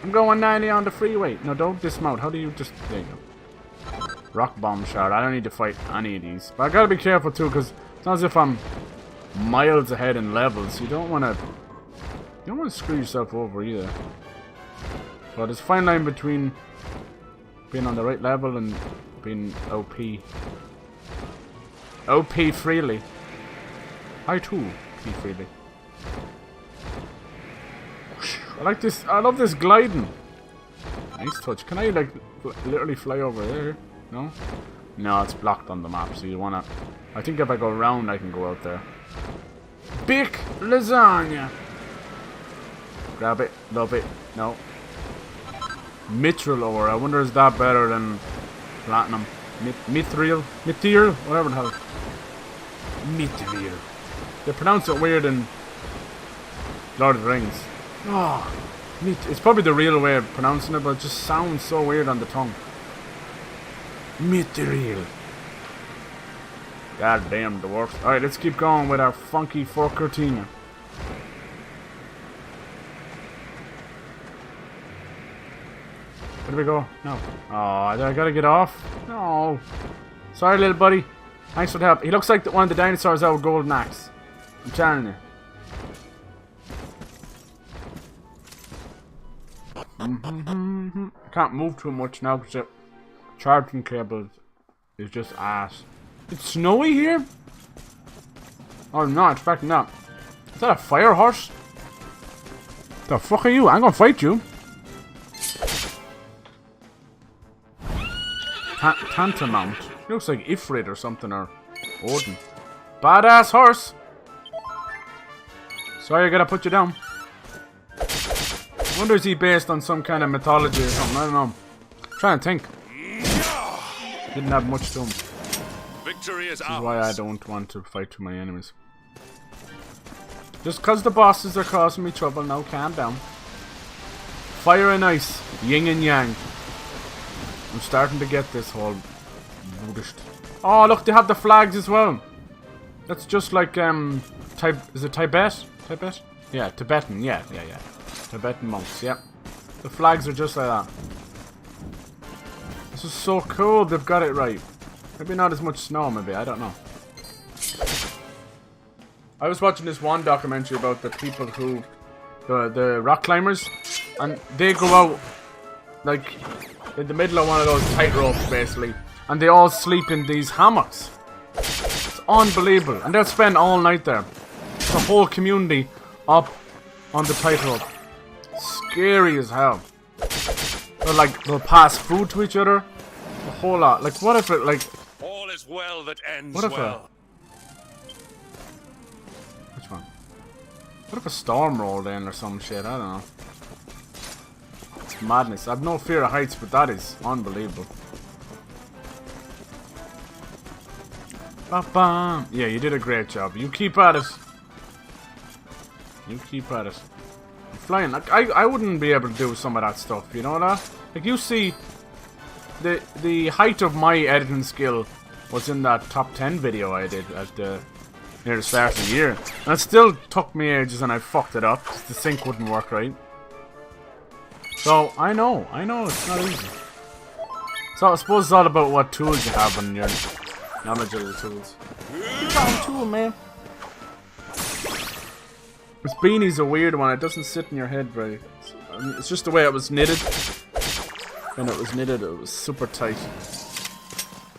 I'm going 90 on the freeway. No, don't dismount. How do you just... There you go. Rock bomb shot. I don't need to fight any of these. But I gotta be careful too, because it's not as if I'm miles ahead in levels. You don't want to... You don't want to screw yourself over either. But there's a fine line between being on the right level and being OP. OP freely. I too P freely. I like this. I love this gliding. Nice touch. Can I like literally fly over there? No? No, it's blocked on the map, so you wanna... I think if I go around, I can go out there. Big lasagna! Grab it. Love it. No. Mithril ore. I wonder is that better than platinum? Mithril? Mithril? Whatever the hell. Mithril. They pronounce it weird in Lord of the Rings. Oh, it's probably the real way of pronouncing it, but it just sounds so weird on the tongue. Mithril. God damn, the dwarfs. Alright, let's keep going with our funky Forkertina. Where do we go? No. Oh, I gotta get off? No. Sorry, little buddy. Thanks for the help. He looks like one of the dinosaurs out with golden axe. I'm telling you. I can't move too much now because the charging cable is just ass. It's snowy here? Oh, I'm not expecting that. Is that a fire horse? The fuck are you? I'm gonna fight you. Tantamount. Looks like Ifrit or something, or Odin. Badass horse. Sorry, I gotta put you down. Wonder is he based on some kind of mythology or something? I don't know. I'm trying to think. Didn't have much to him. Victory is This is why I don't want to fight too many enemies. Just cause the bosses are causing me trouble. Now calm down. Fire and ice. Yin and yang. I'm starting to get this whole Buddhist. Oh look, they have the flags as well. That's just like is it Tibet? Tibet? Yeah, Tibetan, yeah. Tibetan monks, yeah. The flags are just like that. This is so cool, they've got it right. Maybe not as much snow, maybe, I don't know. I was watching this one documentary about the people who, the rock climbers, and they go out, like, in the middle of one of those tight ropes, basically, and they all sleep in these hammocks. It's unbelievable, and they'll spend all night there. The whole community up on the tightrope. Scary as hell. They'll pass food to each other. A whole lot. Like, what if it, like... All is well that ends what if well. Which one? What if a storm rolled in or some shit? I don't know. It's madness. I have no fear of heights, but that is unbelievable. Ba-bam. Yeah, you did a great job. You keep at it. You keep at it. Flying. Like, I wouldn't be able to do some of that stuff, you know that? Like, you see, the height of my editing skill was in that top 10 video I did at near the start of the year. And it still took me ages and I fucked it up because the sync wouldn't work right. So, I know it's not easy. So, I suppose it's all about what tools you have and your knowledge of the tools. You got a tool, man. This beanie's a weird one. It doesn't sit in your head very. It's just the way it was knitted. When it was knitted, it was super tight.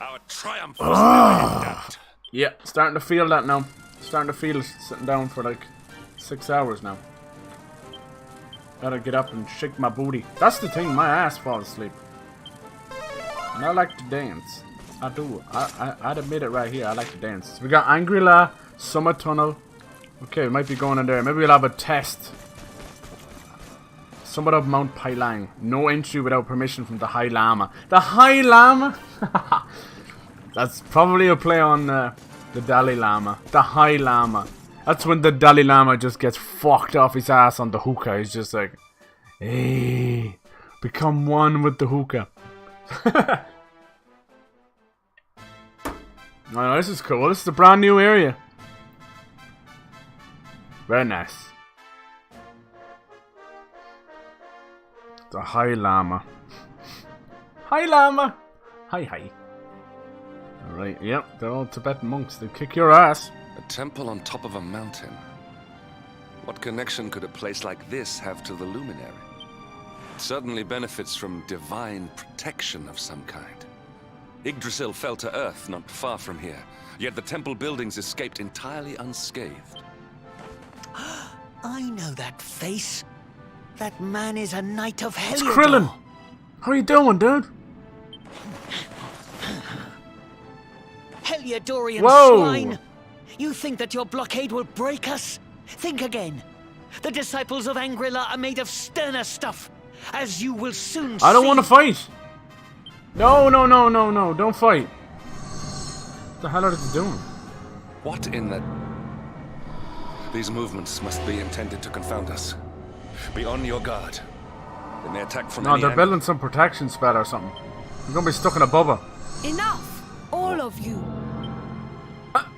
Our triumph. Yeah, starting to feel that now. Starting to feel it sitting down for like 6 hours now. Gotta get up and shake my booty. That's the thing. My ass falls asleep. And I like to dance. I do. I'd admit it right here. I like to dance. So we got Angri-La, Summer Tunnel. Okay, we might be going in there. Maybe we'll have a test. Summit of Mount Pailang. No entry without permission from the High Lama. The High Lama? That's probably a play on the Dalai Lama. The High Lama. That's when the Dalai Lama just gets fucked off his ass on the hookah. He's just like, hey, become one with the hookah. Oh, this is cool. This is a brand new area. Very nice. The High Lama. High Lama! Hi. Alright, yep, they're all Tibetan monks. They kick your ass. A temple on top of a mountain. What connection could a place like this have to the luminary? It certainly benefits from divine protection of some kind. Yggdrasil fell to earth not far from here, yet the temple buildings escaped entirely unscathed. I know that face. That man is a knight of Heliodor. It's Krillin! How you doing, dude? Heliodorian Whoa. swine! You think that your blockade will break us? Think again. The disciples of Angri-La are made of sterner stuff, as you will soon see. I don't want to fight! No, don't fight. What the hell are they doing? What in the... These movements must be intended to confound us. Be on your guard. They may attack from No, any they're angle. building some protection spell or something. We're gonna be stuck in a bubble. Enough! All of you.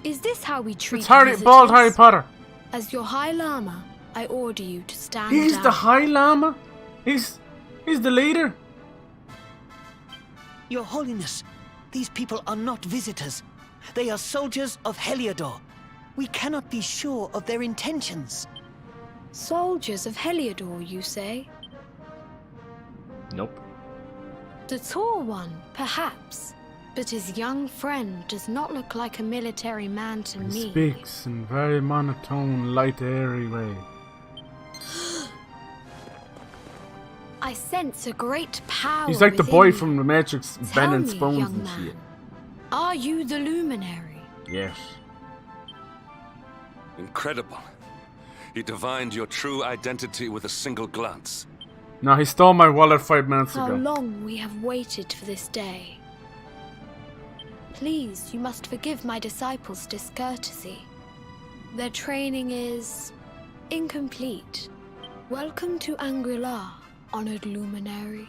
Is this how we treat It's visitors? bald Harry Potter. As your High Lama, I order you to stand He's down. the High Lama? He's the leader? Your Holiness, these people are not visitors. They are soldiers of Heliodor. We cannot be sure of their intentions. Soldiers of Heliodor, you say? Nope. The tall one, perhaps. But his young friend does not look like a military man to He me. speaks in very monotone, light, airy way. I sense a great power. He's like the within boy you. from the Matrix, Tell bending me, spoons young and man, shit. Are you the luminary? Yes. Incredible. He divined your true identity with a single glance. No, he stole my wallet 5 minutes How ago. long we have waited for this day. Please, you must forgive my disciples' discourtesy. Their training is incomplete. Welcome to Angri-La, honored luminary.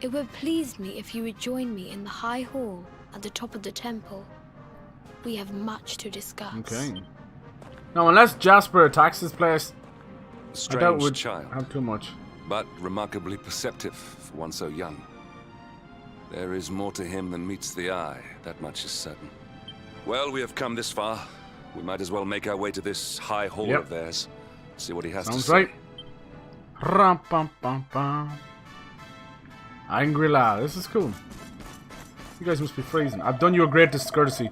It would please me if you would join me in the high hall at the top of the temple. We have much to discuss. Okay. Now, unless Jasper attacks this place, I doubt Strange we'd child, have too much. but remarkably perceptive for one so young. There is more to him than meets the eye, that much is certain. Well, we have come this far. We might as well make our way to this high hall Yep. of theirs. See what he has to Sounds say. right. Rum-pum-pum-pum. Angri-La, this is cool. You guys must be freezing. I've done you a great discourtesy,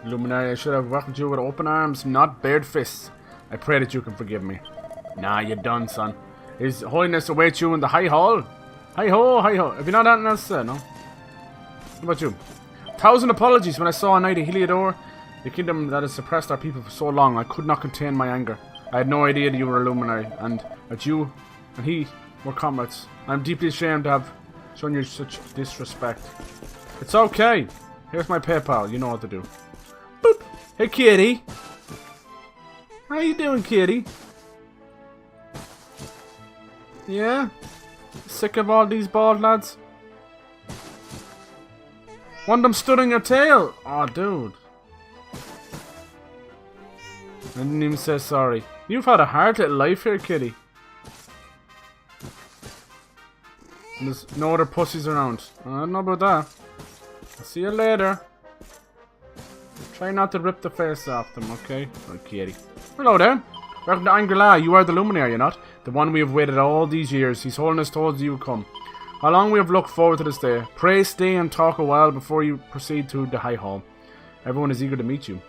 Luminary. I should have welcomed you with open arms, not bared fists. I pray that you can forgive me. Nah, you're done, son. His Holiness awaits you in the High Hall. Hi ho, hi ho. Have you not anything else to say, no? What about you? 1,000 apologies when I saw a knight of Heliodor, the kingdom that has suppressed our people for so long. I could not contain my anger. I had no idea that you were a luminary, and that you and he were comrades. I'm deeply ashamed to have shown you such disrespect. It's okay. Here's my PayPal. You know what to do. Boop. Hey, kitty. How you doing, kitty? Yeah? Sick of all these bald lads? One of them stood on your tail. Oh, dude. I didn't even say sorry. You've had a hard little life here, kitty. And there's no other pussies around. I don't know about that. I'll see you later. Try not to rip the face off them, okay? Oh, kitty. Hello there. Welcome to Angri-La. You are the luminary, are you not? The one we have waited all these years. His Holiness told you would come. How long we have looked forward to this day. Pray stay and talk a while before you proceed to the High Hall. Everyone is eager to meet you.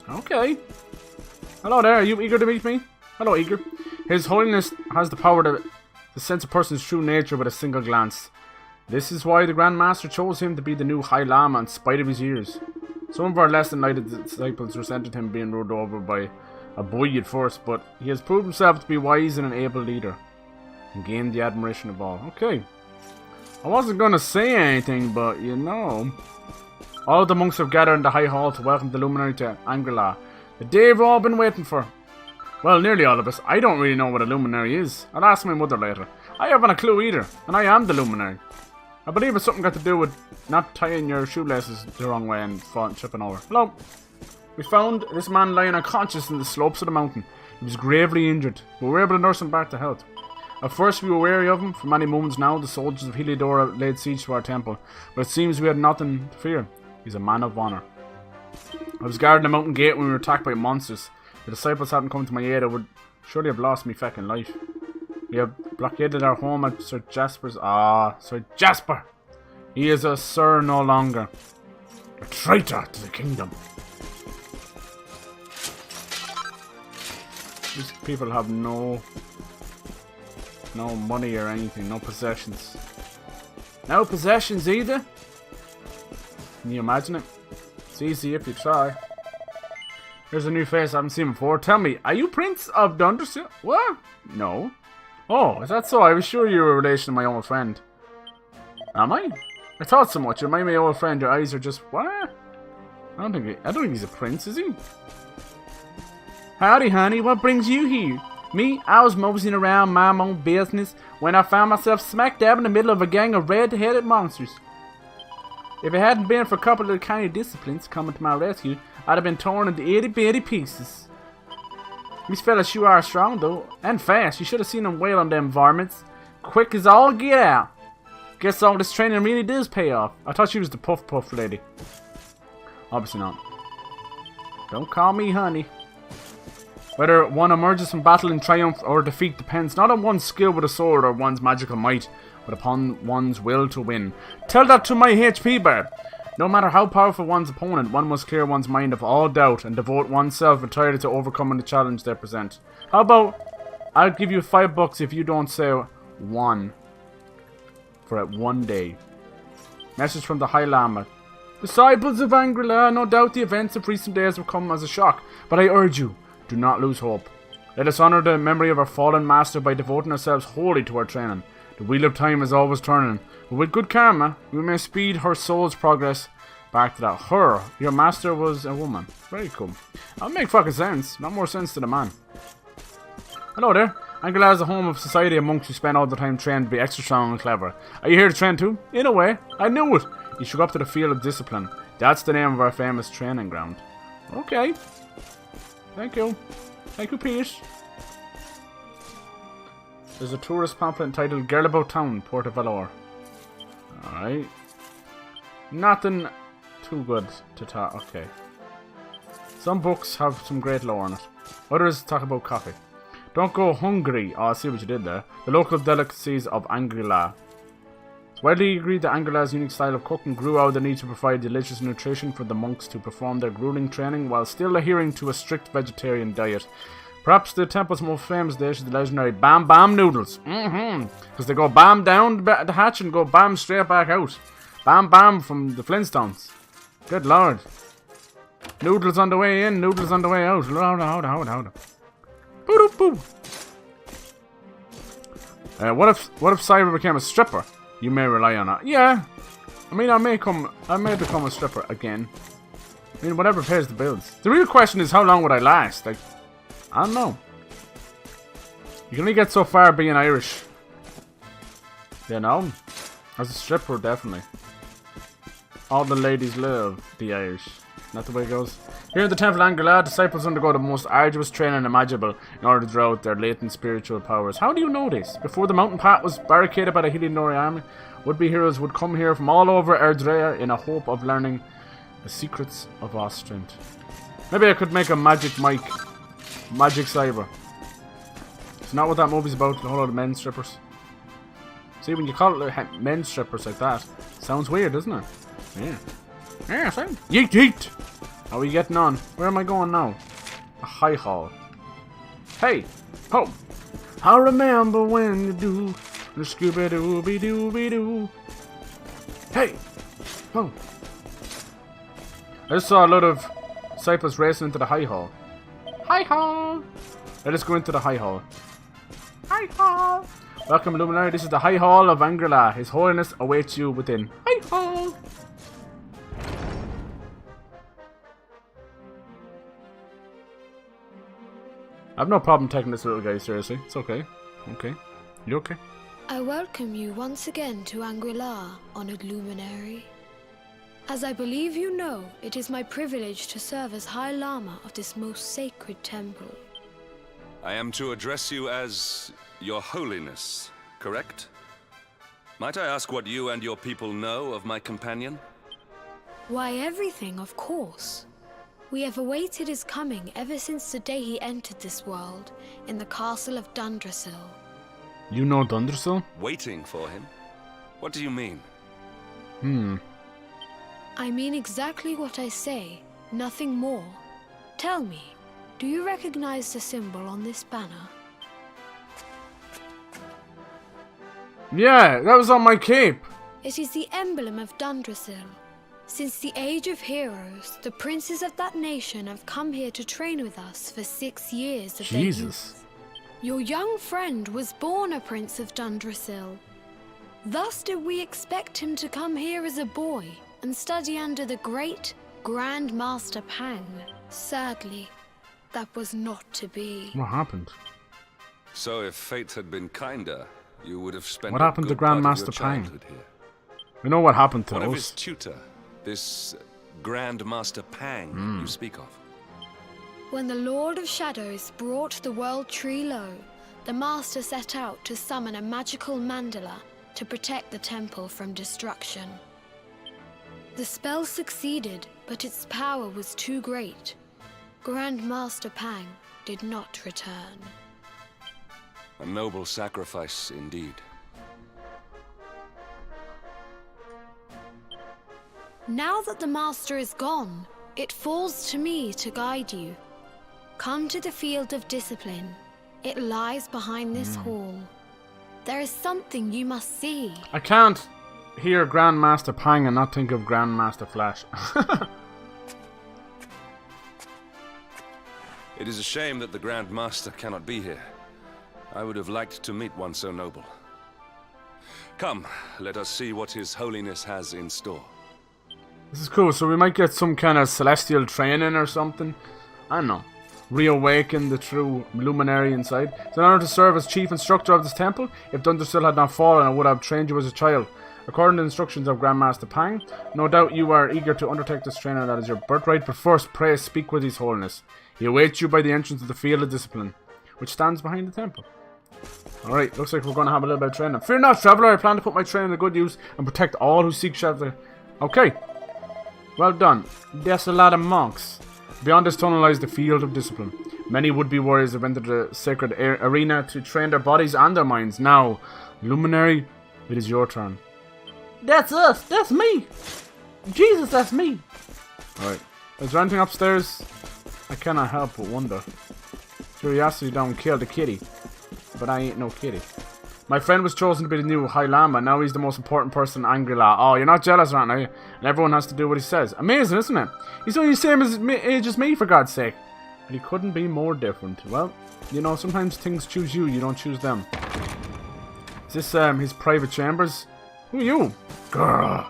Okay. Hello there, are you eager to meet me? Hello, eager. His Holiness has the power to sense a person's true nature with a single glance. This is why the Grand Master chose him to be the new High Lama in spite of his years. Some of our less enlightened disciples resented him being ruled over by a boy at first, but he has proved himself to be wise and an able leader, and gained the admiration of all. Okay. I wasn't gonna say anything, but you know. All of the monks have gathered in the High Hall to welcome the luminary to Angri-La. The day we've all been waiting for. Well, nearly all of us. I don't really know what a luminary is. I'll ask my mother later. I haven't a clue either, and I am the luminary. I believe it's something got to do with not tying your shoelaces the wrong way and tripping over. Hello. We found this man lying unconscious in the slopes of the mountain. He was gravely injured, but we were able to nurse him back to health. At first we were wary of him. For many moments now, the soldiers of Heliodor laid siege to our temple, but it seems we had nothing to fear. He's a man of honor. I was guarding the mountain gate when we were attacked by monsters. If the disciples hadn't come to my aid, I would surely have lost me feckin' life. We have blockaded our home at Sir Jasper's. Sir Jasper! He is a sir no longer. A traitor to the kingdom. These people have no money or anything, no possessions. No possessions either? Can you imagine it? It's easy if you try. Here's a new face I haven't seen before. Tell me, are you Prince of Dondre? What? No. Oh, is that so? I was sure you were a relation to my old friend. Am I? I thought so much. Am I my old friend? Your eyes are just what? I don't think he's a prince, is he? Howdy, honey. What brings you here? Me? I was moseying around my own business when I found myself smack dab in the middle of a gang of red-headed monsters. If it hadn't been for a couple of kind disciplines coming to my rescue, I'd have been torn into itty-bitty pieces. These fellas sure are strong, though, and fast. You should have seen them wail on them varmints. Quick as all get out. Guess all this training really does pay off. I thought she was the puff-puff lady. Obviously not. Don't call me honey. Whether one emerges from battle in triumph or defeat depends not on one's skill with a sword or one's magical might, but upon one's will to win. Tell that to my HP bar. No matter how powerful one's opponent, one must clear one's mind of all doubt and devote oneself entirely to overcoming the challenge they present. How about, I'll give you $5 if you don't say one for it 1 day. Message from the High Lama. Disciples of Angri-La, no doubt the events of recent days have come as a shock, but I urge you, do not lose hope. Let us honor the memory of our fallen master by devoting ourselves wholly to our training. The wheel of time is always turning, but with good karma, we may speed her soul's progress back to that. Her, your master was a woman. Very cool. That'll make fucking sense. Not more sense to the man. Hello there. Angri-La is the home of society of monks who spend all the time training to be extra strong and clever. Are you here to train too? In a way. I knew it. You should go up to the field of discipline. That's the name of our famous training ground. Okay. Thank you. Thank you, Pete. There's a tourist pamphlet entitled Girl About Town, Port of Valor. Alright. Nothing too good to talk. Okay. Some books have some great lore in it. Others talk about coffee. Don't go hungry. Oh, I see what you did there. The local delicacies of Angri-La. It's widely agreed that Angri-La's unique style of cooking grew out of the need to provide delicious nutrition for the monks to perform their grueling training while still adhering to a strict vegetarian diet. Perhaps the temple's most famous dish is the legendary Bam Bam noodles. Because they go bam down the hatch and go bam straight back out. Bam Bam from the Flintstones. Good lord. Noodles on the way in, noodles on the way out. Hold. Boo-doo-boo. What if Cyber became a stripper? You may rely on it. Yeah. I mean, I may become a stripper again. I mean, whatever pays the bills. The real question is, how long would I last? Like, I don't know. You can only get so far being Irish. You know? As a stripper, definitely. All the ladies love the Irish. Not the way it goes. Here at the Temple of Angri-La, disciples undergo the most arduous training imaginable in order to draw out their latent spiritual powers. How do you know this? Before the mountain path was barricaded by the Hilinori army, would-be heroes would come here from all over Erdrea in a hope of learning the secrets of our strength. Maybe I could make a magic mic. Magic Cyber. It's not what that movie's about, a whole lot of men strippers. See, when you call it men strippers like that, sounds weird, doesn't it? Yeah. Yeah, same. Yeet yeet! How are we getting on? Where am I going now? A high hall. Hey! Ho! I remember when you do the Scooby-Dooby-Dooby-Doo. Hey! Ho! I just saw a lot of disciples racing into the high hall. High hall! Let us go into the high hall. High hall! Welcome, Luminary. This is the High Hall of Angri-La. His Holiness awaits you within. High hall! I have no problem taking this little guy seriously. It's okay. Okay. You okay? I welcome you once again to Angri-La, honored luminary. As I believe you know, it is my privilege to serve as High Lama of this most sacred temple. I am to address you as Your Holiness, correct? Might I ask what you and your people know of my companion? Why, everything, of course. We have awaited his coming ever since the day he entered this world, in the castle of Dondre. You know Dondre? Waiting for him? What do you mean? I mean exactly what I say, nothing more. Tell me, do you recognize the symbol on this banner? Yeah, that was on my cape. It is the emblem of Dondre. Since the Age of Heroes, the princes of that nation have come here to train with us for 6 years of their youth. Your young friend was born a prince of Dondre. Thus did we expect him to come here as a boy and study under the great Grand Master Pang. Sadly, that was not to be. What happened? So if fate had been kinder, you would have spent what happened to Grand Master Pang? Here. We know what happened to One us. of his tutor, this Grand Master Pang you speak of. When the Lord of Shadows brought the world tree low, the Master set out to summon a magical mandala to protect the temple from destruction. The spell succeeded, but its power was too great. Grand Master Pang did not return. A noble sacrifice indeed. Now that the Master is gone, it falls to me to guide you. Come to the Field of Discipline. It lies behind this hall. There is something you must see. I can't hear Grandmaster Pang and not think of Grandmaster Flash. It is a shame that the Grand Master cannot be here. I would have liked to meet one so noble. Come, let us see what His Holiness has in store. This is cool, so we might get some kind of celestial training or something. I don't know. Reawaken the true luminary inside. So in order to serve as chief instructor of this temple, if Dondre still had not fallen, I would have trained you as a child. According to the instructions of Grandmaster Pang, no doubt you are eager to undertake this training, that is your birthright, but first, pray speak with His Holiness. He awaits you by the entrance of the Field of Discipline, which stands behind the temple. Alright, looks like we're going to have a little bit of training. Fear not, traveller, I plan to put my training to good use and protect all who seek shelter. Okay. Well done. There's a lot of monks. Beyond this tunnel lies the Field of Discipline. Many would-be warriors have entered the sacred arena to train their bodies and their minds. Now, Luminary, it is your turn. That's us. That's me. Jesus, that's me. Alright. Is there anything upstairs? I cannot help but wonder. Curiosity don't kill the kitty. But I ain't no kitty. My friend was chosen to be the new High Lama. Now he's the most important person in Angri-La. Oh, you're not jealous, aren't you? And everyone has to do what he says. Amazing, isn't it? He's only the same age as me, for God's sake. But he couldn't be more different. Well, you know, sometimes things choose you. You don't choose them. Is this his private chambers? Who are you? Girl.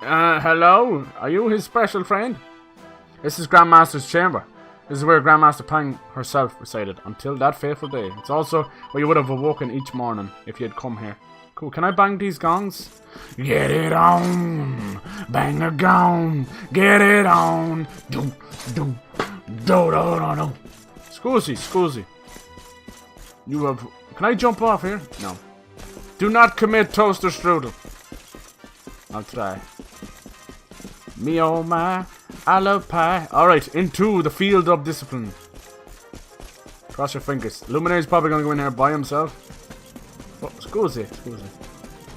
Hello? Are you his special friend? This is Grandmaster's chamber. This is where Grandmaster Pang herself resided until that fateful day. It's also where you would have awoken each morning if you had come here. Cool. Can I bang these gongs? Get it on. Bang a gong. Get it on. Do, do, do, do, do, do. Scusi. You have... Can I jump off here? No. Do not commit toaster strudel. I'll try. Me oh my, I love pie. Alright, into the Field of Discipline. Cross your fingers. Luminary's probably gonna go in here by himself. Oh, scusi.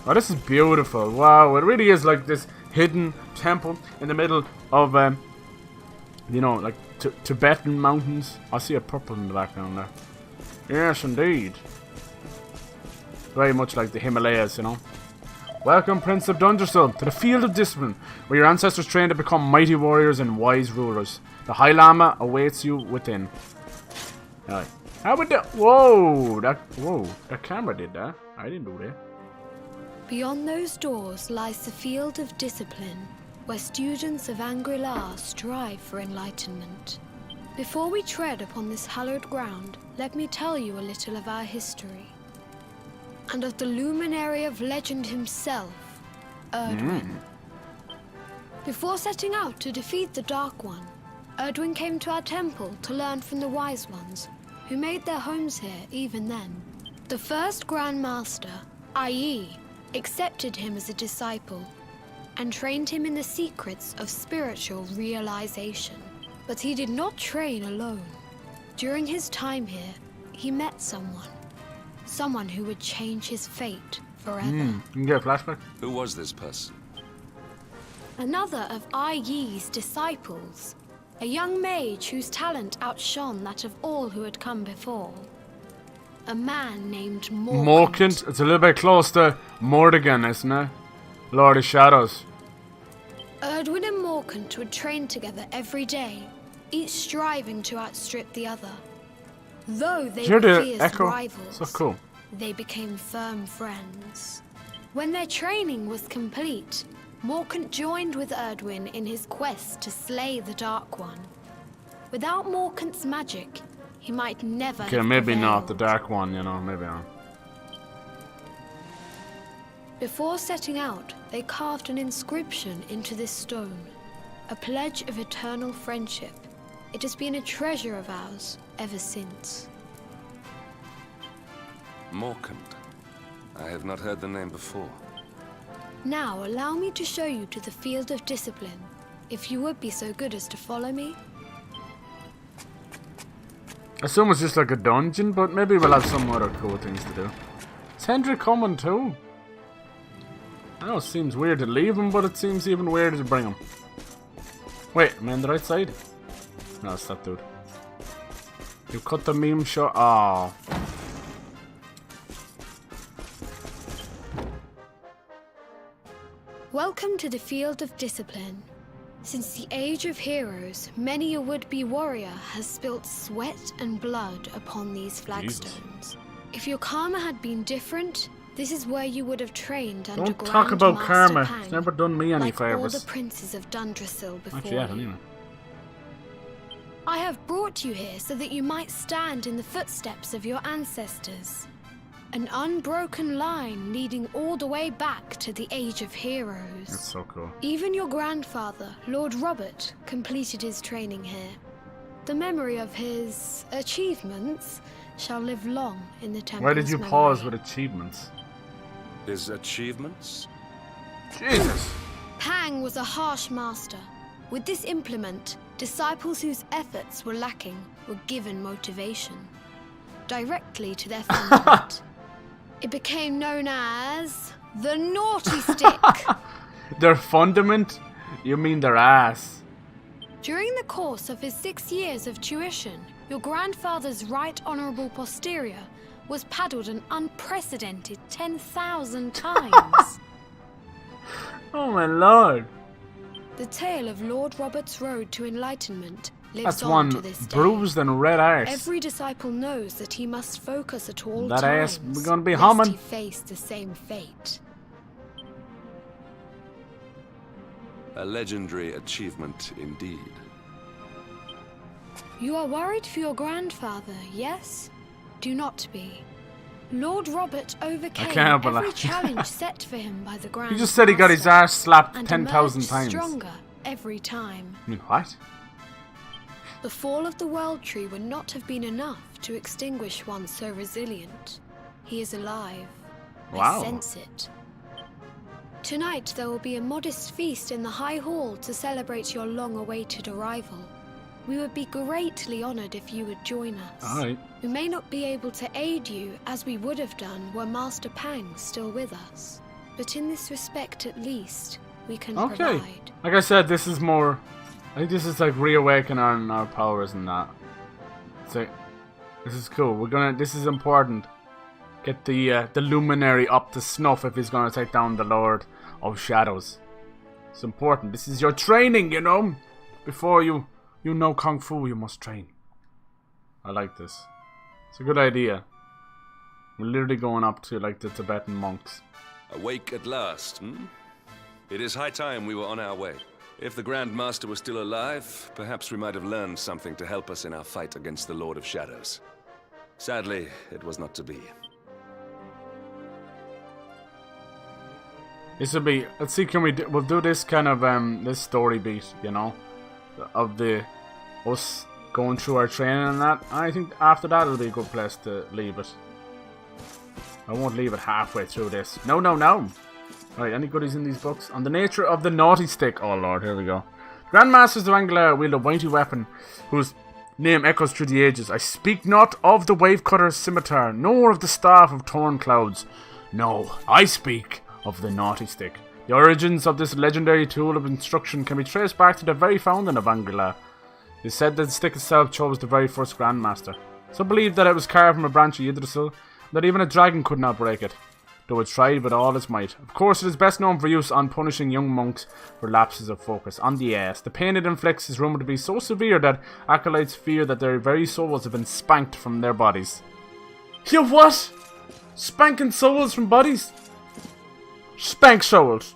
Oh, this is beautiful. Wow, it really is like this hidden temple in the middle of, you know, like Tibetan mountains. I see a purple in the background there. Yes, indeed. Very much like the Himalayas, you know. Welcome, Prince of Dondre, to the Field of Discipline, where your ancestors trained to become mighty warriors and wise rulers. The High Lama awaits you within. Alright. How about that? Whoa, that camera did that. I didn't do that. Beyond those doors lies the Field of Discipline, where students of Angri-La strive for enlightenment. Before we tread upon this hallowed ground, let me tell you a little of our history. And of the luminary of legend himself, Erdwin. Before setting out to defeat the Dark One, Erdwin came to our temple to learn from the Wise Ones, who made their homes here even then. The first Grand Master, i.e., accepted him as a disciple, and trained him in the secrets of spiritual realization. But he did not train alone. During his time here, he met someone. Someone who would change his fate forever. You can get a flashback. Who was this person? Another of Yi-Yi's disciples. A young mage whose talent outshone that of all who had come before. A man named Morkant. It's a little bit close to Mordegan, isn't it? Lord of Shadows. Erdwin and Morkant would train together every day, each striving to outstrip the other. Though they were fierce rivals, so cool. They became firm friends. When their training was complete, Morkant joined with Erdwin in his quest to slay the Dark One. Without Morkant's magic, he might never have maybe prevailed. not the Dark One, you know, maybe not. Before setting out, they carved an inscription into this stone, a pledge of eternal friendship. It has been a treasure of ours ever since. Morkant. I have not heard the name before. Now allow me to show you to the Field of Discipline, if you would be so good as to follow me. I assume it's just like a dungeon, but maybe we'll have some other cool things to do. Is Hendrik coming too? I know it seems weird to leave him, but it seems even weirder to bring him. Wait, am I on the right side? No, it's that dude. You cut the meme shot. Oh. Welcome to the field of discipline. Since the age of heroes, many a would-be warrior has spilt sweat and blood upon these flagstones. If your karma had been different, this is where you would have trained under Don't talk about Grandmaster karma. Pang, It's never done me any like all favors. the princes of Dondre before Actually, yeah, you. anyway. I have brought you here so that you might stand in the footsteps of your ancestors. An unbroken line leading all the way back to the Age of Heroes. That's so cool. Even your grandfather, Lord Robert, completed his training here. The memory of his achievements shall live long in the temple's Where did you memory. pause with achievements? His achievements? Jesus! Pang was a harsh master. With this implement, disciples whose efforts were lacking were given motivation. Directly to their fundament. It became known as the Naughty Stick. Their fundament? You mean their ass? During the course of his 6 years of tuition, your grandfather's right honourable posterior was paddled an unprecedented 10,000 times. Oh my lord. The tale of Lord Robert's road to enlightenment lives That's on one to this day. bruised and red arse. Every disciple knows that he must focus at all That times, ass, we're gonna be lest humming. he face the same fate. A legendary achievement indeed. You are worried for your grandfather, yes? Do not be. Lord Robert overcame can't every believe- challenge set for him by the Grand He just said he got his Master ass slapped and 10,000 emerged times. stronger every time. I mean, what? The fall of the World Tree would not have been enough to extinguish one so resilient. He is alive. Wow. I sense it. Tonight there will be a modest feast in the High Hall to celebrate your long-awaited arrival. We would be greatly honored if you would join us. Alright. We may not be able to aid you as we would have done were Master Pang still with us. But in this respect at least, we can Okay. provide. Like I said, this is more... I think this is like reawakening our powers and that. So, this is cool. We're gonna... This is important. Get the luminary up to snuff if he's gonna take down the Lord of Shadows. It's important. This is your training, you know? Before you know Kung Fu, you must train. I like this. It's a good idea. We're literally going up to like the Tibetan monks. Awake at last, hmm? It is high time we were on our way. If the Grand Master was still alive, perhaps we might have learned something to help us in our fight against the Lord of Shadows. Sadly, it was not to be. This will be... Let's see, can we do... We'll do this kind of, this story beat, you know? Of the... Us going through our training and that. I think after that it'll be a good place to leave it. I won't leave it halfway through this. No, no, no! Alright, any goodies in these books? On the nature of the Naughty Stick. Oh lord, here we go. Grandmasters of Angela wield a mighty weapon whose name echoes through the ages. I speak not of the wave-cutter's scimitar, nor of the staff of torn clouds. No, I speak of the Naughty Stick. The origins of this legendary tool of instruction can be traced back to the very founding of Angela. It is said that the stick itself chose the very first Grandmaster. Some believe that it was carved from a branch of Yggdrasil, that even a dragon could not break it, though it tried with all its might. Of course, it is best known for use on punishing young monks for lapses of focus. On the ass, the pain it inflicts is rumoured to be so severe that acolytes fear that their very souls have been spanked from their bodies. You what? Spanking souls from bodies? Spank souls.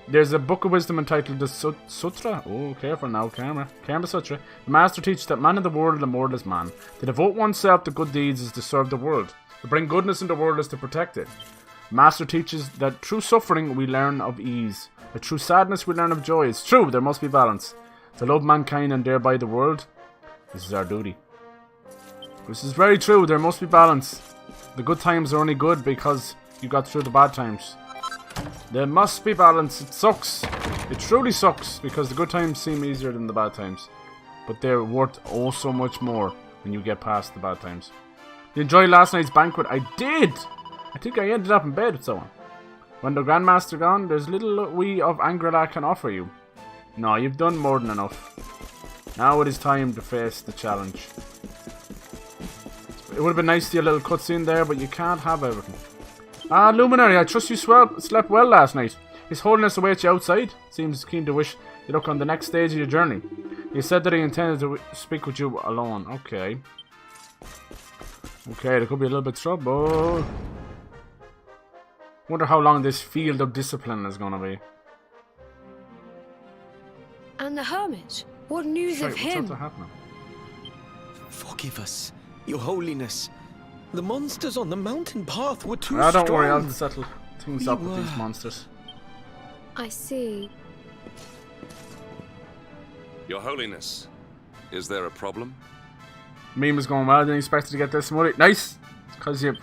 There's a book of wisdom entitled the Sutra. Oh, careful now, Karma Sutra. The master teaches that man in the world and mortal is man. To devote oneself to good deeds is to serve the world. To bring goodness in the world is to protect it. The master teaches that through suffering we learn of ease. That through sadness we learn of joy. It's true, there must be balance. To love mankind and thereby the world, this is our duty. This is very true, there must be balance. The good times are only good because you got through the bad times. There must be balance. It sucks. It truly sucks because the good times seem easier than the bad times. But they're worth oh so much more when you get past the bad times. You enjoyed last night's banquet? I did! I think I ended up in bed with someone. When the Grandmaster gone, there's little we of Angela can offer you. No, you've done more than enough. Now it is time to face the challenge. It would have been nice to see a little cutscene there, but you can't have everything. Ah, Luminary, I trust you slept well last night. His Holiness awaits you outside. Seems keen to wish you luck on the next stage of your journey. He said that he intended to speak with you alone. Okay. Okay, there could be a little bit of trouble. Wonder how long this field of discipline is gonna be. And the hermit? What news of him? What's happening? Forgive us, Your Holiness. The monsters on the mountain path were too strong. Don't worry, I'll settle things up with these monsters. I see. Your Holiness, is there a problem? Meme is going well. I didn't expect to get this money. Nice! Because you're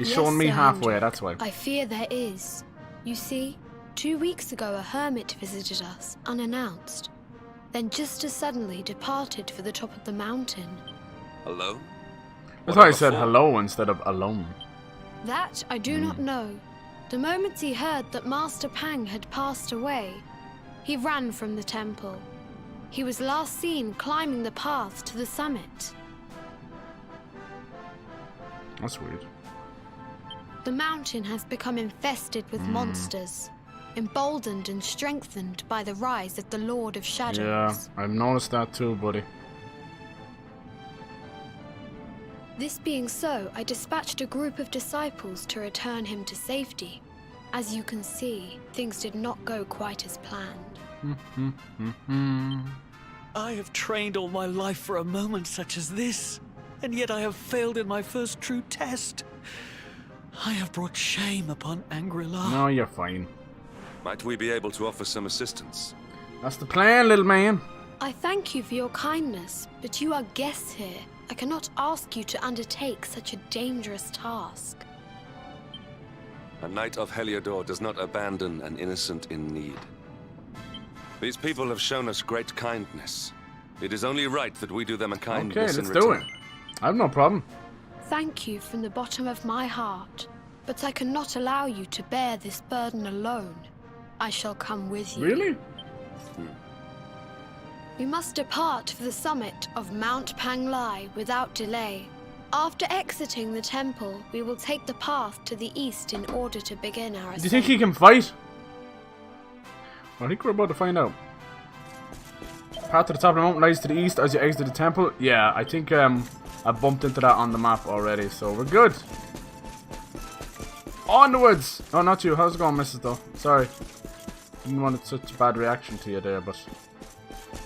showing me Sir halfway, Hendrik, that's why. I fear there is. You see, 2 weeks ago a hermit visited us, unannounced. Then just as suddenly departed for the top of the mountain. Hello? I thought I said hello instead of alone. That I do not know. The moment he heard that Master Pang had passed away, he ran from the temple. He was last seen climbing the path to the summit. That's weird. The mountain has become infested with monsters, emboldened and strengthened by the rise of the Lord of Shadows. Yeah, I've noticed that too, buddy. This being so, I dispatched a group of disciples to return him to safety. As you can see, things did not go quite as planned. I have trained all my life for a moment such as this, and yet I have failed in my first true test. I have brought shame upon Angri-La. No, you're fine. Might we be able to offer some assistance? That's the plan, little man. I thank you for your kindness, but you are guests here. I cannot ask you to undertake such a dangerous task. A knight of Heliodor does not abandon an innocent in need. These people have shown us great kindness. It is only right that we do them a kindness in return. Okay, let's do it. I have no problem. Thank you from the bottom of my heart, but I cannot allow you to bear this burden alone. I shall come with you. Really? We must depart for the summit of Mount Panglai without delay. After exiting the temple, we will take the path to the east in order to begin our ascent. Do you think he can fight? I think we're about to find out. Path to the top of the mountain lies to the east as you exit the temple. Yeah, I think I bumped into that on the map already, so we're good. Onwards! Oh, not you. How's it going, Mrs. though? Sorry. Didn't want such a bad reaction to you there, but...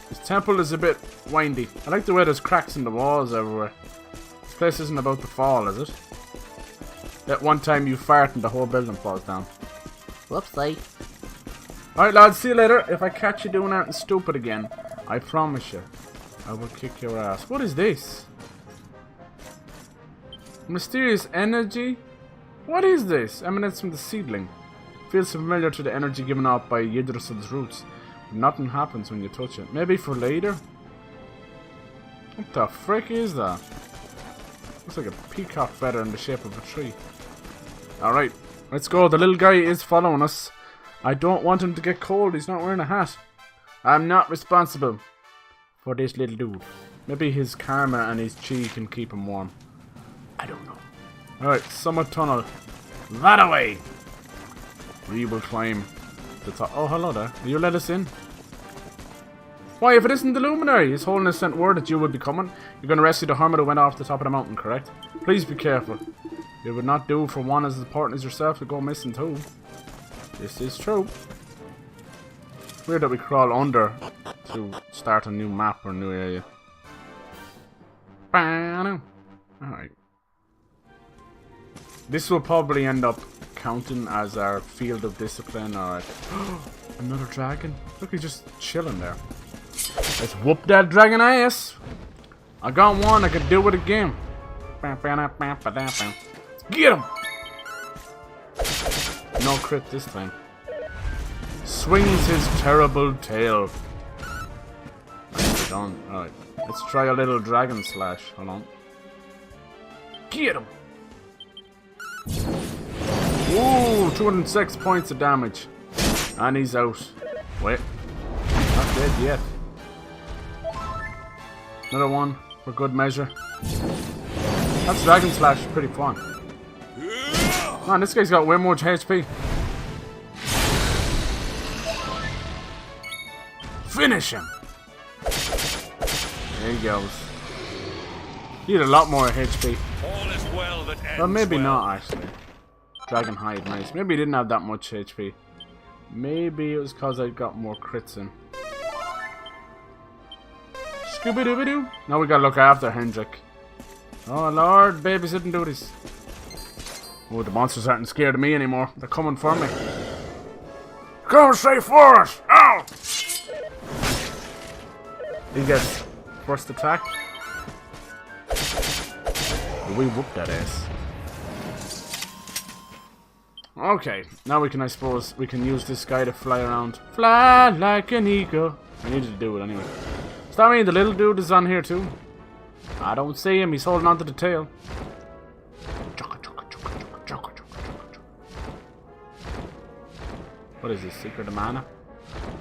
This temple is a bit windy. I like the way there's cracks in the walls everywhere. This place isn't about to fall, is it? That one time you fart and the whole building falls down. Whoopsie. Alright lads, see you later. If I catch you doing anything stupid again, I promise you, I will kick your ass. What is this? Mysterious energy? What is this? Emanates from the seedling. Feels familiar to the energy given off by Yggdrasil's roots. But nothing happens when you touch it. Maybe for later? What the frick is that? Looks like a peacock feather in the shape of a tree. Alright, let's go. The little guy is following us. I don't want him to get cold. He's not wearing a hat. I'm not responsible for this little dude. Maybe his karma and his chi can keep him warm. I don't know. Alright, Summit Tunnel. That away! We will climb the top. Oh, hello there. Will you let us in? Why, if it isn't the Luminary, His Holiness sent word that you would be coming. You're going to rescue the hermit who went off the top of the mountain, correct? Please be careful. It would not do for one as important as yourself to go missing too. This is true. Weird that we crawl under to start a new map or a new area. Alright. This will probably end up counting as our field of discipline. Alright. Another dragon? Look, he's just chilling there. Let's whoop that dragon ass. I got one, I could do it again. Get him! No crit this time. Swings his terrible tail. Done. Alright. Let's try a little dragon slash. Hold on. Get him! Whoa, 206 points of damage. And he's out. Wait. Not dead yet. Another one for good measure. That's Dragon Slash, pretty fun. Man, this guy's got way more HP. Finish him! There he goes. He had a lot more HP. All is well that ends Well, maybe well. not actually. Dragon Hide, nice. Maybe he didn't have that much HP. Maybe it was because I got more crits in. Scooby-Dooby-Doo! Now we gotta look after Hendrik. Oh lord, babysitting duties. Oh, the monsters aren't scared of me anymore. They're coming for me. Come straight for us! Ow! He gets first attack. We whoop that ass. Okay, now we can, I suppose, we can use this guy to fly around. Fly like an eagle. I needed to do it anyway. Does that mean the little dude is on here too? I don't see him, he's holding on to the tail. What is this, Secret of Mana?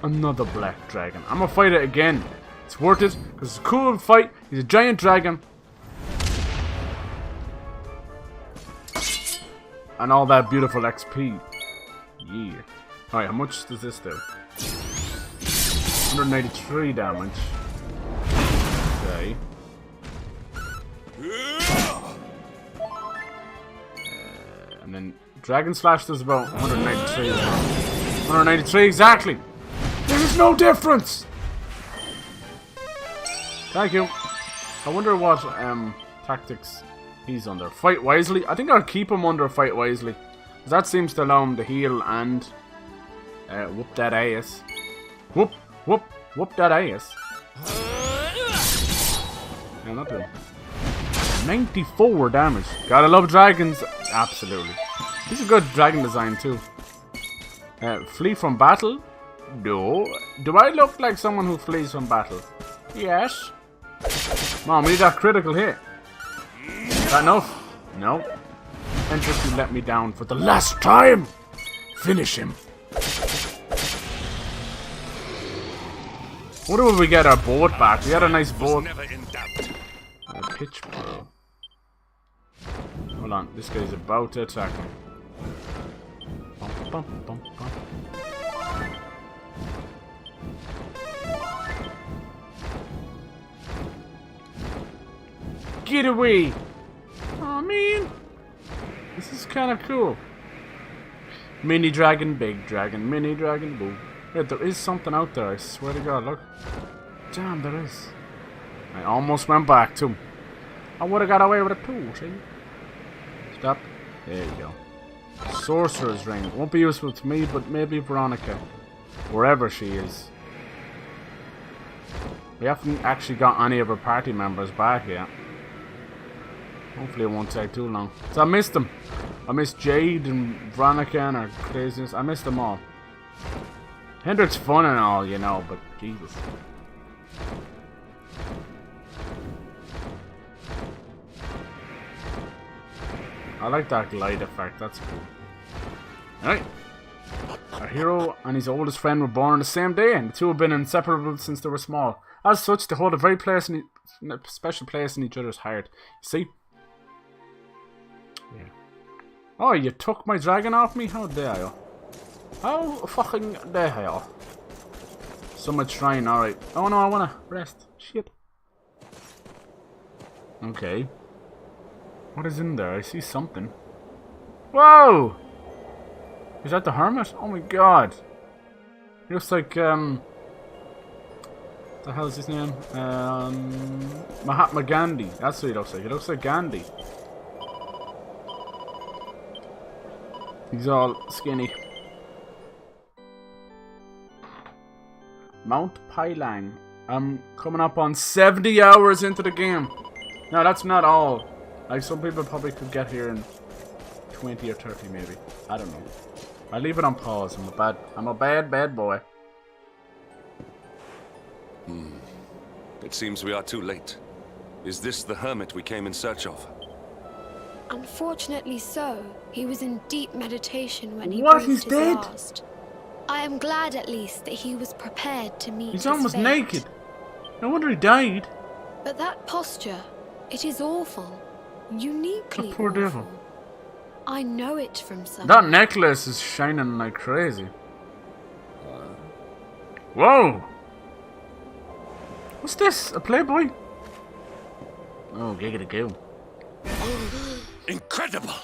Another black dragon. I'm gonna fight it again. It's worth it, because it's a cool fight. He's a giant dragon. And all that beautiful XP. Yeah. Alright, how much does this do? 183 damage. Okay. And then Dragon Slash does about 193 as well. 193 exactly! There is no difference! Thank you. I wonder what tactics he's under. Fight wisely. I think I'll keep him under fight wisely. Because that seems to allow him to heal and whoop that ass. Whoop, whoop, whoop that ass. Yeah, not doing. 94 damage. Gotta love dragons. Absolutely. He's a good dragon design too. Flee from battle? No. Do I look like someone who flees from battle? Yes. Mom, we need that critical hit. Is that enough? No. Hendrik, you let me down for the last time. Finish him. What if we get our boat back? We had a nice boat. A pitch bow. Hold on, this guy's about to attack me. Bum, bum, bum, bum. Get away! Oh man, this is kind of cool. Mini dragon, big dragon, mini dragon, boom. Wait, there is something out there. I swear to God, look. Damn, there is. I almost went back too. I would have got away with it too. See? Stop. There you go. Sorcerer's ring won't be useful to me, but maybe Veronica, wherever she is. We haven't actually got any of her party members back yet. Hopefully it won't take too long. So I missed them. I missed Jade and Veronica and her craziness. I missed them all. Hendrik's fun and all, you know, but Jesus. I like that glide effect, that's cool. Alright. Our hero and his oldest friend were born on the same day, and the two have been inseparable since they were small. As such, they hold a very special place in each other's heart. You see? Yeah. Oh, you took my dragon off me? How dare you? How fucking dare you? So much trying, alright. Oh no, I wanna rest. Shit. Okay. What is in there? I see something. Whoa! Is that the hermit? Oh my god. He looks like, what the hell is his name? Mahatma Gandhi. That's what he looks like. He looks like Gandhi. He's all skinny. Mount Pailang. I'm coming up on 70 hours into the game. No, that's not all. Like, some people probably could get here in 20 or 30 maybe. I don't know. I leave it on pause. I'm a bad boy. It seems we are too late. Is this the hermit we came in search of? Unfortunately so. He was in deep meditation when he What? breathed He's his dead? last. I am glad at least that he was prepared to meet He's his almost fate. naked. No wonder he died. But that posture, it is awful. Uniquely That poor awful. devil. I know it from someone. That necklace is shining like crazy. Whoa! What's this? A Playboy? Oh, giggity goo. Incredible!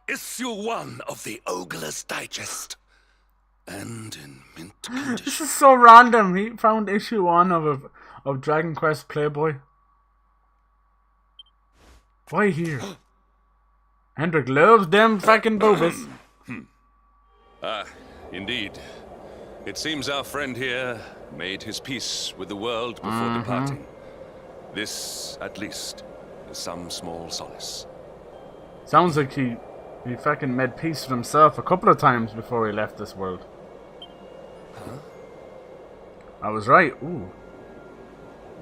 Issue 1 of the Ogler's Digest. And in mint condition. This is so random. He found issue 1 of Dragon Quest Playboy. Why here? Hendrik loves them fucking boobies. Indeed. It seems our friend here made his peace with the world before departing. This, at least, is some small solace. Sounds like he fucking made peace with himself a couple of times before he left this world. Huh? I was right. Ooh.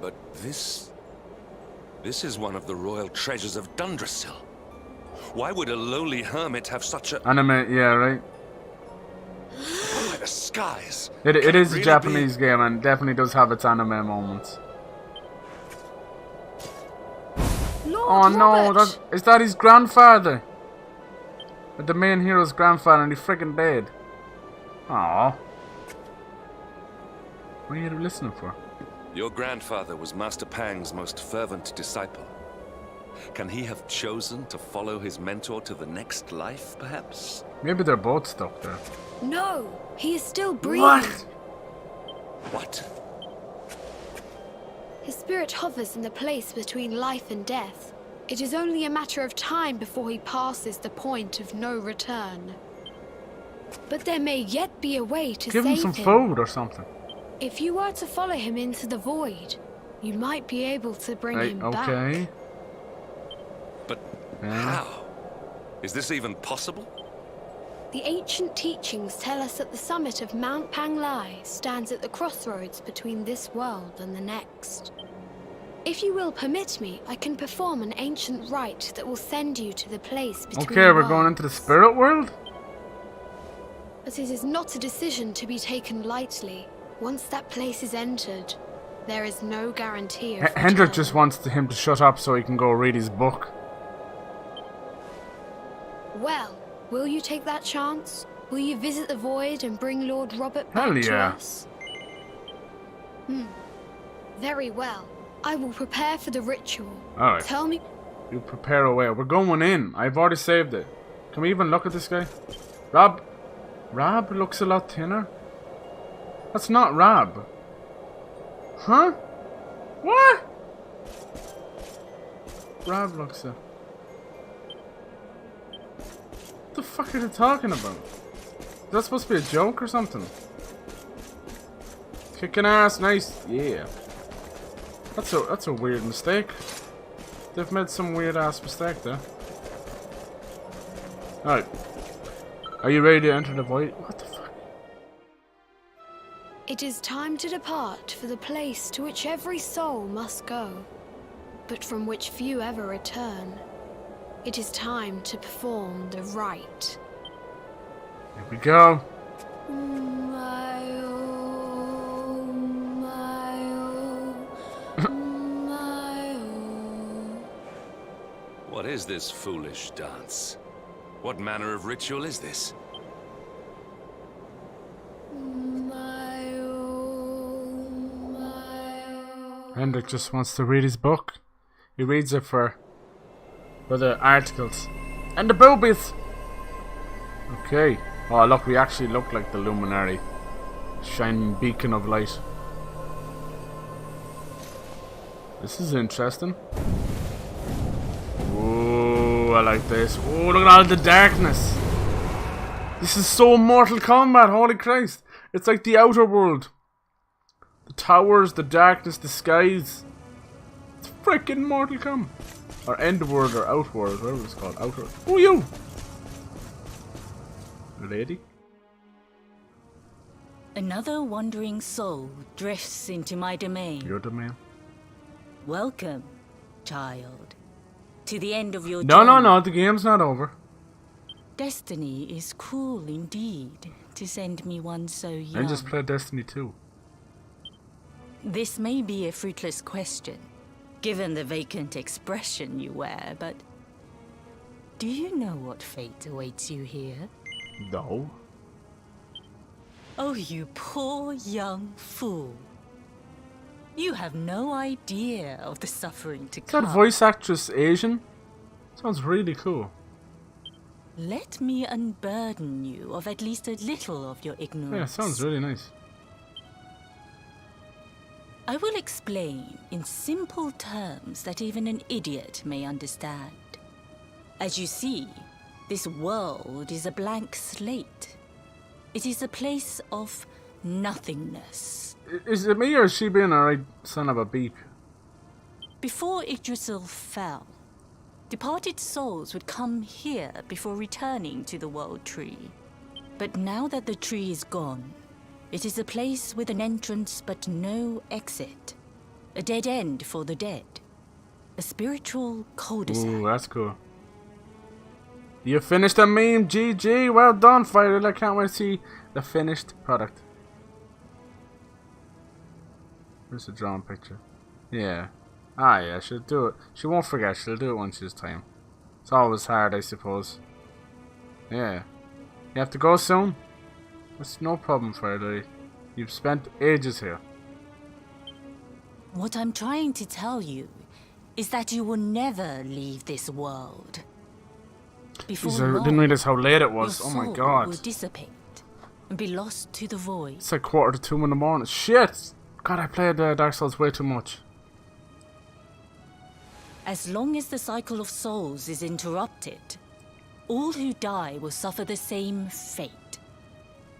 But this is one of the royal treasures of Dondre. Why would a lowly hermit have such a... Anime, yeah, right? Oh, the skies. It Can is really a Japanese game and definitely does have its anime moments. Lord Oh no, Robert! is that his grandfather? The main hero's grandfather and he's freaking dead. Aww. What are you listening for? Your grandfather was Master Pang's most fervent disciple. Can he have chosen to follow his mentor to the next life, perhaps? Maybe they're both stuck there. No, he is still breathing. What? His spirit hovers in the place between life and death. It is only a matter of time before he passes the point of no return. But there may yet be a way to Give him save some him. food or something. If you were to follow him into the void, you might be able to bring him back. Okay. But how? Is this even possible? The ancient teachings tell us that the summit of Mount Panglai stands at the crossroads between this world and the next. If you will permit me, I can perform an ancient rite that will send you to the place between Okay, we're going into the spirit world? But it is not a decision to be taken lightly. Once that place is entered, there is no guarantee of Hendrik return. just wants him to shut up so he can go read his book. Well, will you take that chance? Will you visit the void and bring Lord Robert back Hell to yeah. us? Very well. I will prepare for the ritual. Alright. Tell me... You prepare away. We're going in. I've already saved it. Can we even look at this guy? Rob? Rob looks a lot thinner. That's not Rob. Huh? What? Rob looks a... What the fuck are they talking about? Is that supposed to be a joke or something? Kicking ass, nice. Yeah. That's a weird mistake. They've made some weird ass mistake there. Alright. Are you ready to enter the void? What the fuck? It is time to depart for the place to which every soul must go, but from which few ever return. It is time to perform the rite. Here we go. What is this foolish dance? What manner of ritual is this? Hendrik just wants to read his book. He reads it for the articles. And the boobies! Okay. Oh look, we actually look like the luminary. Shining beacon of light. This is interesting. Ooh, I like this. Oh, look at all the darkness. This is so Mortal Kombat, holy Christ. It's like the outer world. The towers, the darkness, the skies. It's freaking Mortal Kombat. Or Endworld or Outworld, whatever it's called. Outworld. Who are you? Lady? Another wandering soul drifts into my domain. Your domain. Welcome, child. to the end of your No, journey. no, the game's not over. Destiny is cruel indeed to send me one so young. I just played Destiny 2. This may be a fruitless question, given the vacant expression you wear, but do you know what fate awaits you here? No. Oh, you poor young fool. You have no idea of the suffering to Is come. that voice actress Asian? Sounds really cool. Let me unburden you of at least a little of your ignorance. Yeah, sounds really nice. I will explain in simple terms that even an idiot may understand. As you see, this world is a blank slate. It is a place of nothingness. Is it me or is she being a right son of a beep? Before Yggdrasil fell, departed souls would come here before returning to the World Tree. But now that the tree is gone, it is a place with an entrance but no exit. A dead end for the dead. A spiritual cul-de-sac. Ooh, that's cool. You finished the meme, GG. Well done, Fire. I can't wait to see the finished product. Where's the drawn picture? Yeah. Ah, yeah, she'll do it. She won't forget. She'll do it when she's time. It's always hard, I suppose. Yeah. You have to go soon? That's no problem, Fire. You've spent ages here. What I'm trying to tell you is that you will never leave this world. Before Jeez, I long, didn't realize how late it was. your Oh my soul god. will dissipate and be lost to the void. It's like 1:45 in the morning. Shit! God, I played Dark Souls way too much. As long as the cycle of souls is interrupted, all who die will suffer the same fate.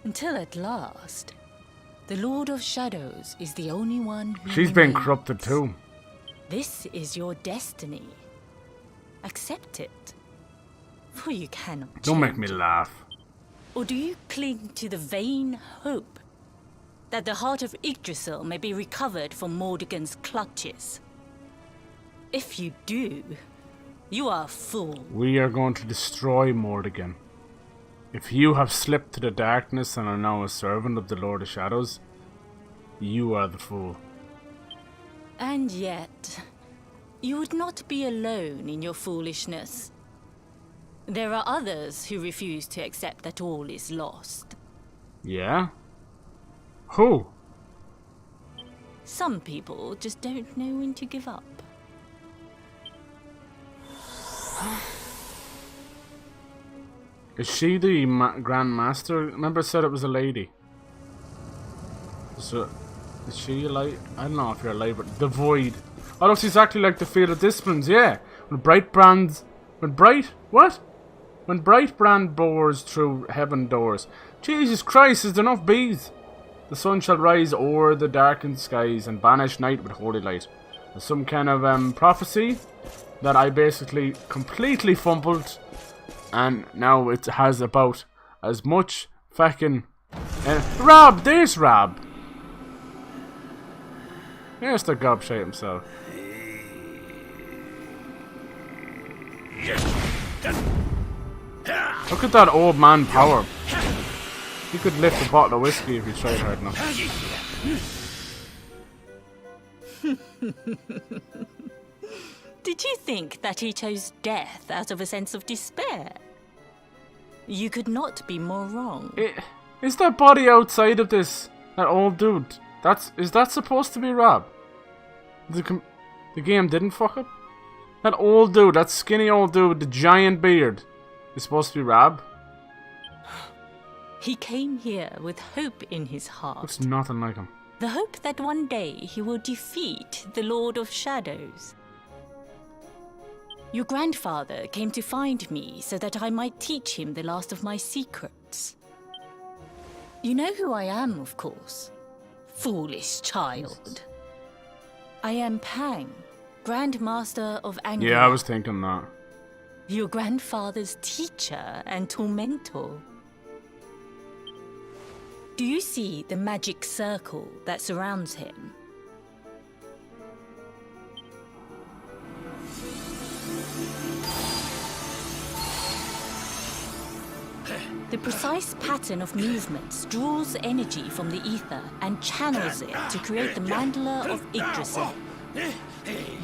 Until at last, the Lord of Shadows is the only one who She's been remains. corrupted too. This is your destiny. Accept it, for you cannot Don't make me change it. laugh. Or do you cling to the vain hope that the heart of Yggdrasil may be recovered from Mordegon's clutches? If you do, you are a fool. We are going to destroy Mordegon. If you have slipped to the darkness and are now a servant of the Lord of Shadows, you are the fool. And yet, you would not be alone in your foolishness. There are others who refuse to accept that all is lost. Yeah? Who? Some people just don't know when to give up. Is she the Grand Master? Remember I said it was a lady. So, is she alive? I don't know if you're alive, but the Void. Oh, looks exactly like the Field of Disciplines, yeah. When Brightbrand bores through heaven doors. Jesus Christ, is there enough bees? The sun shall rise o'er the darkened skies and banish night with holy light. There's some kind of prophecy that I basically completely fumbled, and now it has about as much fucking Rob, there's Rob. Here's the gobshite himself. Look at that old man power. He could lift a bottle of whiskey if he tried hard enough. Did you think that he chose death out of a sense of despair? You could not be more wrong. Is that body outside of this? That old dude? Is that supposed to be Rob? The game didn't fuck up? That old dude, that skinny old dude with the giant beard, is supposed to be Rob? He came here with hope in his heart. Looks nothing like him. The hope that one day he will defeat the Lord of Shadows. Your grandfather came to find me so that I might teach him the last of my secrets. You know who I am, of course. Foolish child. I am Pang, Grand Master of Anger. Yeah, I was thinking that. Your grandfather's teacher and tormentor. Do you see the magic circle that surrounds him? The precise pattern of movements draws energy from the ether and channels it to create the mandala of Yggdrasil.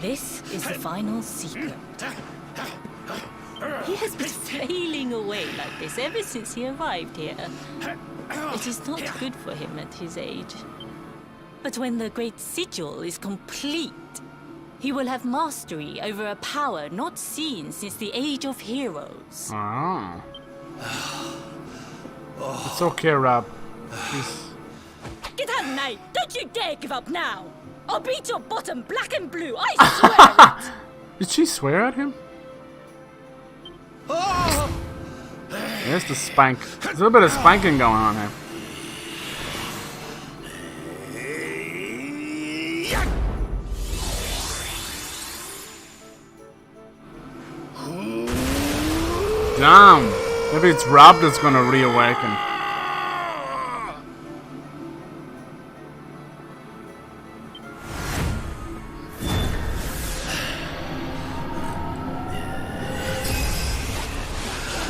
This is the final secret. He has been failing away like this ever since he arrived here. It is not good for him at his age. But when the great sigil is complete, he will have mastery over a power not seen since the Age of Heroes. Ah. It's okay, Rob. Get out now! Don't you dare give up now! I'll beat your bottom black and blue, I swear it! Did she swear at him? There's the spank. There's a little bit of spanking going on here. Damn! Maybe it's Rob that's gonna reawaken.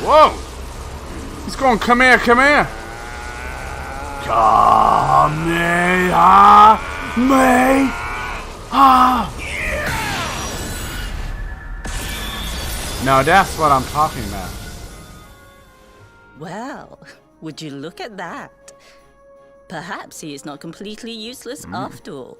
Whoa! He's going, come here, come here! Come here, me! Ah! No, that's what I'm talking about. Well, would you look at that? Perhaps he is not completely useless after all.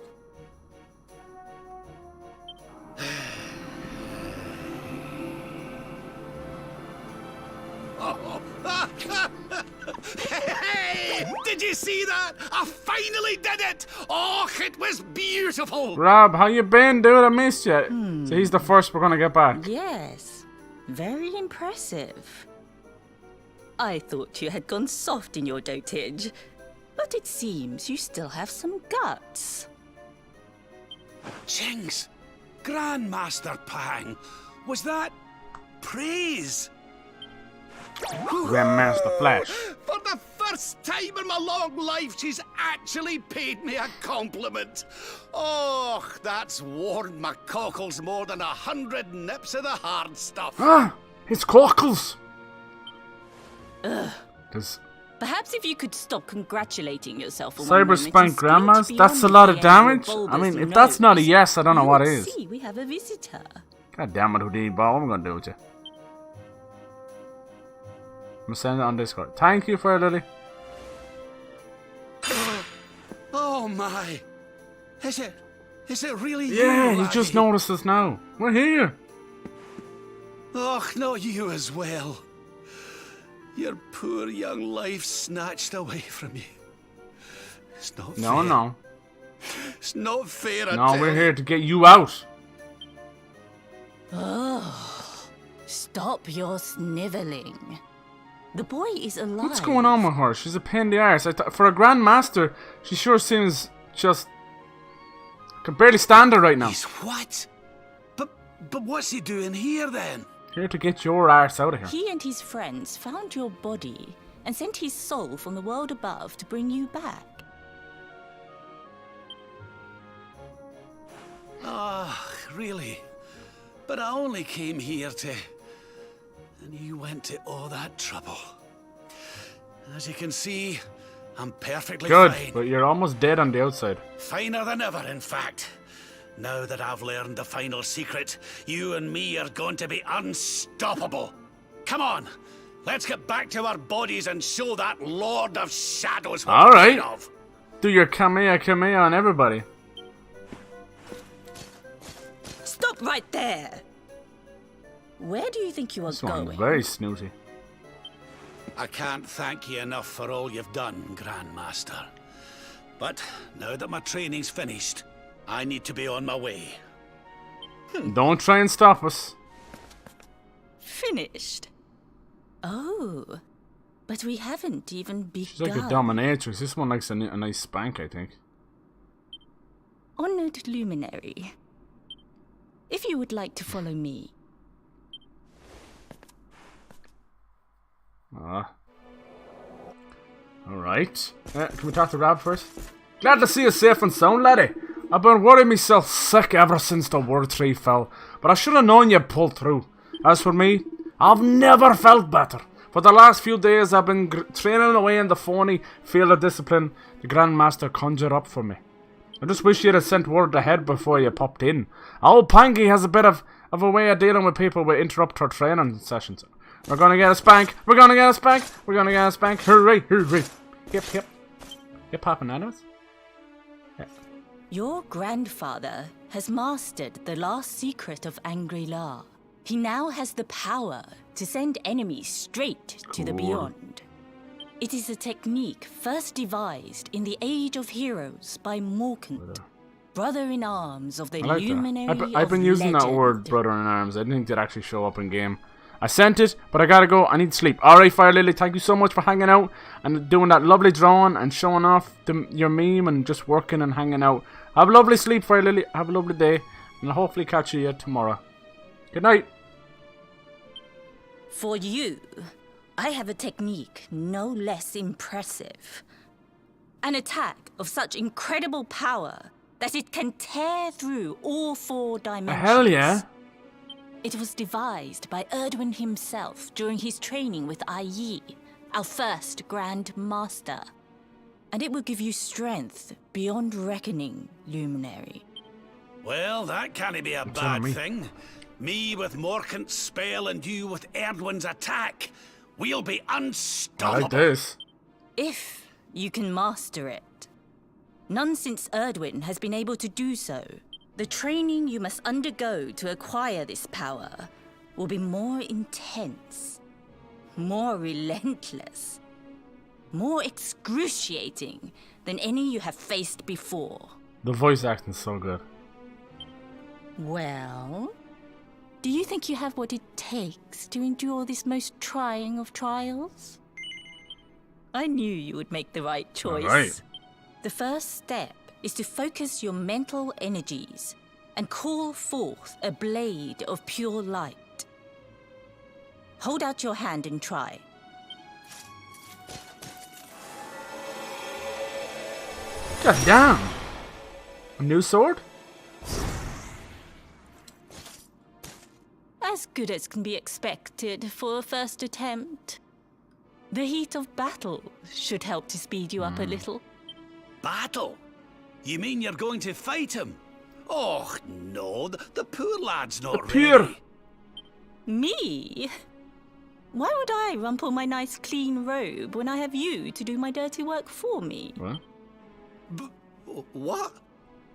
Hey! Did you see that? I finally did it! Oh, it was beautiful! Rob, how you been, dude? I missed you. So he's the first we're gonna get back. Yes, very impressive. I thought you had gone soft in your dotage, but it seems you still have some guts. Jinx! Grandmaster Pang! Was that praise? Grandmaster Flash. For the first time in my long life, she's actually paid me a compliment. Oh, that's warmed my cockles more than 100 nips of the hard stuff. Ah, it's cockles. Perhaps if you could stop congratulating yourself. Cyber spank grandmas? That's a lot of damage? I mean, if that's not a yes, I don't know what is. See, we have a visitor. God damn it, Houdini Ball. What am I gonna do with you? I'm gonna send it on Discord. Thank you, Fire Lily. Oh my. Is it really Yeah, you, you just laddie? noticed us now. We're here. Oh, not you as well. Your poor young life snatched away from you. It's not fair. No. It's not fair, I No, tell we're you. here to get you out. Oh, stop your sniveling. The boy is alive. What's going on with her? She's a pain in the arse. For a grandmaster, she sure seems just... I can barely stand her right now. He's what? But what's he doing here then? Here to get your arse out of here. He and his friends found your body and sent his soul from the world above to bring you back. Ah, really? But I only came here to... And you went to all that trouble. As you can see, I'm perfectly Good, fine. but you're almost dead on the outside. Finer than ever, in fact. Now that I've learned the final secret, you and me are going to be unstoppable. Come on, let's get back to our bodies and show that Lord of Shadows what All we're right. made of. Do your Kamehameha on everybody. Stop right there! Where do you think you are This one's going? very snooty. I can't thank you enough for all you've done, Grandmaster. But now that my training's finished, I need to be on my way. Don't try and stop us. Finished? Oh, but we haven't even begun. She's like a dominatrix. This one likes a nice spank, I think. Honored luminary, if you would like to follow me. Alright. Can we talk to Rob first? Glad to see you safe and sound, laddie. I've been worrying myself sick ever since the Word Tree fell, but I should have known you'd pull through. As for me, I've never felt better. For the last few days, I've been training away in the phony field of discipline the Grandmaster conjured up for me. I just wish you'd have sent word ahead before you popped in. Old Pangy has a bit of a way of dealing with people who interrupt her training sessions. We're gonna get a spank. We're gonna get a spank. We're gonna get a spank. Hooray, hooray. Hip, hip. Hip hop and animals? Yeah. Your grandfather has mastered the last secret of Angri-La. He now has the power to send enemies straight to the beyond. It is a technique first devised in the Age of Heroes by Morkant, brother-in-arms of the Luminary I've been of using that Legend. word, brother-in-arms. I didn't think it'd actually show up in game. I sent it, but I gotta go. I need sleep. Alright, Fire Lily, thank you so much for hanging out and doing that lovely drawing and showing off your meme and just working and hanging out. Have a lovely sleep, Fire Lily. Have a lovely day. And I'll hopefully catch you tomorrow. Good night. For you, I have a technique no less impressive. An attack of such incredible power that it can tear through all 4 dimensions. Hell yeah. It was devised by Erdwin himself during his training with Yi, our first Grand Master. And it will give you strength beyond reckoning, Luminary. Well, that can't be a bad thing. Me with Morkant's spell and you with Erdwin's attack. We'll be unstoppable. I like this. If you can master it. None since Erdwin has been able to do so. The training you must undergo to acquire this power will be more intense, more relentless, more excruciating than any you have faced before. The voice acting's so good. Well, do you think you have what it takes to endure this most trying of trials? I knew you would make the right choice. All right. The first step is to focus your mental energies and call forth a blade of pure light. Hold out your hand and try. God damn. A new sword? As good as can be expected for a first attempt. The heat of battle should help to speed you up a little. Battle? You mean you're going to fight him? Oh, no, the poor lad's not ready. Me? Why would I rumple my nice clean robe when I have you to do my dirty work for me? What? What?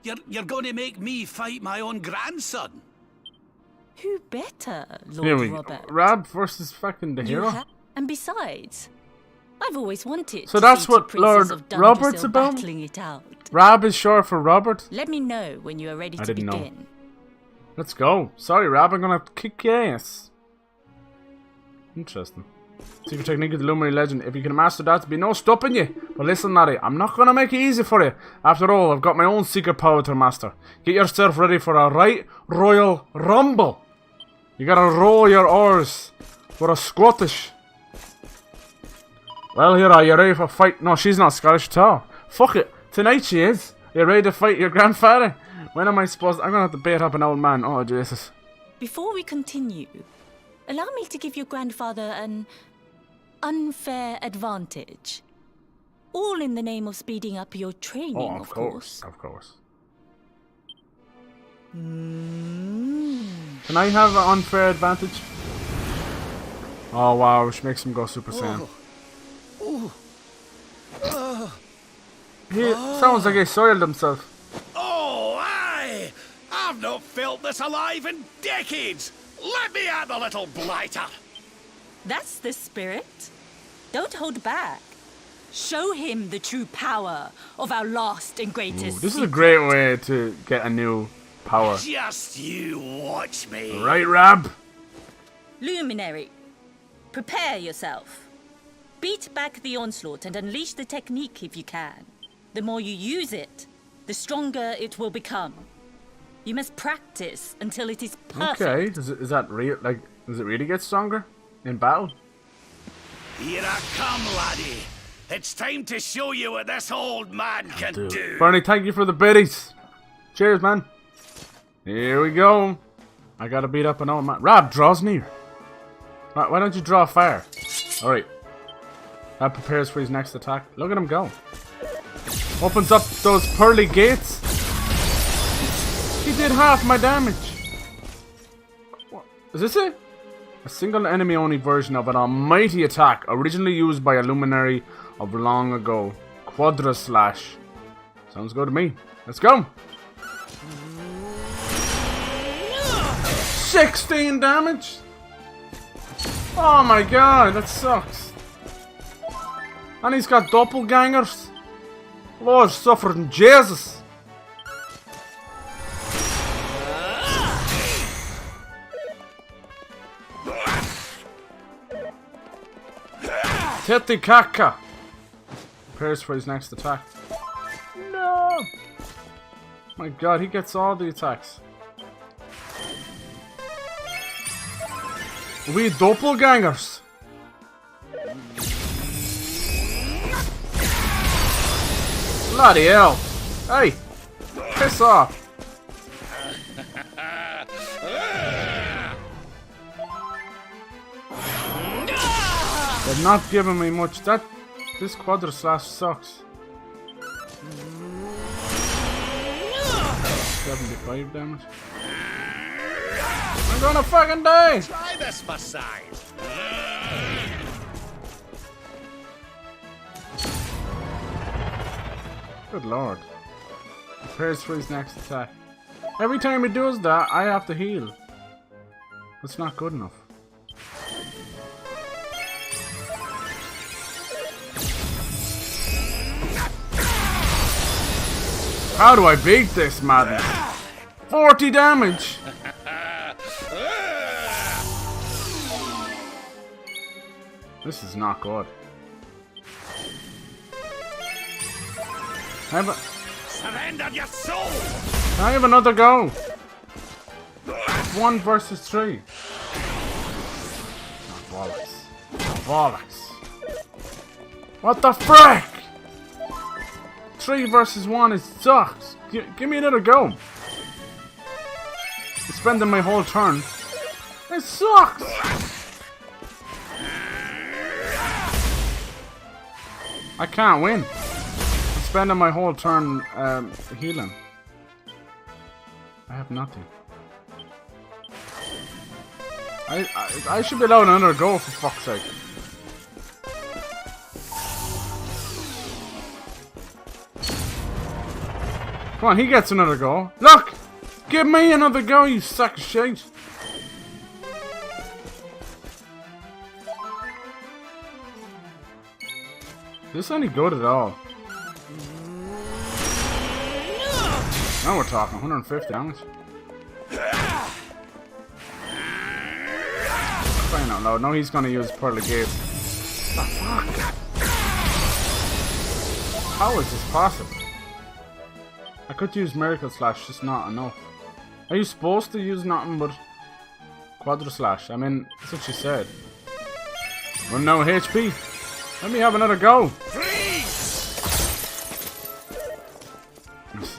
You're going to make me fight my own grandson? Who better, Lord Robert? Rab versus fucking the hero? And besides, I've always wanted so to that's see what two Lord princes of Dondre Robert's about? battling it out. Rab is short for Robert? Let me know when you are ready I to didn't begin. know. Let's go. Sorry, Rab, I'm gonna kick your ass. Interesting. Secret technique of the Luminary Legend. If you can master that, there'll be no stopping you. But listen, laddie, I'm not gonna make it easy for you. After all, I've got my own secret power to master. Get yourself ready for a right royal rumble. You gotta roll your oars for a Scottish. Well, here are you ready for a fight? No, she's not Scottish at all. Fuck it. Tonight she is. You ready to fight your grandfather? When am I supposed to... I'm gonna have to bait up an old man. Oh, Jesus. Before we continue, allow me to give your grandfather an unfair advantage. All in the name of speeding up your training, Oh, of course. Of course. Can I have an unfair advantage? Oh, wow. Which makes him go Super Saiyan. He sounds like he soiled himself. Oh, aye! I've not felt this alive in decades! Let me at the little blighter! That's the spirit. Don't hold back. Show him the true power of our last and greatest. Ooh, this is a great way to get a new power. Just you watch me. Right, Rab? Luminary, prepare yourself. Beat back the onslaught and unleash the technique if you can. The more you use it, the stronger it will become. You must practice until it is perfect. Okay, is that real? Like, does it really get stronger in battle? Here I come, laddie. It's time to show you what this old man can do. Bernie, thank you for the biddies. Cheers, man. Here we go. I gotta beat up an old man. Rab draws near. Why don't you draw fire? Alright. That prepares for his next attack. Look at him go. Opens up those pearly gates. He did half my damage. What? Is this it? A single enemy only version of an almighty attack originally used by a luminary of long ago. Quadra slash. Sounds good to me. Let's go. 16 damage. Oh my god, that sucks. And he's got doppelgangers. Lord suffering Jesus. Tetikaka. Prepares for his next attack. No. My god, he gets all the attacks. We doppelgangers. Bloody hell. Hey, piss off. They're not giving me much. This quadra slash sucks. 75 damage. I'm gonna fucking die! Try this for size. Good lord. Prepares for his next attack. Every time he does that, I have to heal. That's not good enough. How do I beat this madness? 40 damage! This is not good. Surrender your soul! Can I have another go? 1 versus 3. Oh, bollocks. Oh, bollocks. What the frick? 3 versus 1, it sucks. Give me another go. I'm spending my whole turn. It sucks. I can't win. I'm spending my whole turn healing. I have nothing. I should be allowed another go for fuck's sake. Come on, he gets another go. Look! Give me another go, you sack of shit. This ain't any good at all. Now we're talking 150 damage. Crying out loud. Now he's gonna use Pearly Gates. What the fuck? How is this possible? I could use Miracle Slash, just not enough. Are you supposed to use nothing but Quadra Slash? I mean, that's what she said. Run out of HP. Let me have another go. This is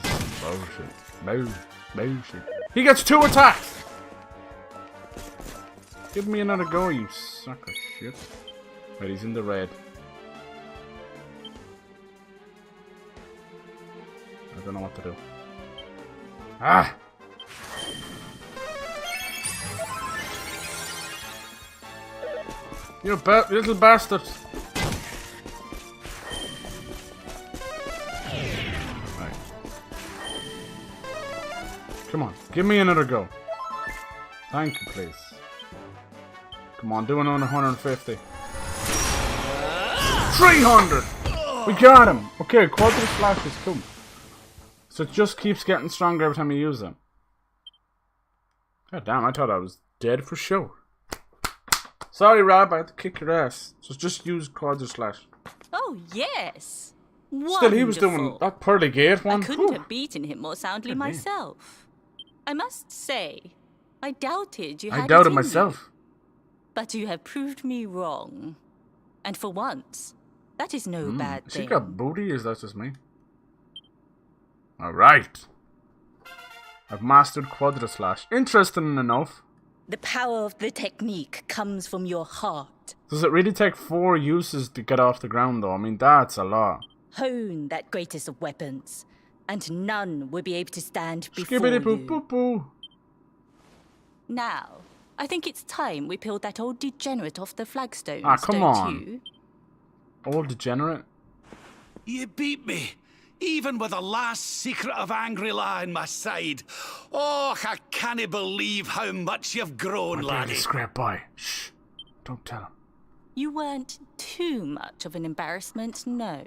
bullshit. He gets 2 attacks. Give me another go, you sucker shit. Right, he's in the red. I don't know what to do. Ah! You little bastard! Right. Come on, give me another go. Thank you, please. Come on, do another 150. 300! We got him! Okay, Quadra Slash is cool. So it just keeps getting stronger every time you use them. God damn, I thought I was dead for sure. Sorry, Rob, I had to kick your ass. So just use Quadra Slash. Oh, yes. Still, he was doing that Pearly Gate one. I couldn't have beaten him more soundly myself. I must say, I doubted you had I doubted it in myself. you. But you have proved me wrong. And for once, that is no bad thing. She got booty, is that just me? Alright. I've mastered Quadra Slash. Interesting enough. The power of the technique comes from your heart. Does it really take 4 uses to get off the ground, though? I mean, that's a lot. Hone that greatest of weapons, and none will be able to stand before Skibbity-boo-boo-boo. Now, I think it's time we peeled that old degenerate off the flagstones, Ah, come don't on. you? Old degenerate? You beat me, even with the last secret of Angry-La in my side. Oh, I can't believe how much you've grown, My laddie. daddy's scrap by. Shh. Don't tell him. You weren't too much of an embarrassment, no.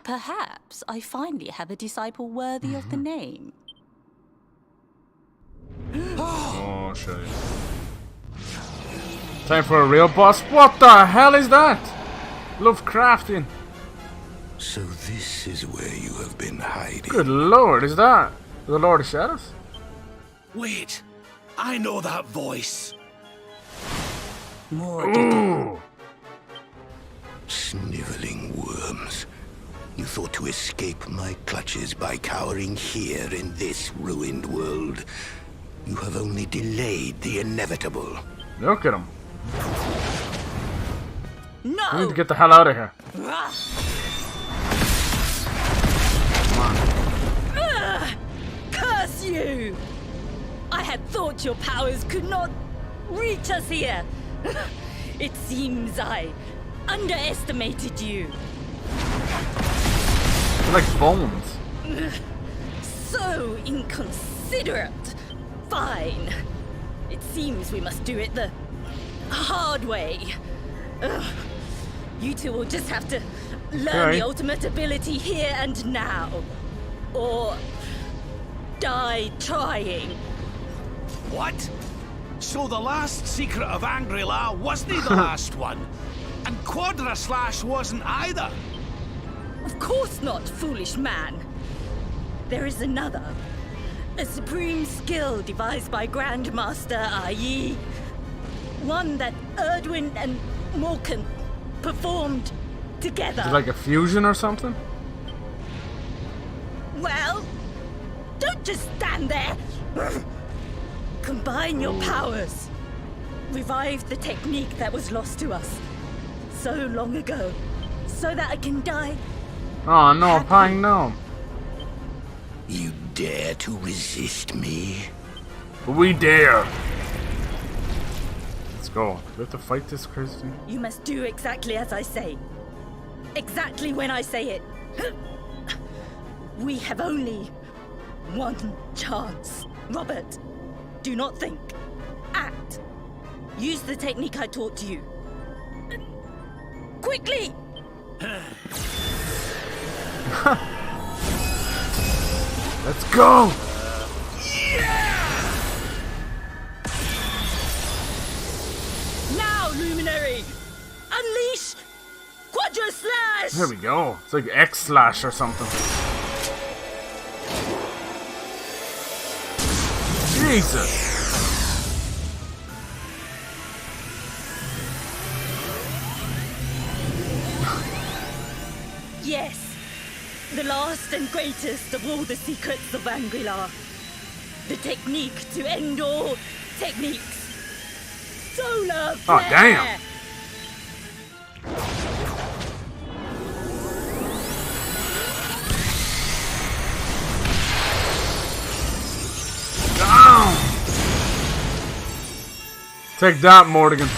Perhaps I finally have a disciple worthy of the name. Oh, shit. Time for a real boss. What the hell is that? Love crafting. So this is where you have been hiding. Good lord, is that the Lord of Shadows? Wait, I know that voice. Ooh. Sniveling worms. You thought to escape my clutches by cowering here in this ruined world. You have only delayed the inevitable. Look at him. No! We need to get the hell out of here. Curse you! I had thought your powers could not reach us here. It seems I underestimated you. They're like bones. So inconsiderate. Fine. It seems we must do it the hard way. Ugh. You two will just have to learn the ultimate ability here and now. Or die trying. What? So the last secret of Angry-La wasn't the last one? And Quadra Slash wasn't either? Of course not, foolish man. There is another. A supreme skill devised by Grandmaster i.e. one that Erdwin and Morkan performed together. Is it like a fusion or something? Well, don't just stand there. Combine your powers. Revive the technique that was lost to us so long ago, so that I can die. Oh no, Pang, no. You dare to resist me? We dare. Let's go. Do we have to fight this crazy? You must do exactly as I say. Exactly when I say it. We have only one chance. Robert, do not think. Act. Use the technique I taught you. Quickly! Let's go! Now, Luminary! Unleash Quadra Slash! There we go. It's like X Slash or something. Jesus! Yes, the last and greatest of all the secrets of Angry-La. The technique to end all techniques. Solar flare! Oh, damn! Down! Take that, Mortigan.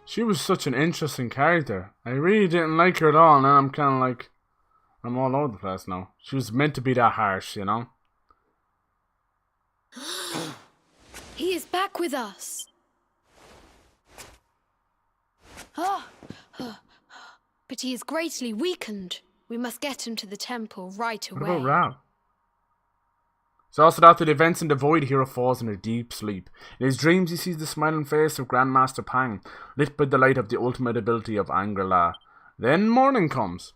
She was such an interesting character. I really didn't like her at all, and I'm kind of like, I'm all over the place now. She was meant to be that harsh, you know? He is back with us. Ah, but he is greatly weakened. We must get him to the temple right away. What about Rao? So also after the events in the void, hero falls in a deep sleep. In his dreams he sees the smiling face of Grandmaster Pang, lit by the light of the ultimate ability of Angry-La. Then morning comes.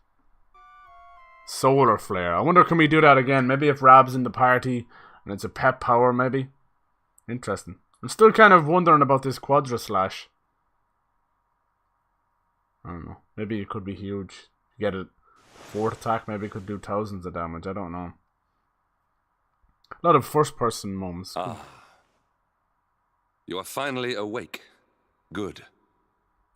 Solar flare. I wonder can we do that again? Maybe if Rab's in the party and it's a pet power maybe? Interesting. I'm still kind of wondering about this Quadra Slash. I don't know. Maybe it could be huge. Get it fourth attack maybe could do thousands of damage. I don't know. A lot of first-person moments. Ah. You are finally awake. Good.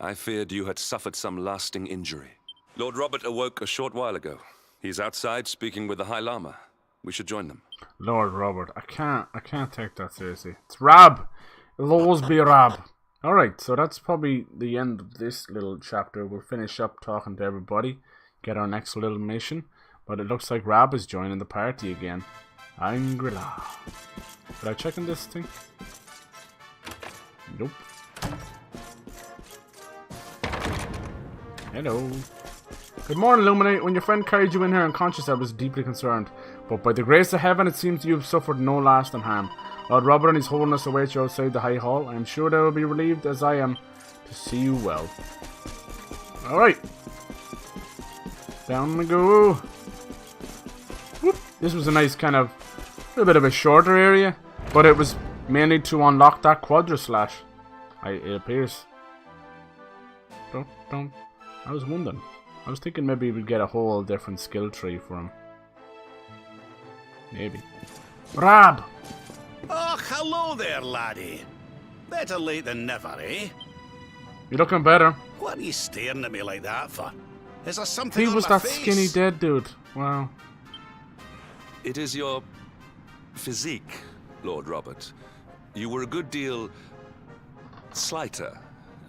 I feared you had suffered some lasting injury. Lord Robert awoke a short while ago. He's outside speaking with the High Lama. We should join them. Lord Robert. I can't take that seriously. It's Rab. It'll always be Rab. Alright, so that's probably the end of this little chapter. We'll finish up talking to everybody. Get our next little mission. But it looks like Rab is joining the party again. Angri-La. Did I check in this thing? Nope. Hello. Good morning, Illuminate. When your friend carried you in here unconscious, I was deeply concerned. But by the grace of heaven, it seems you have suffered no lasting harm. Lord Robert and his holiness await you outside the High Hall. I am sure they will be relieved, as I am, to see you well. Alright. Down we go. Whoop. This was a nice kind of, a bit of a shorter area, but it was mainly to unlock that Quadra-Slash. It appears. I was wondering. I was thinking maybe we'd get a whole different skill tree for him. Maybe. Rab! Oh, hello there, laddie. Better late than never, eh? You're looking better. What are you staring at me like that for? Is there something He on was my that face? skinny dead dude. Wow. It is your physique, Lord Robert. You were a good deal slighter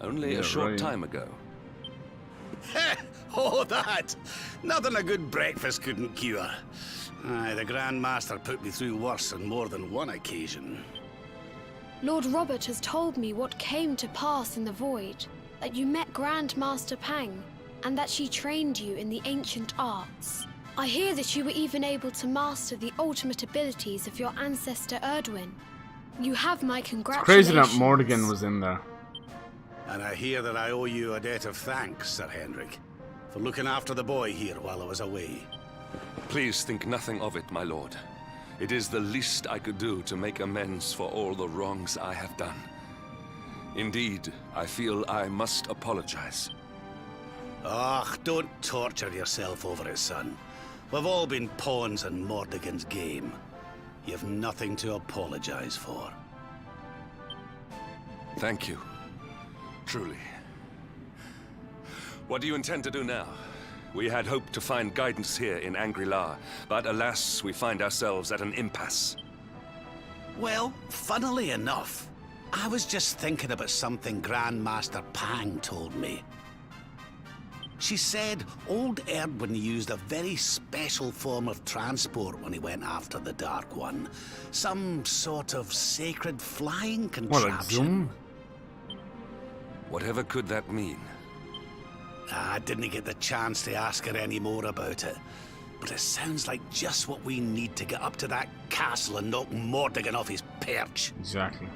only a short time ago. Oh, that! Nothing a good breakfast couldn't cure. Aye, the Grand Master put me through worse on more than one occasion. Lord Robert has told me what came to pass in the Void, that you met Grand Master Pang, and that she trained you in the ancient arts. I hear that you were even able to master the ultimate abilities of your ancestor Erdwin. You have my congratulations. It's crazy that Morrigan was in there. And I hear that I owe you a debt of thanks, Sir Henrik, for looking after the boy here while I was away. Please think nothing of it, my lord. It is the least I could do to make amends for all the wrongs I have done. Indeed, I feel I must apologize. Ah, don't torture yourself over it, son. We've all been pawns in Mordigan's game. You have nothing to apologize for. Thank you. Truly. What do you intend to do now? We had hoped to find guidance here in Angri-La, but alas, we find ourselves at an impasse. Well, funnily enough, I was just thinking about something Grandmaster Pang told me. She said old Erdwin used a very special form of transport when he went after the Dark One. Some sort of sacred flying contraption. Whatever could that mean? I didn't get the chance to ask her any more about it. But it sounds like just what we need to get up to that castle and knock Mordigan off his perch. Exactly.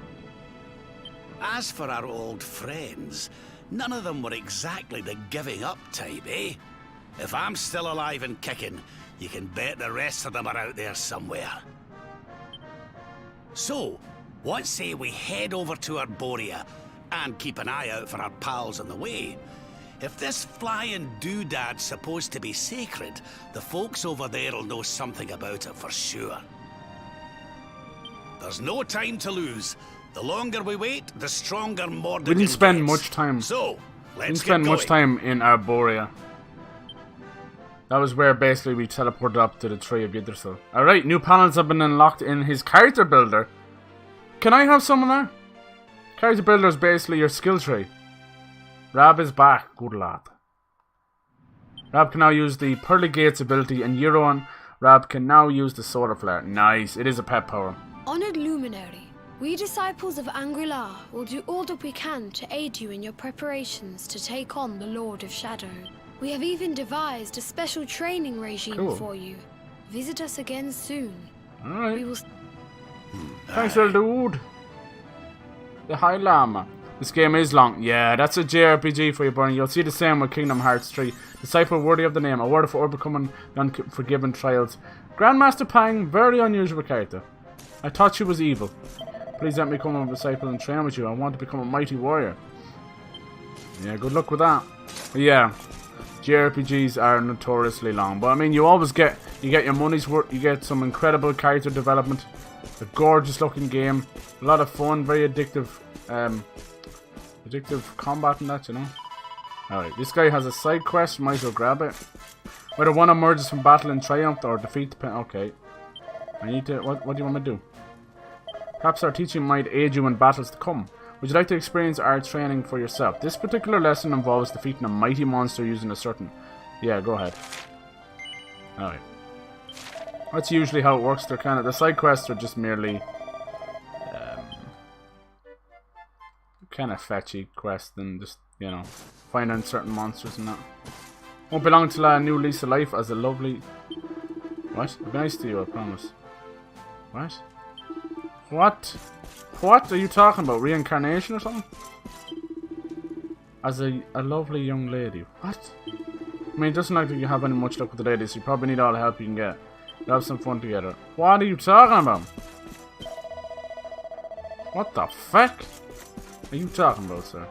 As for our old friends, none of them were exactly the giving up type, eh? If I'm still alive and kicking, you can bet the rest of them are out there somewhere. So, what say we head over to Arborea and keep an eye out for our pals on the way? If this flying doodad's supposed to be sacred, the folks over there'll know something about it for sure. There's no time to lose. The longer we wait, the stronger Mordigan We didn't spend gets. much time. So, let's We didn't spend get going. much time in Arborea. That was where basically we teleported up to the Tree of Yggdrasil. Alright, new panels have been unlocked in his character builder. Can I have some of that? Character builder is basically your skill tree. Rab is back, good lad. Rab can now use the Pearly Gates ability, and Euron, Rab can now use the Solar Flare. Nice, it is a pet power. Honored Luminary, we disciples of Angri-La will do all that we can to aid you in your preparations to take on the Lord of Shadow. We have even devised a special training regime for you. Visit us again soon. Alright. We will... Thanks, little dude. The High Lama. This game is long. Yeah, that's a JRPG for you, Bernie. You'll see the same with Kingdom Hearts 3. Disciple worthy of the name. Awarded for overcoming the unforgiven trials. Grandmaster Pang, very unusual character. I thought she was evil. Please let me become a disciple and train with you. I want to become a mighty warrior. Yeah, good luck with that. But yeah, JRPGs are notoriously long, but I mean, you get your money's worth. You get some incredible character development, a gorgeous looking game, a lot of fun, very addictive, addictive combat and that, you know. Alright, this guy has a side quest, might as well grab it. Whether one emerges from battle in triumph or defeat the okay. I need to, what do you want me to do? Perhaps our teaching might aid you in battles to come. Would you like to experience our training for yourself? This particular lesson involves defeating a mighty monster using a certain... Yeah, go ahead. Alright. That's usually how it works. They're kind of... The side quests are just merely... kind of fetchy quests and just, you know, finding certain monsters and that. Won't be long till a new lease of life as a lovely... What? I'll be nice to you, I promise. What? What? What are you talking about? Reincarnation or something? As a lovely young lady. What? I mean, it doesn't look like you have any much luck with the ladies, so you probably need all the help you can get. We'll have some fun together. What are you talking about? What the fuck are you talking about, sir?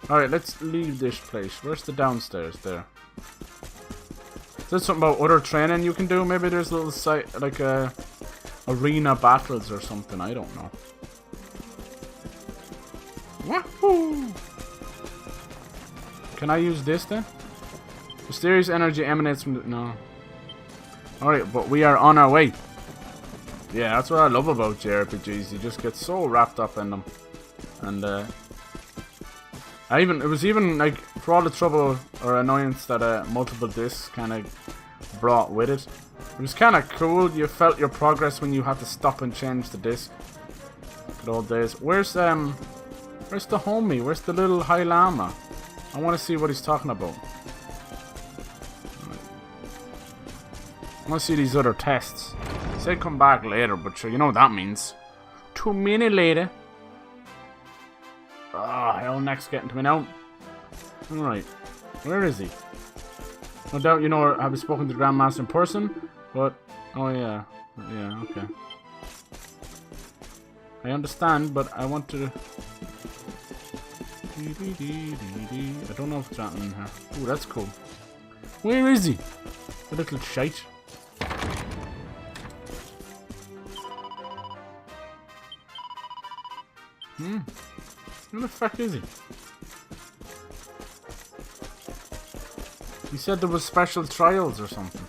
Alright, let's leave this place. Where's the downstairs there? Is there something about other training you can do? Maybe there's a little site, like arena battles or something. I don't know. Wahoo! Can I use this then? Mysterious energy emanates from the... No. Alright, but we are on our way. Yeah, that's what I love about JRPGs. You just get so wrapped up in them. And, it was even, like, for all the trouble or annoyance that multiple discs kind of brought with it, it was kind of cool. You felt your progress when you had to stop and change the disc. Good old days. Where's the homie? Where's the little High Lama? I want to see what he's talking about. I want to see these other tests. He said come back later, but sure, you know what that means. 2 minutes later. Ah, hell, next getting to me now. Alright. Where is he? No doubt you know, have you spoken to the Grandmaster in person? But, oh yeah. Yeah, okay. I understand, but I want to... I don't know if it's that in here. Ooh, that's cool. Where is he? The little shite. Where the fuck is he? He said there was special trials or something.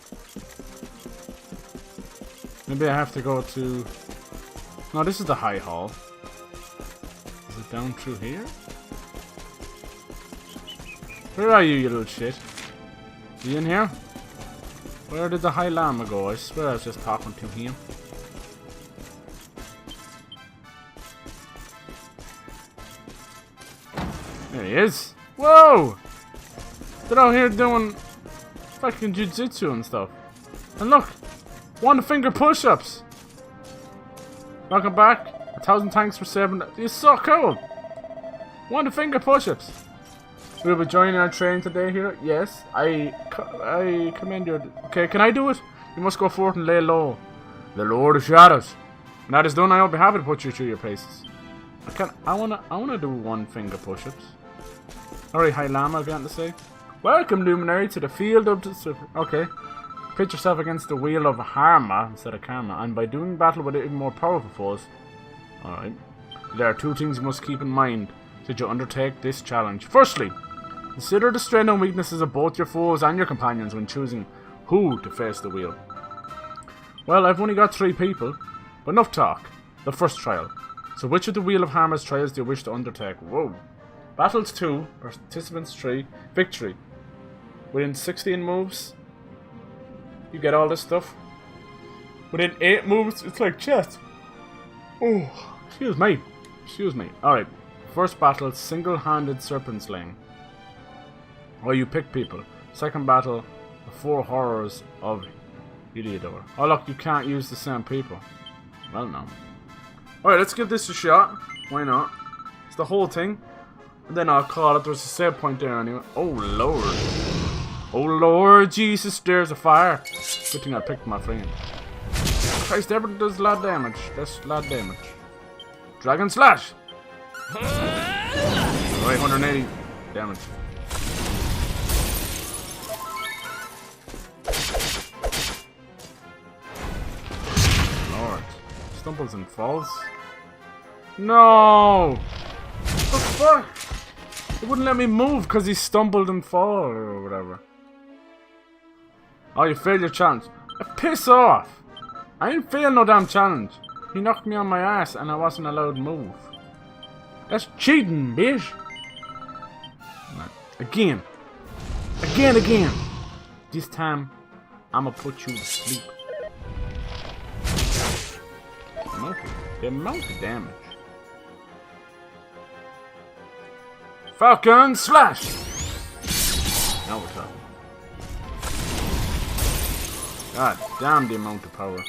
Maybe I have to go to... No, this is the High Hall. Is it down through here? Where are you little shit? Are you in here? Where did the High Lama go? I swear I was just talking to him. There he is. Whoa! They're out here doing fucking jujitsu and stuff. And look! 1 finger push-ups! Welcome back. 1,000 thanks for saving that. It's so cool! 1 finger push-ups. We'll be joining our training today here. Yes, I commend your... Okay, can I do it? You must go forth and lay low. The Lord of Shadows. When that is done, I'll be happy to put you through your paces. I wanna do 1 finger push-ups. Alright, High Lama, I've got to say. Welcome, Luminary, to the field of the... Okay. Pit yourself against the wheel of Harma instead of Karma, and by doing battle with even more powerful foes... Alright. There are 2 things you must keep in mind should you undertake this challenge. Firstly, consider the strengths and weaknesses of both your foes and your companions when choosing who to face the wheel. Well, I've only got 3 people, but enough talk. The first trial. So which of the Wheel of Harma's trials do you wish to undertake? Whoa. Battles 2, participants 3, victory. Within 16 moves, you get all this stuff. Within 8 moves, it's like chess. Oh, excuse me. Excuse me. Alright. First battle, single-handed serpent slaying. Where you pick people. Second battle, the 4 horrors of Heliodor. Oh look, you can't use the same people. Well, no. Alright, let's give this a shot. Why not? It's the whole thing. And then I'll call it. There's a save point there anyway. Oh lord. Oh lord Jesus, there's a fire. Good thing I picked my friend. Christ, everything does a lot of damage. That's a lot of damage. Dragon Slash! Alright, 180 damage. stumbles and falls. No! What the fuck? It wouldn't let me move because he stumbled and fall or whatever. Oh, you failed your challenge. Piss off! I ain't failed no damn challenge. He knocked me on my ass and I wasn't allowed to move. That's cheating, bitch. Again. Again. This time, I'ma put you to sleep. The amount of damage. Falcon slash! Now we're talking. God damn the amount of power.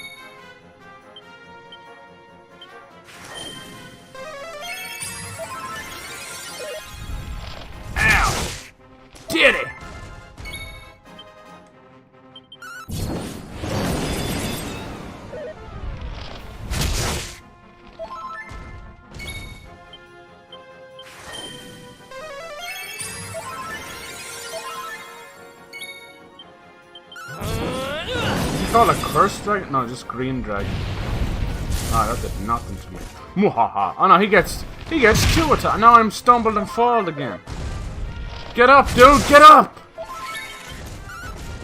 Ow! Did it! Call a curse dragon? No, just green dragon. Ah, that did nothing to me. Muhaha. Oh no, he gets 2 attacks. Now I'm stumbled and fall again. Get up, dude, get up!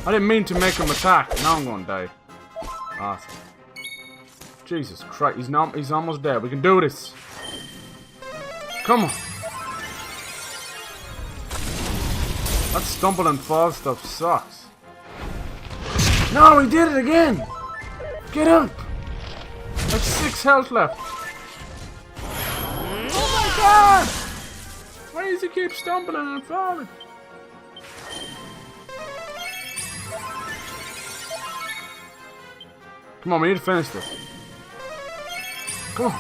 I didn't mean to make him attack. Now I'm gonna die. Awesome. Jesus Christ, he's almost dead. We can do this. Come on. That stumble and fall stuff sucks. No, he did it again! Get up! I have 6 health left. Oh my god! Why does he keep stumbling and falling? Come on, we need to finish this. Come on.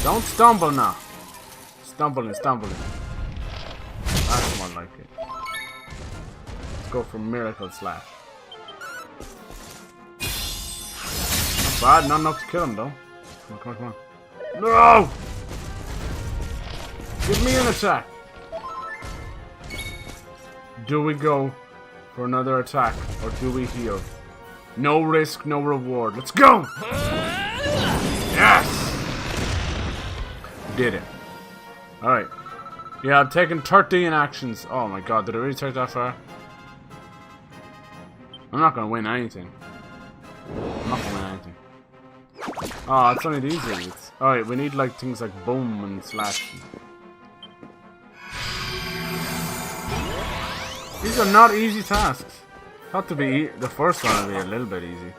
Don't stumble now. Stumbling. That's more like it. Go for miracle slash. Not bad, not enough to kill him though. Come on. No! Give me an attack. Do we go for another attack or do we heal? No risk, no reward. Let's go! Yes! Did it. Alright. Yeah, I've taken 13 actions. Oh my god, did I really take that far? I'm not gonna win anything. Oh, it's only these idiots. Alright, we need like things like boom and slash. These are not easy tasks. Thought to be the first one would be a little bit easy.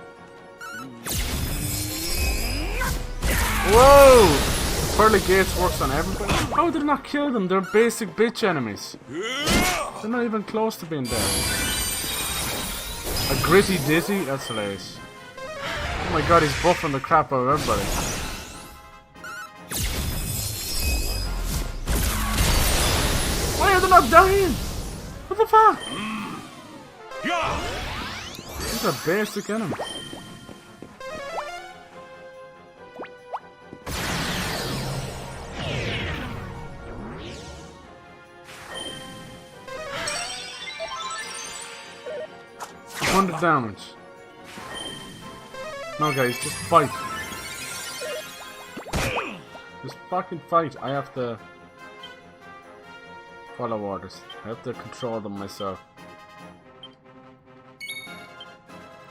Whoa! The pearly gates works on everybody. How did I not kill them? They're basic bitch enemies. They're not even close to being dead. A gritty dizzy? That's hilarious. Oh my god, he's buffing the crap out of everybody. Why are they not dying? What the fuck? These are basic enemies. Damage. No guys, just fight. Just fucking fight. I have to follow orders. I have to control them myself.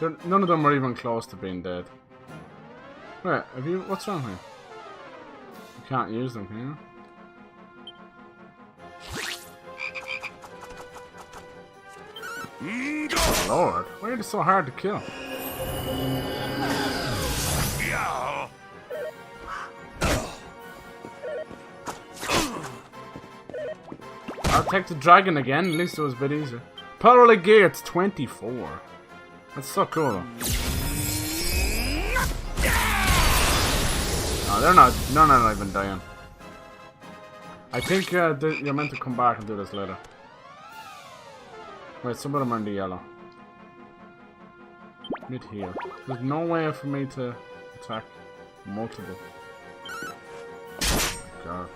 None of them are even close to being dead. Wait, have you? What's wrong here? You can't use them, can you? Oh Lord, why are they so hard to kill? I'll take the dragon again, at least it was a bit easier. Pearly Gates 24. That's so cool though. No, they're not even dying. I think you're meant to come back and do this later. Wait, some of them are in the yellow. Mid here. There's no way for me to attack multiple. God.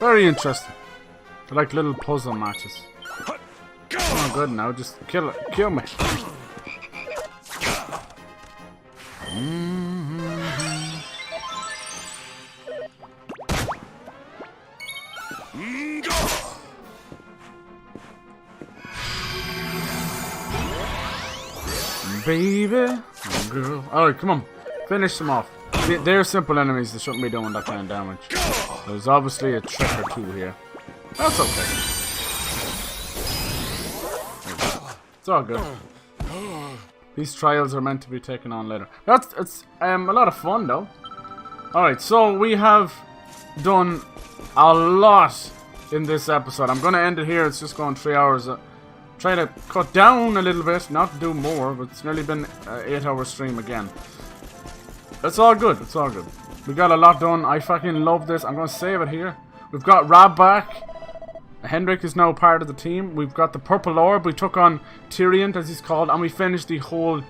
Very interesting. They're like little puzzle matches. Oh, good now. Just kill me. Baby, girl. Alright, come on. Finish them off. They're simple enemies. They shouldn't be doing that kind of damage. There's obviously a trick or two here. That's okay. It's all good. These trials are meant to be taken on later. It's a lot of fun though. Alright, so we have done a lot in this episode. I'm gonna end it here. It's just going 3 hours. Try to cut down a little bit, not do more, but it's nearly been an 8-hour stream again. It's all good. It's all good. We got a lot done. I fucking love this. I'm gonna save it here. We've got Rab back. Hendrik is now part of the team. We've got the Purple Orb. We took on Tyriant, as he's called, and we finished the whole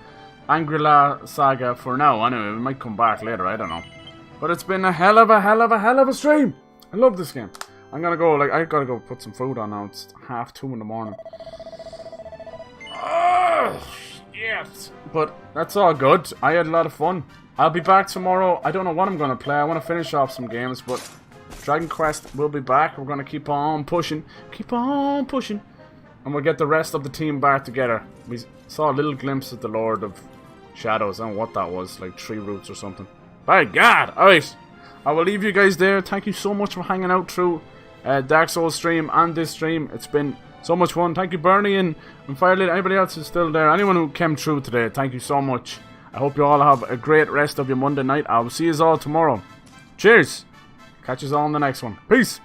Angela saga for now. Anyway, we might come back later. I don't know. But it's been a hell of a stream. I love this game. I'm gonna go. I gotta go put some food on now. It's 2:30 in the morning. Yes. But that's all good. I had a lot of fun. I'll be back tomorrow. I don't know what I'm gonna play. I want to finish off some games, but Dragon Quest will be back. We're gonna keep on pushing. And we'll get the rest of the team back together. We saw a little glimpse of the Lord of Shadows. I don't know what that was, like tree roots or something. By God! Alright. I will leave you guys there. Thank you so much for hanging out through Dark Souls stream and this stream. It's been so much fun. Thank you, Bernie and Firelid. Anybody else who's still there. Anyone who came through today, thank you so much. I hope you all have a great rest of your Monday night. I will see you all tomorrow. Cheers. Catch you all in the next one. Peace.